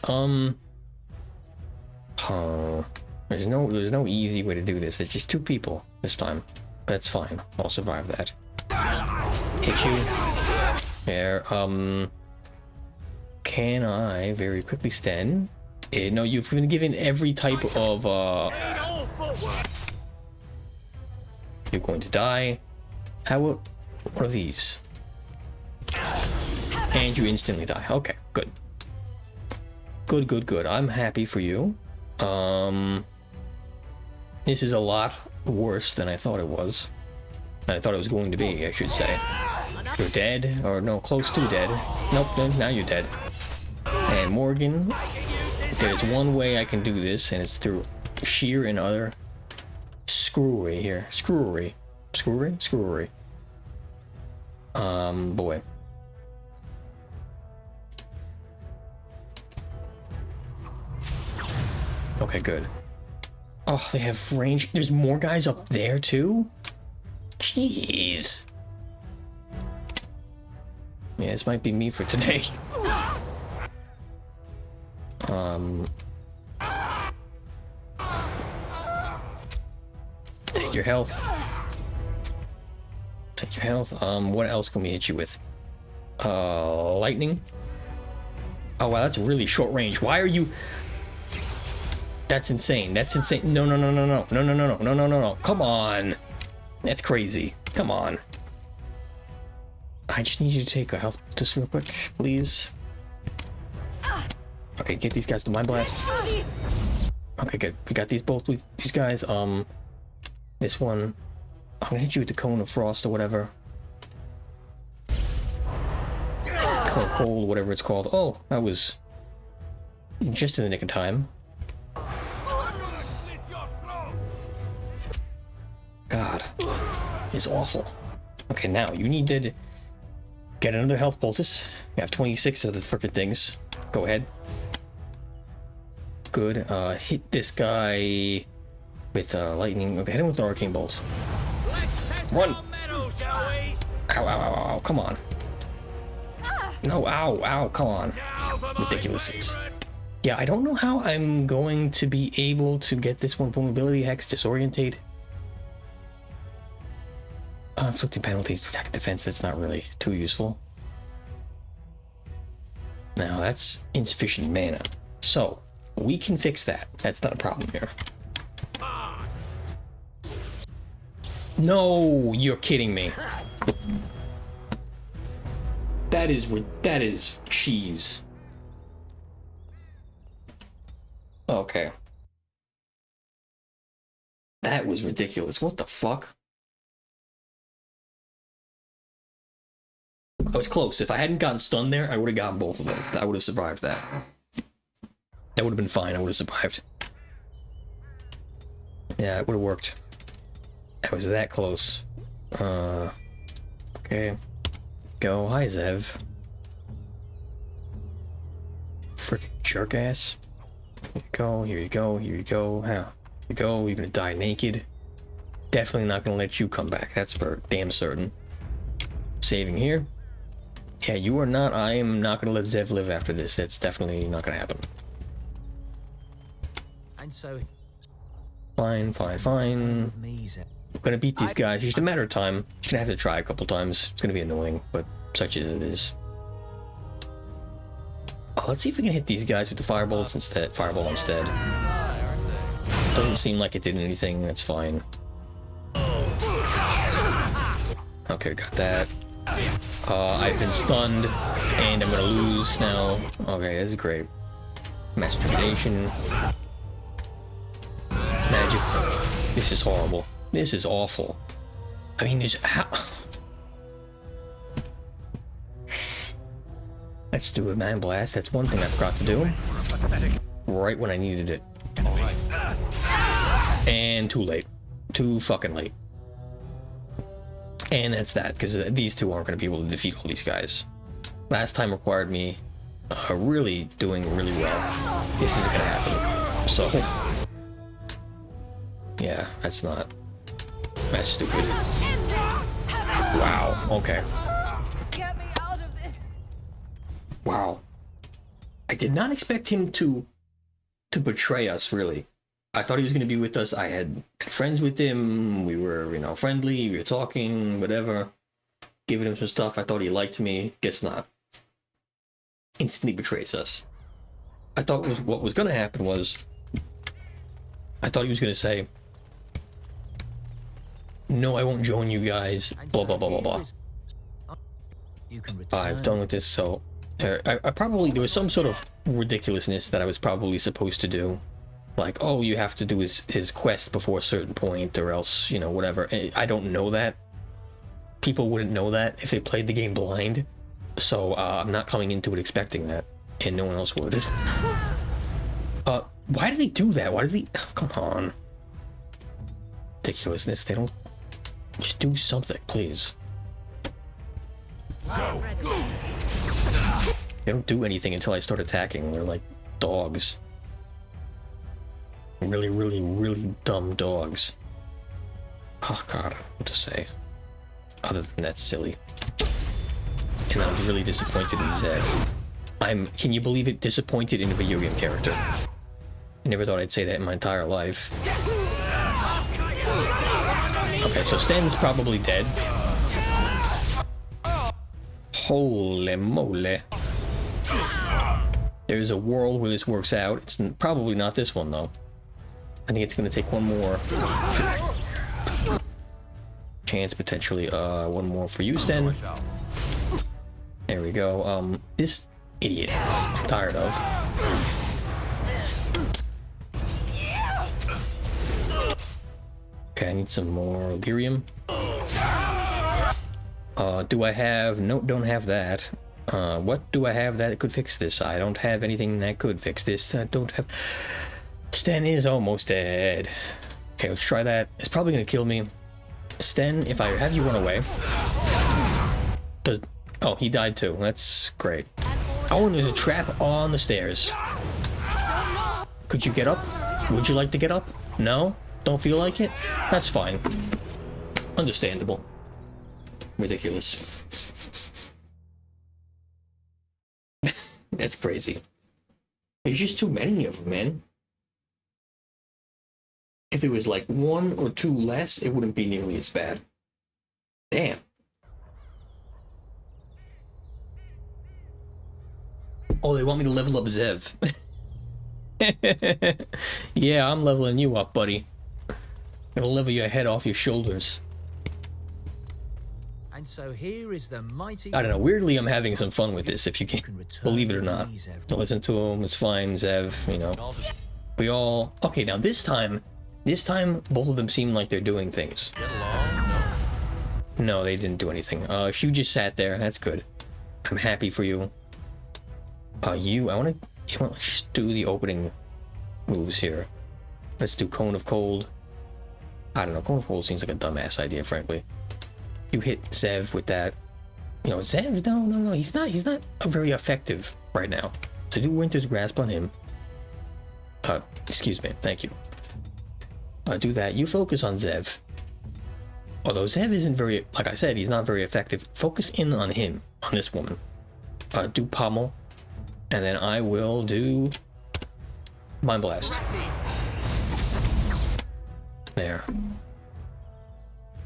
There's no easy way to do this. It's just two people this time. That's fine. I'll survive that. Hit you. There. Can I very quickly stand? No, you've been given every type of You're going to die. How about one of these? And you instantly die. Okay, good. Good. I'm happy for you. This is a lot worse than I thought it was. I thought it was going to be, I should say. You're dead, or no, close to dead. Nope, now you're dead. And Morgan, there's one way I can do this, and it's through sheer and utter screwery here. Screwery. Boy. Okay, good. Oh, they have range. There's more guys up there, too? Jeez. Yeah, this might be me for today. Take your health. Take your health. What else can we hit you with? Lightning. Oh wow, that's really short range. Why are you? That's insane. That's insane. No, no, no, no, no, no, no, no, no, no, no, no, no. Come on. That's crazy. Come on. I just need you to take a health just real quick, please. Okay, get these guys to Mind Blast. Okay, good. We got these both with these guys. This one. I'm gonna hit you with the Cone of Frost or whatever. Cold, whatever it's called. Oh, that was just in the nick of time. God, it's awful. Okay, now you need to get another health poultice. You have 26 of the frickin' things. Go ahead. Good. Hit this guy with lightning. Okay, hit him with an arcane bolt. Run! Ow, ow, ow, ow, come on. No, ow, ow, come on. Ridiculousness. Yeah, I don't know how I'm going to be able to get this one. Vulnerability, Hex, Disorientate. Inflicting penalties, attack and defense, that's not really too useful. Now, that's insufficient mana. So, we can fix that. That's not a problem here. No, you're kidding me. That is cheese. Okay. That was ridiculous. What the fuck? I was close. If I hadn't gotten stunned there, I would have gotten both of them. I would have survived that. That would have been fine. I would have survived. Yeah, it would have worked. I was that close. Okay. Go. Hi, Zev. Frickin' jerk ass. Here you go, here you go, here you go. Here you go, you're gonna die naked. Definitely not gonna let you come back. That's for damn certain. Saving here. Yeah, you are not. I am not gonna let Zev live after this. That's definitely not gonna happen. And so. Fine, fine, fine. I'm gonna beat these guys. It's just a matter of time. Just gonna have to try a couple times. It's gonna be annoying, but such as it is. Oh, let's see if we can hit these guys with the fireballs instead. Fireball instead. Doesn't seem like it did anything. That's fine. Okay, got that. I've been stunned, and I'm gonna lose now. Okay, this is great. Mass Termination. Magic. This is horrible. This is awful. I mean, there's how. Let's do a Mind Blast. That's one thing I forgot to do. Right when I needed it. And too late. Too fucking late. And that's that, because these two aren't going to be able to defeat all these guys. Last time required me really doing really well. This isn't going to happen. So, yeah, that's not. That's stupid. Wow, okay. Get me out of this. Wow. I did not expect him to betray us, really. I thought he was going to be with us. I had friends with him. We were, you know, friendly. We were talking, whatever. Giving him some stuff. I thought he liked me. Guess not. Instantly betrays us. I thought what was going to happen was... I thought he was going to say... No, I won't join you guys. Blah, blah, blah, blah, blah. I've done with this, so... I probably... There was some sort of ridiculousness that I was probably supposed to do. Like, oh, you have to do his quest before a certain point, or else, you know, whatever. I don't know that. People wouldn't know that if they played the game blind. So, I'm not coming into it expecting that. And no one else would. Why do they do that? Why do they... Oh, come on. Ridiculousness. They don't... Just do something, please. Go. They don't do anything until I start attacking. They're like dogs. Really, really, really dumb dogs. Oh god, what to say? Other than that's silly. And I'm really disappointed in Zev. I'm, can you believe it, disappointed in a video game character. I never thought I'd say that in my entire life. Okay, so Sten's probably dead. Holy moly. There's a world where this works out. It's probably not this one, though. I think it's going to take one more chance, potentially. One more for you, Sten. There we go. This idiot I'm tired of. Okay, I need some more lyrium. Do I have... No, don't have that. What do I have that could fix this? I don't have anything that could fix this. I don't have... Sten is almost dead. Okay, let's try that. It's probably gonna kill me. Sten, if I have you run away... Does... Oh, he died too. That's great. Oh, and there's a trap on the stairs. Could you get up? Would you like to get up? No? Don't feel like it? That's fine. Understandable. Ridiculous. That's crazy. There's just too many of them, man. If it was like one or two less, it wouldn't be nearly as bad. Damn. Oh, they want me to level up Zev. Yeah, I'm leveling you up, buddy. It'll level your head off your shoulders. And so here is the mighty... I don't know, weirdly I'm having some fun with this, if you can believe it or not. Don't listen to him, it's fine, Zev, you know. We all... Okay, now this time both of them seem like they're doing things. No, they didn't do anything. Hugh just sat there, that's good. I'm happy for you. You want to just do the opening moves here. Let's do Cone of Cold. I don't know, Cone of Cold seems like a dumbass idea, frankly. You hit Zev with that. You know, Zev, no, he's not very effective right now. So do Winter's Grasp on him. Excuse me, thank you. Do that. You focus on Zev. Although Zev isn't very, like I said, he's not very effective. Focus in on him, on this woman. Do Pommel. And then I will do Mind Blast. There.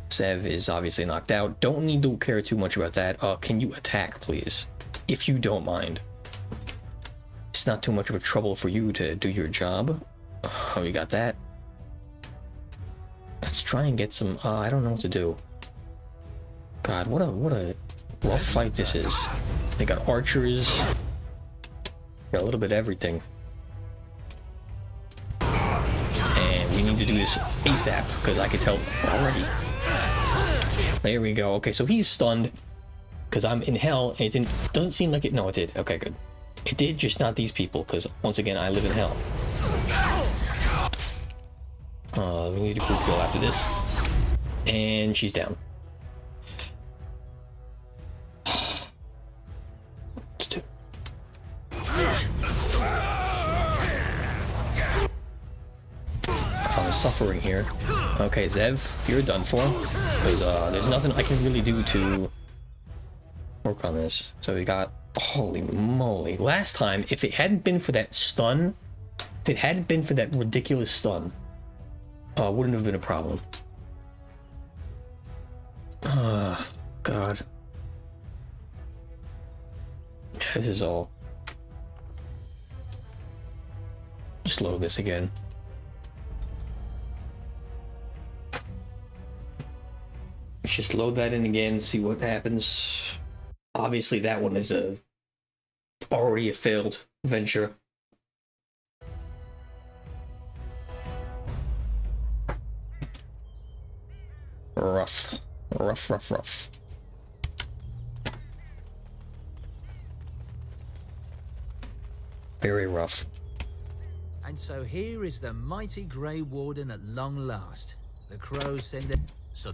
Zev is obviously knocked out. Don't need to care too much about that. Can you attack, please? If you don't mind. It's not too much of a trouble for you to do your job. Oh, you got that. Let's try and get some... I don't know what to do. God, what a rough fight this is. They got archers. Got a little bit of everything. And we need to do this ASAP, because I can tell already. There we go. Okay, so he's stunned, because I'm in hell, and it doesn't seem like it... No, it did. Okay, good. It did, just not these people, because, once again, I live in hell. We need to group go after this. And she's down. I'm suffering here. Okay, Zev, you're done for. Because there's nothing I can really do to work on this. So we got... Holy moly. Last time, if it hadn't been for that stun, if it hadn't been for that ridiculous stun, wouldn't have been a problem. God. This is all... Just load this again. Let's just load that in again, see what happens. Obviously that one is already a failed venture. Rough. Rough. Very rough. And so here is the mighty Grey Warden at long last. The crows send it. So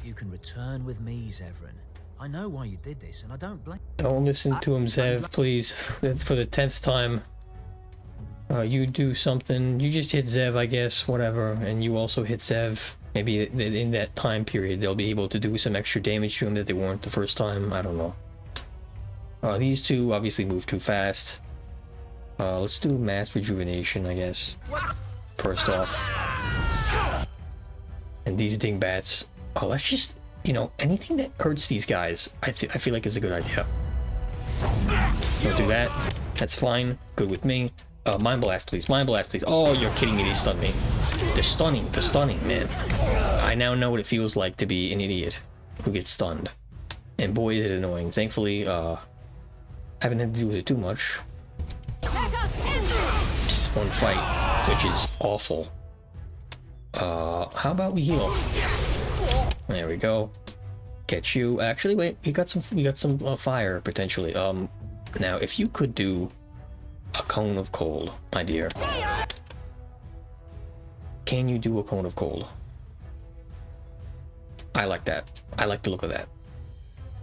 you can return with me, Zevran. I know why you did this, and I don't blame. Don't listen to him, Zev, please. For the 10th time. You do something. You just hit Zev, I guess, whatever. And you also hit Zev. Maybe in that time period, they'll be able to do some extra damage to him that they weren't the first time. I don't know. These two obviously move too fast. Let's do mass rejuvenation, I guess. First off. And these dingbats. Oh, let's just, you know, anything that hurts these guys, I feel like is a good idea. Don't do that. That's fine. Good with me. Mind blast, please. Mind blast, please. Oh, you're kidding me. They stunned me. They're stunning. They're stunning, man. I now know what it feels like to be an idiot who gets stunned. And boy, is it annoying. Thankfully, haven't had to do with it too much. Just one fight, which is awful. How about we heal? There we go. Get you. Actually, wait. We got some fire potentially. Now if you could do a cone of cold, my dear. Can you do a cone of cold? I like that. I like the look of that.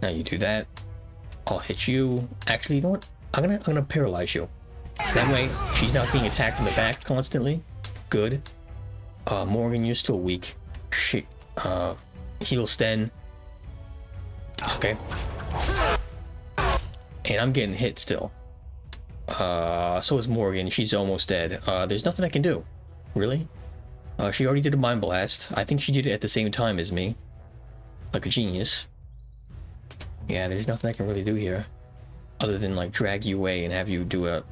Now you do that. I'll hit you. Actually, you know what? I'm gonna paralyze you. That way, she's not being attacked in the back constantly. Good. Morgan, you're still weak. Shit. Heal Sten. Okay. And I'm getting hit still. So is Morgan. She's almost dead. There's nothing I can do. Really? She already did a mind blast. I think she did it at the same time as me. Like a genius. Yeah, there's nothing I can really do here. Other than, like, drag you away and have you do a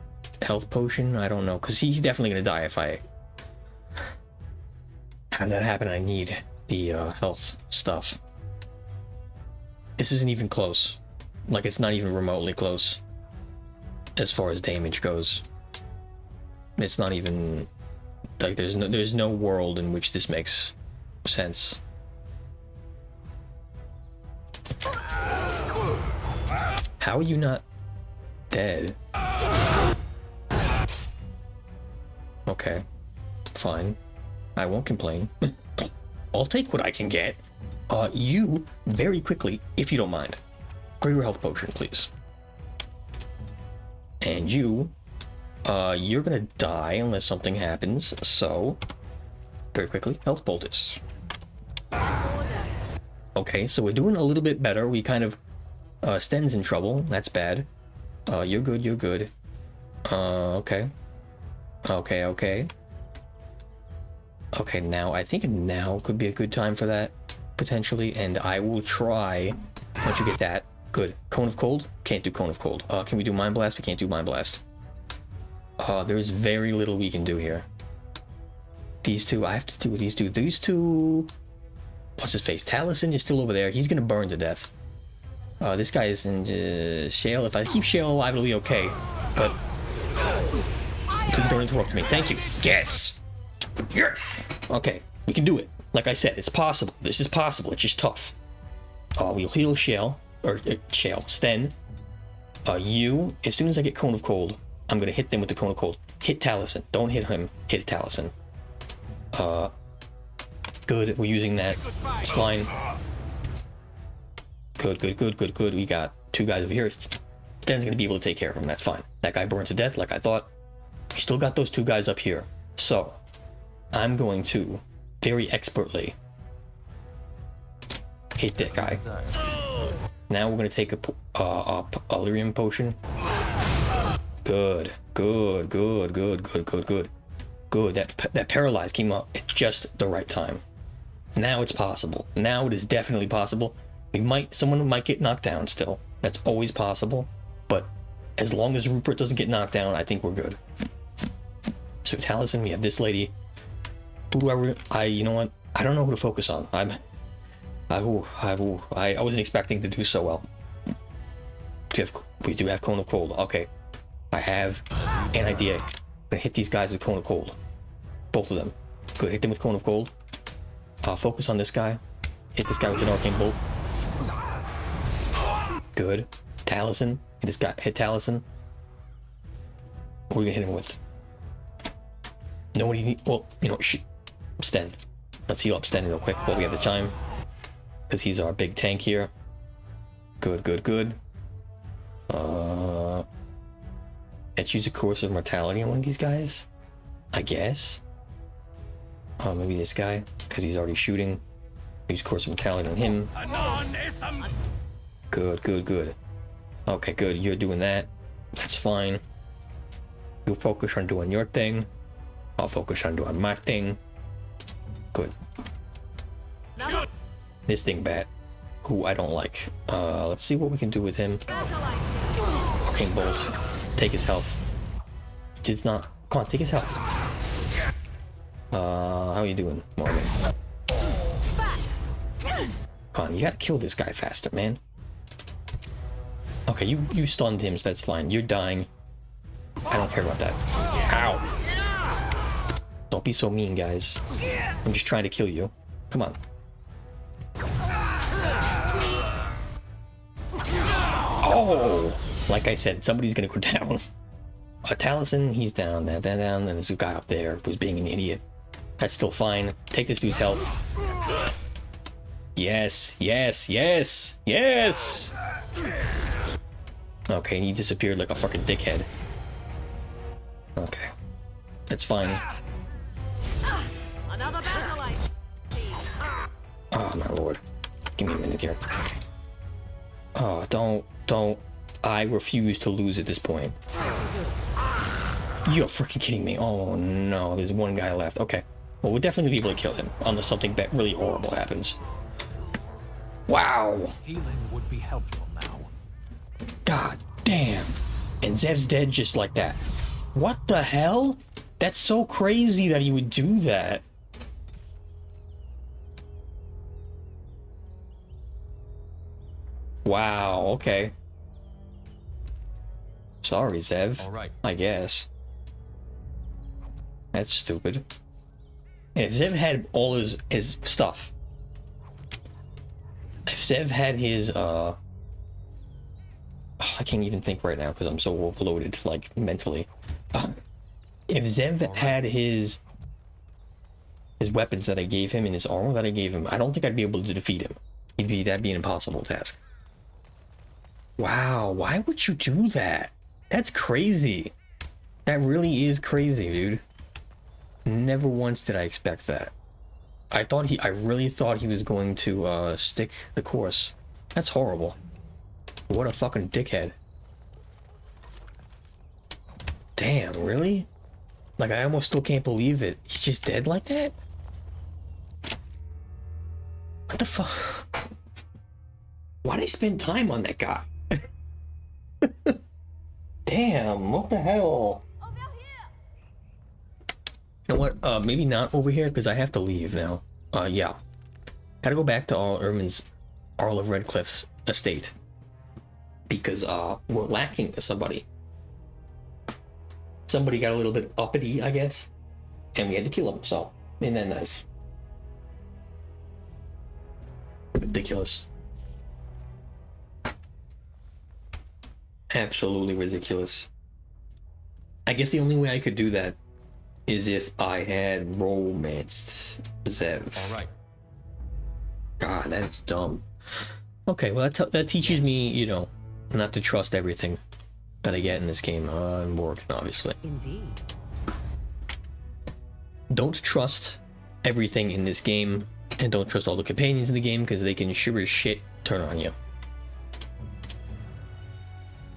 health potion? I don't know, because he's definitely gonna die if I have that happen. I need the health stuff. This isn't even close. Like, it's not even remotely close. As far as damage goes. It's not even... Like, there's no world in which this makes sense. How are you not dead? Okay. Fine. I won't complain. I'll take what I can get. You, very quickly, if you don't mind. Greater health potion, please. And you, you're gonna die unless something happens, so... Very quickly, health poultice. Okay, so we're doing a little bit better. We kind of... Sten's in trouble. That's bad. You're good, you're good. Okay. Okay. Okay, now, I think now could be a good time for that, potentially, and I will try... Once you get that. Good. Cone of Cold? Can't do Cone of Cold. Can we do Mind Blast? We can't do Mind Blast. There's very little we can do here. These two, I have to do with these two. These two... What's his face? Taliesin is still over there. He's gonna burn to death. This guy is in Shale. If I keep Shale alive, it'll be okay. But... Please don't interrupt me. Thank you. Yes! Yes! Okay, we can do it. Like I said, it's possible. This is possible. It's just tough. We'll heal Shale. Or, Shale. Sten. You, as soon as I get Cone of Cold, I'm gonna hit them with the Cone of Cold. Hit Taliesin. Don't hit him. Hit Taliesin. Good. We're using that. It's fine. Good. We got two guys over here. Sten's gonna be able to take care of him. That's fine. That guy burned to death like I thought. We still got those two guys up here. So, I'm going to, very expertly, hit that guy. Now we're gonna take a Illyrium potion. Good. That paralyzed came up at just the right time. Now it's possible. Now it is definitely possible. Someone might get knocked down still. That's always possible. But as long as Rupert doesn't get knocked down, I think we're good. So Taliesin, we have this lady. Who do you know what? I don't know who to focus on. I wasn't expecting to do so well. We do have Cone of Cold. Okay. I have an idea. I'm gonna hit these guys with Cone of Cold. Both of them. Good. Hit them with Cone of Cold. Focus on this guy. Hit this guy with an Arcane Bolt. Good. Taliesin. Hit Taliesin. What are we gonna hit him with? Nobody need... Well, you know, Sten. Let's heal up Sten real quick while we have the time. Because he's our big tank here. Good. Let's use a Course of Mortality on one of these guys. I guess. Maybe this guy, because he's already shooting. Use Course of Mortality on him. Good. Okay, good. You're doing that. That's fine. You focus on doing your thing. I'll focus on doing my thing. Good. This thing bat, who I don't like. Let's see what we can do with him. Arcane Bolt. Take his health. He did not. Come on, take his health. How are you doing, Morgan? Come on, you gotta kill this guy faster, man. Okay, you stunned him, so that's fine. You're dying. I don't care about that. Ow! Don't be so mean, guys. I'm just trying to kill you. Come on. Oh! Like I said, somebody's gonna go down. Taliesin, he's down, down, and there's a guy up there who's being an idiot. That's still fine. Take this dude's health. Yes, yes, yes, yes! Okay, he disappeared like a fucking dickhead. Okay. That's fine. Another battle light. Oh my lord. Give me a minute here. Oh, don't. I refuse to lose at this point. You're freaking kidding me. Oh no, there's one guy left. Okay. Well, we're definitely gonna be able to kill him unless something really horrible happens. Wow! Healing would be helpful now. God damn. And Zev's dead just like that. What the hell? That's so crazy that he would do that. Wow, okay. Sorry, Zev. All right. I guess. That's stupid. And if Zev had all his stuff. If Zev had his, I can't even think right now because I'm so overloaded, like, mentally. If Zev had his weapons that I gave him and his armor that I gave him, I don't think I'd be able to defeat him. That'd be an impossible task. Wow, why would you do that? That's crazy. That really is crazy, dude. Never once did I expect that. I really thought he was going to stick the course. That's horrible. What a fucking dickhead. Damn, really? Like, I almost still can't believe it. He's just dead like that? What the fuck? Why'd I spend time on that guy? Damn, what the hell? You know what? Maybe not over here because I have to leave now. Yeah. Gotta go back to Arl of Redcliffe's estate. Because, we're lacking somebody. Somebody got a little bit uppity, I guess. And we had to kill him, so. Ain't that nice? Ridiculous. Absolutely ridiculous. I guess the only way I could do that is if I had romanced Zev. All right. God, that's dumb. Okay, well that teaches me, you know, not to trust everything that I get in this game. I'm working, obviously. Indeed. Don't trust everything in this game, and don't trust all the companions in the game because they can sure as shit turn on you.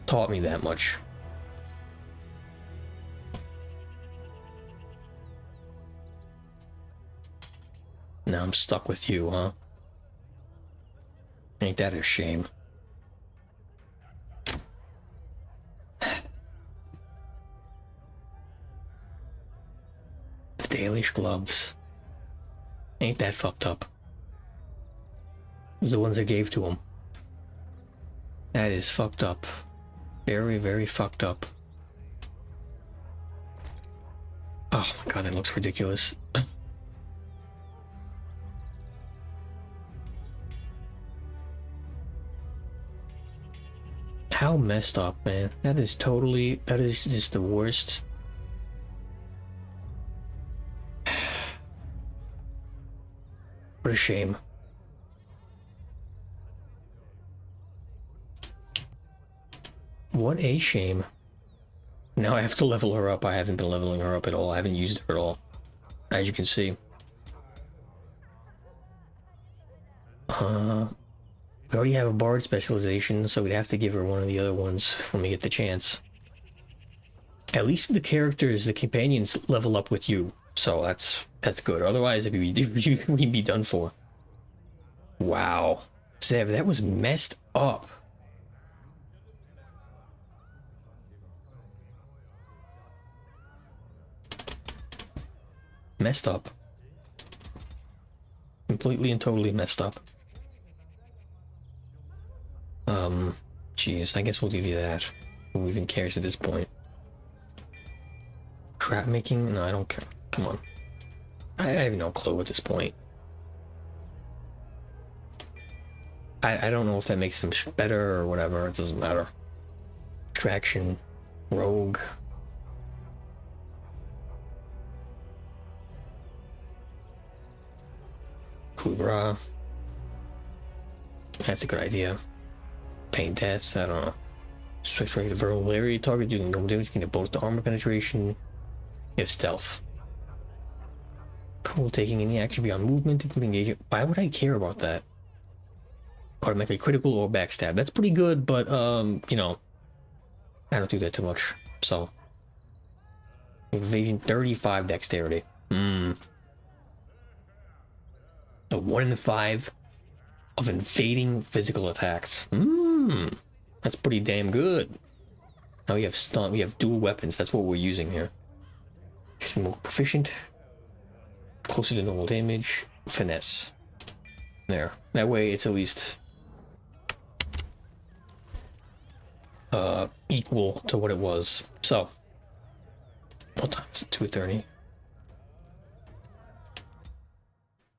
Taught me that much. Now I'm stuck with you, huh? Ain't that a shame? Dalish gloves. Ain't that fucked up? It was the ones I gave to him. That is fucked up. Very, very fucked up. Oh my god, that looks ridiculous. How messed up, man. That is just the worst. What a shame. What a shame. Now I have to level her up. I haven't been leveling her up at all. I haven't used her at all, as you can see. We already have a bard specialization, so we'd have to give her one of the other ones when we get the chance. At least the characters, the companions, level up with you, so that's good. Otherwise, we'd be done for. Wow, Zev, that was messed up. Messed up. Completely and totally messed up. Jeez, I guess we'll give you that. Who even cares at this point? Trap making? No, I don't care. Come on. I have no clue at this point. I don't know if that makes them better or whatever. It doesn't matter. Traction. Rogue. Kubra. That's a good idea. Pain deaths, I don't know. Switch rate of vulnerability target using no damage. You can get both the armor penetration. You have stealth. Cool, taking any action beyond movement, including engagement. Why would I care about that? Automatically critical or backstab. That's pretty good, but you know, I don't do that too much. So evasion 35 dexterity. A 1 in 5 of invading physical attacks. That's pretty damn good. Now we have stun, we have dual weapons. That's what we're using here. Just more proficient. Closer to normal damage. Finesse. There. That way it's at least equal to what it was. So what time is it? 2:30.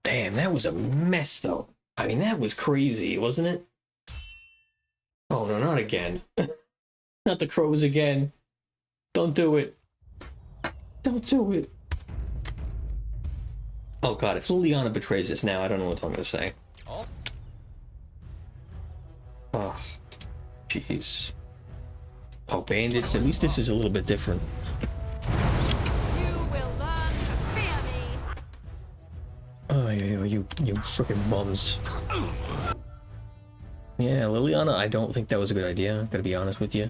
Damn, that was a mess though. I mean, that was crazy, wasn't it? Oh no, not again. Not the crows again. Don't do it. Don't do it. Oh god, if Liliana betrays us now, I don't know what I'm gonna say. Oh, jeez. Oh, bandits. At least this is a little bit different. Oh, you freaking bums. Yeah, Liliana, I don't think that was a good idea. Gotta be honest with you.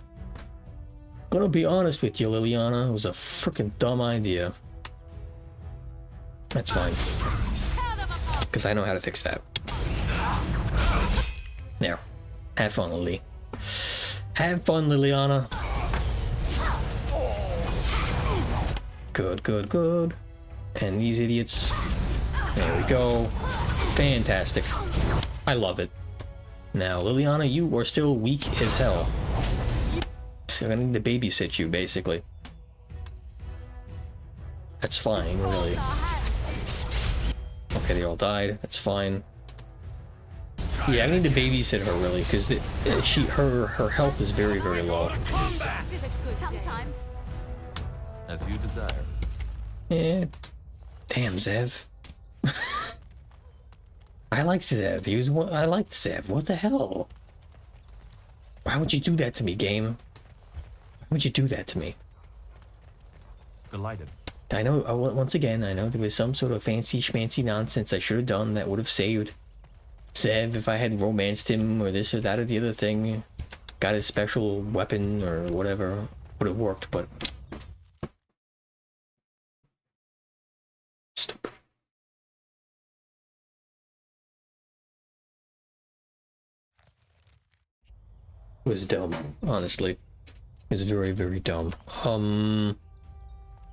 Gonna be honest with you, Liliana. It was a freaking dumb idea. That's fine. Because I know how to fix that. There. Have fun, Lily. Have fun, Liliana. Good, good, good. And these idiots. There we go. Fantastic. I love it. Now, Liliana, you are still weak as hell. So I need to babysit you, basically. That's fine, really. Okay, they all died. That's fine. Yeah, I need to babysit her, really, because her health is very, very low. As you desire. Yeah. Damn, Zev. I liked Zev. I liked Zev. What the hell? Why would you do that to me, game? Why would you do that to me? Delighted. I know, once again, I know there was some sort of fancy schmancy nonsense I should have done that would have saved Zev if I had romanced him or this or that or the other thing. Got his special weapon or whatever. Would have worked, but... Stupid. It was dumb, honestly. It was very, very dumb.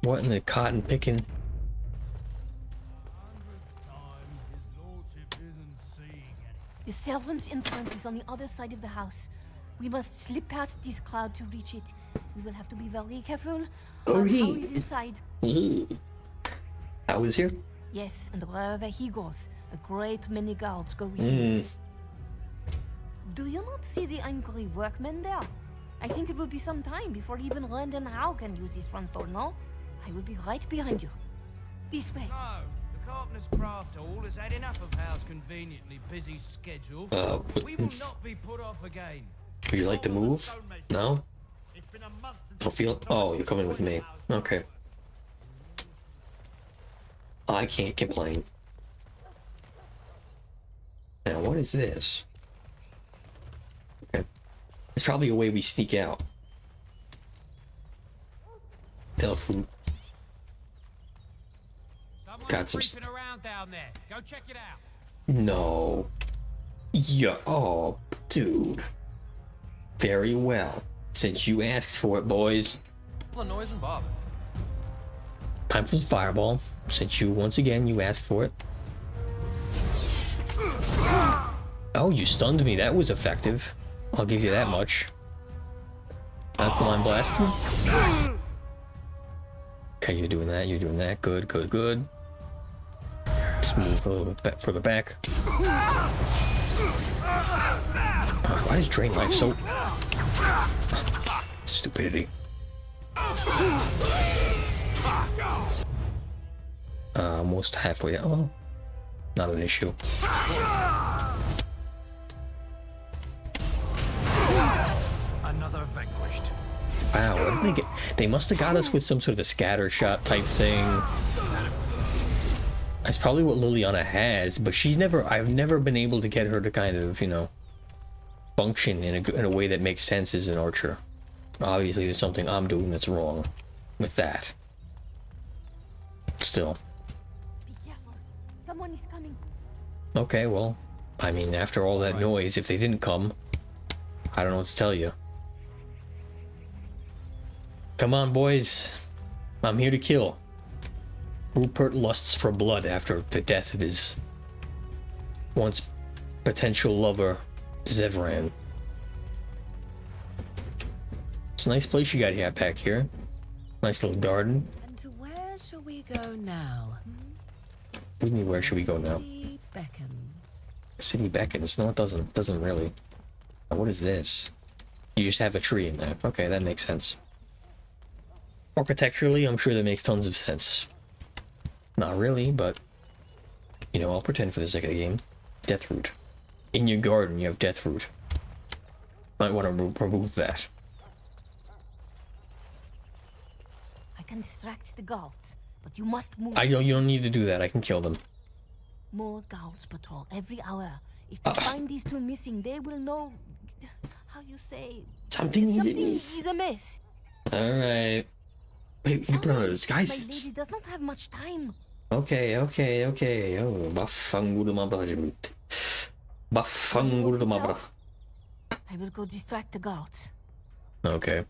What in the cotton picking? The servant's entrance is on the other side of the house. We must slip past this crowd to reach it. We will have to be very careful. How is inside? How is here? Yes, and wherever he goes, a great many guards go with him. Do you not see the angry workmen there? I think it will be some time before even Rand and Howe can use this front door, no? I will be right behind you. This way. No, the Carpenter's Craft Hall has had enough of Howe's conveniently busy schedule. We will not be put off again. Would you like to move? No? Don't feel... Oh, you're coming with me. Okay. I can't complain. Now, what is this? There's probably a way we sneak out. Elf food. Got some. Around down there. Go check it out. No. Yeah. Oh, dude. Very well. Since you asked for it, boys. The noise and bother. Time for the fireball. Since you once again you asked for it. Oh, you stunned me. That was effective. I'll give you that much. Flying blast. Okay, you're doing that. You're doing that. Good, good, good. Let's move a little bit further back. Why is drain life so... Stupidity. Almost halfway down. Oh, not an issue. Another vanquished. Wow, what did they get? They must have got us with some sort of a scatter shot type thing. That's probably what Liliana has, but she's never... I've never been able to get her to kind of, you know, function in a way that makes sense as an archer. Obviously, there's something I'm doing that's wrong with that. Still. Be careful. Someone is coming. Okay, well, I mean, after all that noise, if they didn't come, I don't know what to tell you. Come on, boys. I'm here to kill. Rupert lusts for blood after the death of his once potential lover, Zevran. It's a nice place you got here back here. Nice little garden. And where shall we go now? What do you mean, where should we go now? City beckons. City beckons. No, it doesn't. Doesn't really. What is this? You just have a tree in there. Okay, that makes sense. Architecturally, I'm sure that makes tons of sense. Not really, but you know, I'll pretend for the sake of the game. Deathroot. In your garden, you have Deathroot. Might want to remove that. I can distract the guards, but you must move. You don't need to do that. I can kill them. More guards patrol every hour. If they find these two missing, they will know. How you say? Something is amiss. All right. Wait, you put on a disguise. My lady does not have much time. Okay. Oh, Bafangudumabra. Bafangudumabra. I will go distract the guards. Okay.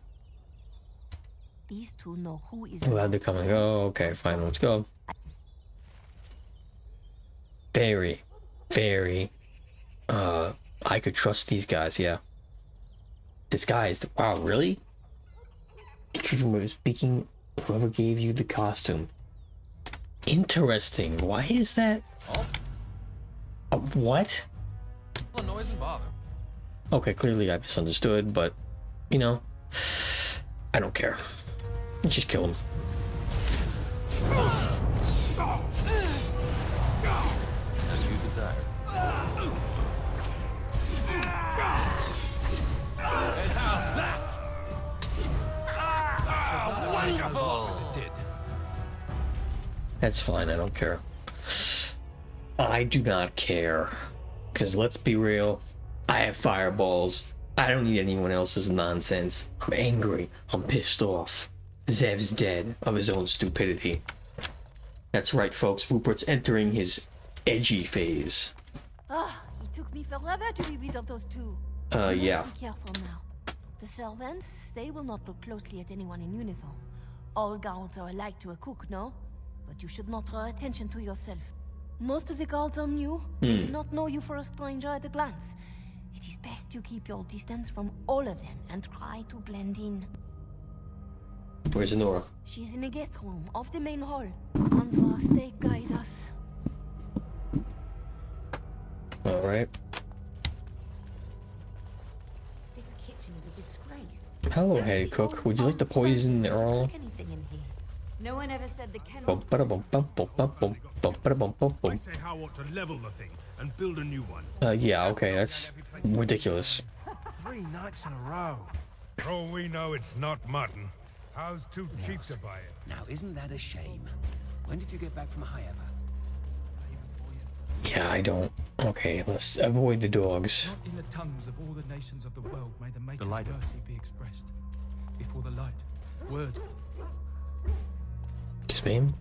These two know who is. Glad they're coming. Oh, okay, fine. Let's go. Very. I could trust these guys. Yeah. Disguised. Wow, really? Speaking. Whoever gave you the costume. Interesting. Why is that? What? The noise and bother. Okay, clearly I misunderstood, but you know, I don't care. Let's just kill him. As you desire. And how's that? Wonderful! As it did. That's fine, I don't care. I do not care. Because let's be real, I have fireballs. I don't need anyone else's nonsense. I'm angry. I'm pissed off. Zev's dead of his own stupidity. That's right, folks. Rupert's entering his edgy phase. It took me forever to be rid of those two. Yeah. Be careful now. The servants, they will not look closely at anyone in uniform. All guards are alike to a cook, no? But you should not draw attention to yourself. Most of the guards are new. They do not know you for a stranger at a glance. It is best you keep your distance from all of them and try to blend in. Where's Nora? She's in the guest room of the main hall. And they guide us. Alright. This kitchen is a disgrace. Hello, head cook. Would you like to poison the Earl? No one ever said the kennel. I say how ought to level the thing and build a new one. Yeah, okay, that's ridiculous. 3 nights in a row. For all we know, it's not mutton. How's too cheap to buy it? Now, isn't that a shame? When did you get back from High Ever? Yeah, I don't. Okay, let's avoid the dogs. Not in the tongues of all the nations of the world may the Maker's mercy be expressed. Before the light, word. Excuse me.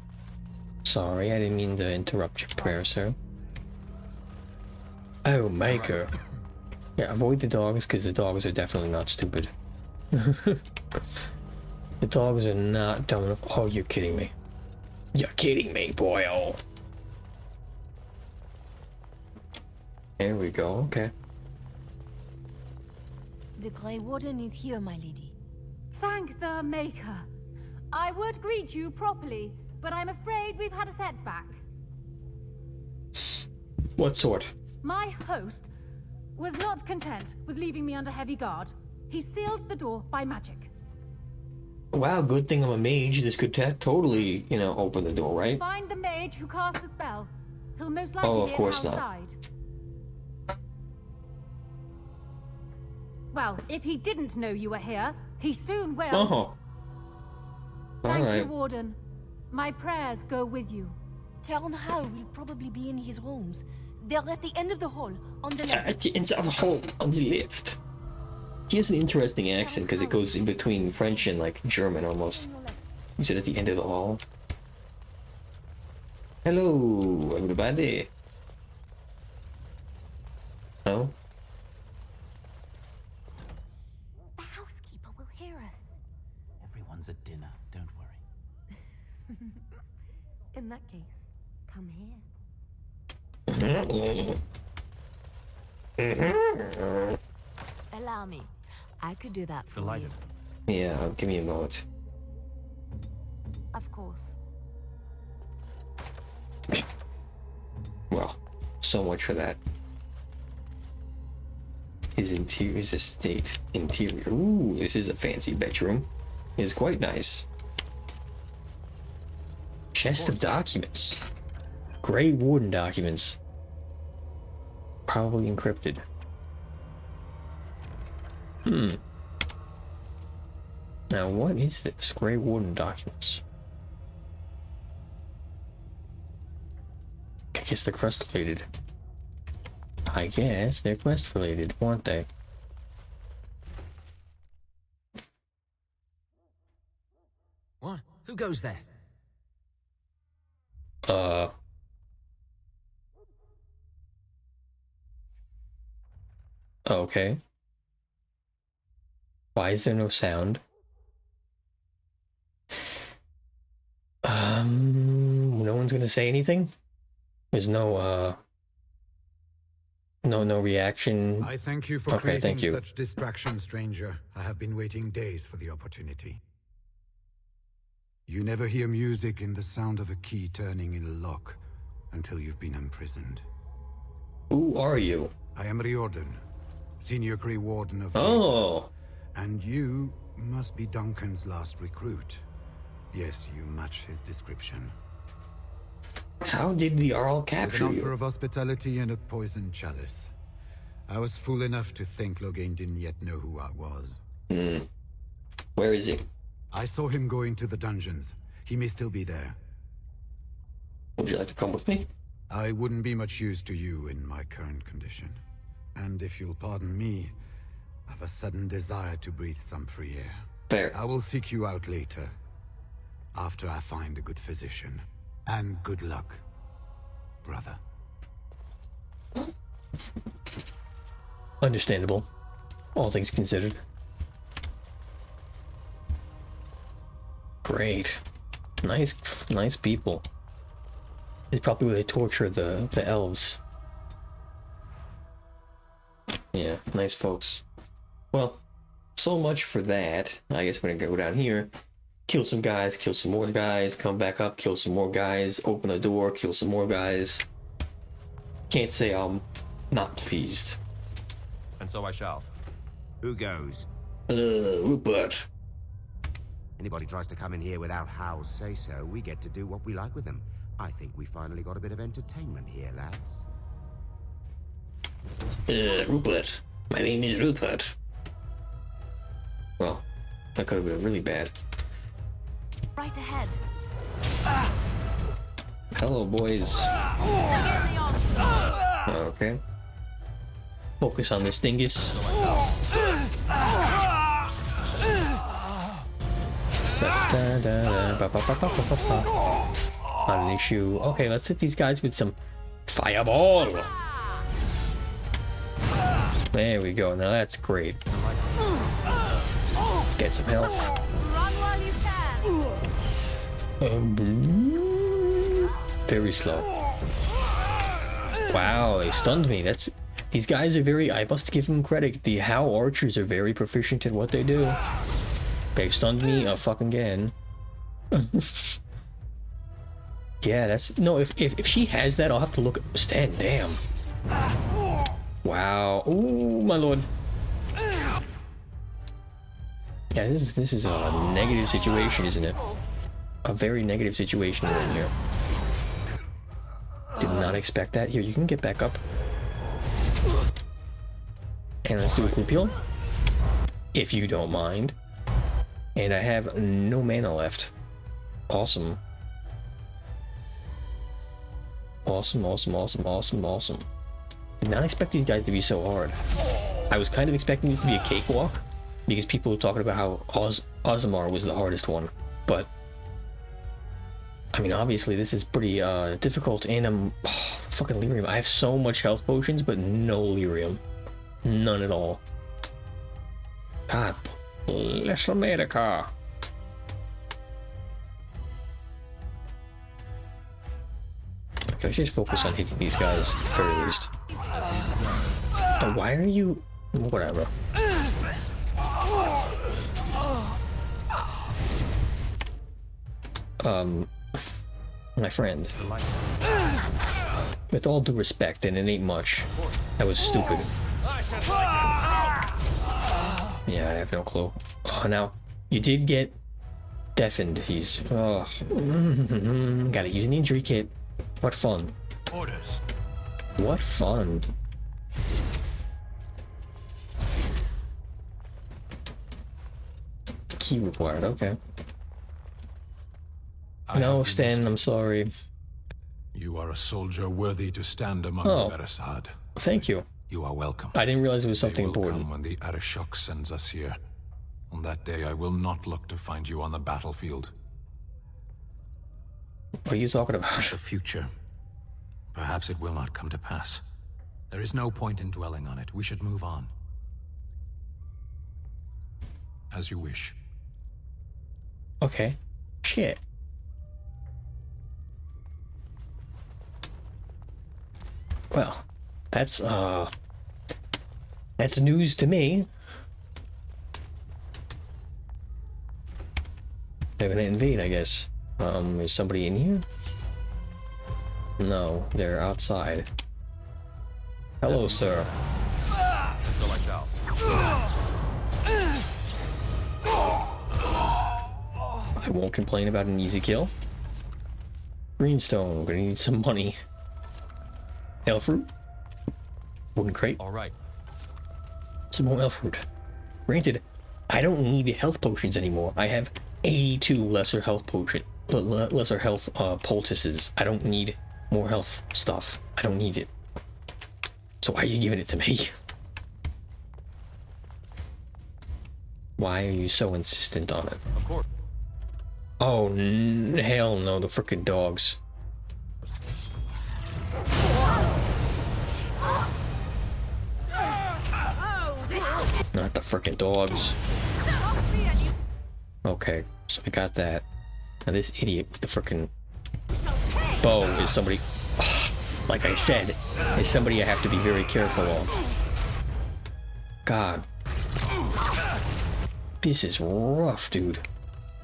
Sorry, I didn't mean to interrupt your prayer, sir. Oh, Maker. Yeah, avoid the dogs, because the dogs are definitely not stupid. The dogs are not dumb enough. Oh, you're kidding me. You're kidding me, boy. Oh. There we go, okay. The Grey Warden is here, my lady. Thank the Maker. I would greet you properly, but I'm afraid we've had a setback. What sort? My host was not content with leaving me under heavy guard. He sealed the door by magic. Wow, good thing I'm a mage. This could totally, you know, open the door, right? Find the mage who cast the spell. He'll most likely Oh, of be course not. outside. Well, if he didn't know you were here, he soon will. Oh. Thank Alright. you, Warden. My prayers go with you. Count Howe will probably be in his rooms. They're at the end of the hall, on the left. At the end of the hall, on the left. He has an interesting accent because it goes in between French and like German almost. You said at the end of the hall. Hello, everybody. Oh? The housekeeper will hear us. Everyone's at dinner, don't worry. In that case, come here. Allow me. I could do that for Delighted. Yeah, give me a moment. you. Of course. Well, so much for that. His estate interior. Ooh, this is a fancy bedroom. It's quite nice. Chest of documents. Grey Warden documents. Probably encrypted. Now, what is this? Grey Warden documents. I guess they're quest related. I guess they're quest related, weren't they? What? Who goes there? Okay. Why is there no sound? No one's gonna say anything? There's no reaction. I thank you for Okay, creating thank you. such distraction, stranger. I have been waiting days for the opportunity. You never hear music in the sound of a key turning in a lock until you've been imprisoned. Who are you? I am Riordan, Senior Grey Warden of Oh. And you must be Duncan's last recruit. Yes, you match his description. How did the Arl With capture an offer you? of hospitality and a poisoned chalice. I was fool enough to think Loghain didn't yet know who I was. Where is he? I saw him going to the dungeons. He may still be there. Would you like to come with me? I wouldn't be much use to you in my current condition. And if you'll pardon me, I've a sudden desire to breathe some free air. Fair. I will seek you out later, after I find a good physician. And good luck, brother. Understandable. All things considered. Great. Nice people. It's probably where they torture the elves. Yeah, nice folks. Well, so much for that. I guess we're gonna go down here, kill some guys, kill some more guys, come back up, kill some more guys, open the door, kill some more guys. Can't say I'm not pleased. And so I shall. Who goes? Rupert. Anybody tries to come in here without Howe's say-so, we get to do what we like with them. I think we finally got a bit of entertainment here, lads. Rupert. My name is Rupert. Well, that could have been really bad. Right ahead. Hello, boys. Get in the arms. Okay. Focus on this dingus. Not an issue. Okay, let's hit these guys with some fireball. There we go. Now that's great. Get some health. Run while you can. Very slow. Wow, they stunned me. These guys are very. I must give them credit. The How archers are very proficient at what they do. They've stunned me a fucking again. Yeah, that's no. If she has that, I'll have to look. Stand. Damn. Wow. Oh my lord. Yeah, this is a negative situation, isn't it? A very negative situation we're in here. Did not expect that. Here, you can get back up. And let's do a group heal, if you don't mind. And I have no mana left. Awesome. Awesome, awesome, awesome, awesome, awesome. Did not expect these guys to be so hard. I was kind of expecting this to be a cakewalk, because people were talking about how Ozamar was the hardest one. But, I mean, obviously this is pretty difficult, and I'm... fucking lyrium. I have so much health potions, but no lyrium. None at all. God bless America. Okay, let's just focus on hitting these guys at the very least. Why are you... whatever. My friend. With all due respect, and it ain't much. That was stupid. Yeah, I have no clue. Now, you did get deafened. He's... gotta use an injury kit. What fun. Orders. What fun. Key required, okay. No, Stan, I'm sorry. You are a soldier worthy to stand among the Beresad. Thank you. You are welcome. I didn't realize it was something important. Come when the Arishok sends us here. On that day, I will not look to find you on the battlefield. What are you talking about? The future. Perhaps it will not come to pass. There is no point in dwelling on it. We should move on. As you wish. Okay. Shit. Well, that's news to me. They're gonna invade, I guess. Is somebody in here? No, they're outside. Hello, sir. So I shall. I won't complain about an easy kill. Greenstone, gonna need some money. Elf fruit. Wooden crate. All right. Some more elf fruit. Granted, I don't need health potions anymore. I have 82 lesser health poultices. I don't need more health stuff. I don't need it. So why are you giving it to me? Why are you so insistent on it? Of course. Oh, hell no, the frickin' dogs. Not the frickin' dogs. Okay, so I got that. Now this idiot with the frickin' bow is somebody... like I said, is somebody I have to be very careful of. God. This is rough, dude.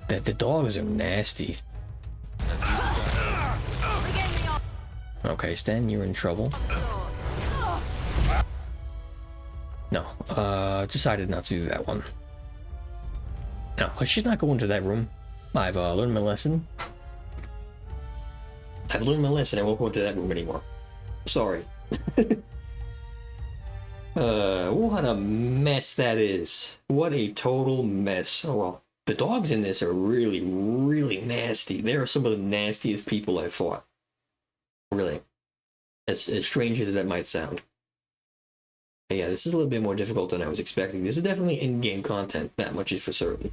The dogs are nasty. Okay, Stan, you're in trouble. No, decided not to do that one. No, let's just not go into that room. I've learned my lesson. I've learned my lesson. I won't go into that room anymore. Sorry. What a mess that is. What a total mess. Oh well. The dogs in this are really, really nasty. They are some of the nastiest people I've fought. Really. As strange as that might sound. But yeah, this is a little bit more difficult than I was expecting. This is definitely in-game content, that much is for certain.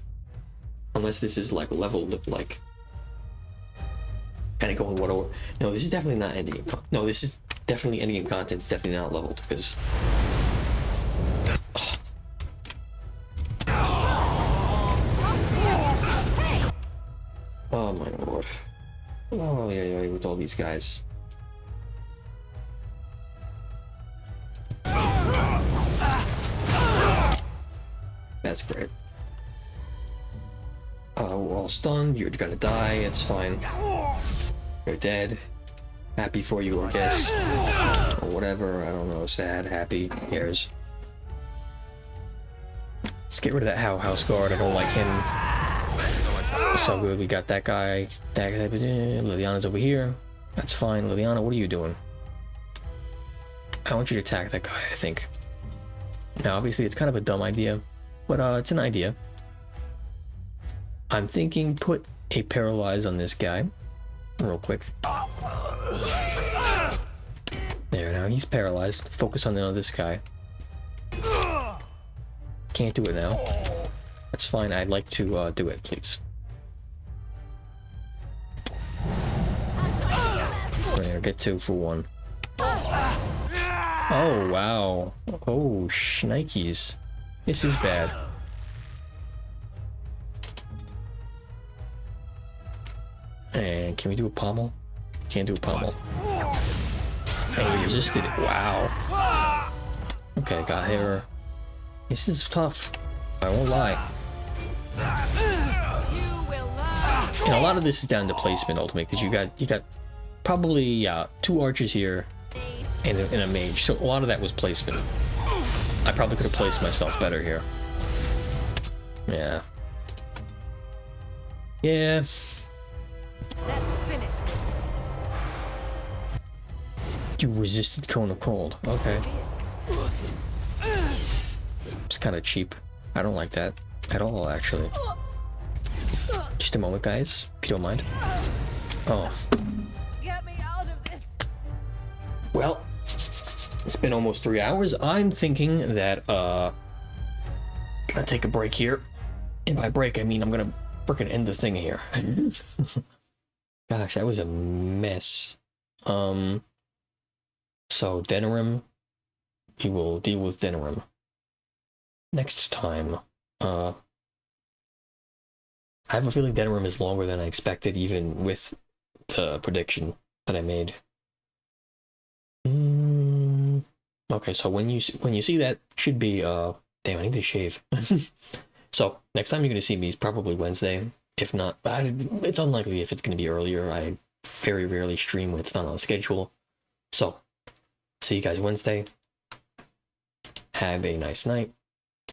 Unless this is like leveled, like kind of going what over. No, this is definitely not endgame. No, this is definitely endgame content. It's definitely not leveled because. Oh my lord. Oh yeah, with all these guys. That's great. We're all stunned. You're gonna die. It's fine. You're dead. Happy for you, I guess. Or whatever. I don't know. Sad, happy. Who cares? Let's get rid of that house guard. I don't like him. So good. We got that guy. Liliana's over here. That's fine. Liliana, what are you doing? I want you to attack that guy, I think. Now, obviously, it's kind of a dumb idea, but it's an idea. I'm thinking put a paralyze on this guy real quick. There, now he's paralyzed. Focus on this guy. Can't do it now. That's fine. I'd like to do it, please. There, get 2 for 1. Oh, wow. Oh, shnikes. This is bad. And can we do a pommel? Can't do a pommel. And we resisted it. Wow. Okay, got her. This is tough. I won't lie. And a lot of this is down to placement ultimately, because you got probably 2 archers here and a mage. So a lot of that was placement. I probably could have placed myself better here. Yeah. Yeah. Let's finish this. You resisted Cone of Cold. Okay. It's kind of cheap. I don't like that at all, actually. Just a moment, guys, if you don't mind. Oh. Get me out of this. Well, it's been almost 3 hours. I'm thinking that gonna take a break here. And by break, I mean I'm gonna freaking end the thing here. Gosh, that was a mess. So Denerim, we will deal with Denerim next time. I have a feeling Denerim is longer than I expected, even with the prediction that I made. Okay, so when you see that, should be damn, I need to shave. So next time you're gonna see me is probably Wednesday. If not, it's unlikely if it's gonna be earlier. I very rarely stream when it's not on schedule. So see you guys Wednesday. Have a nice night.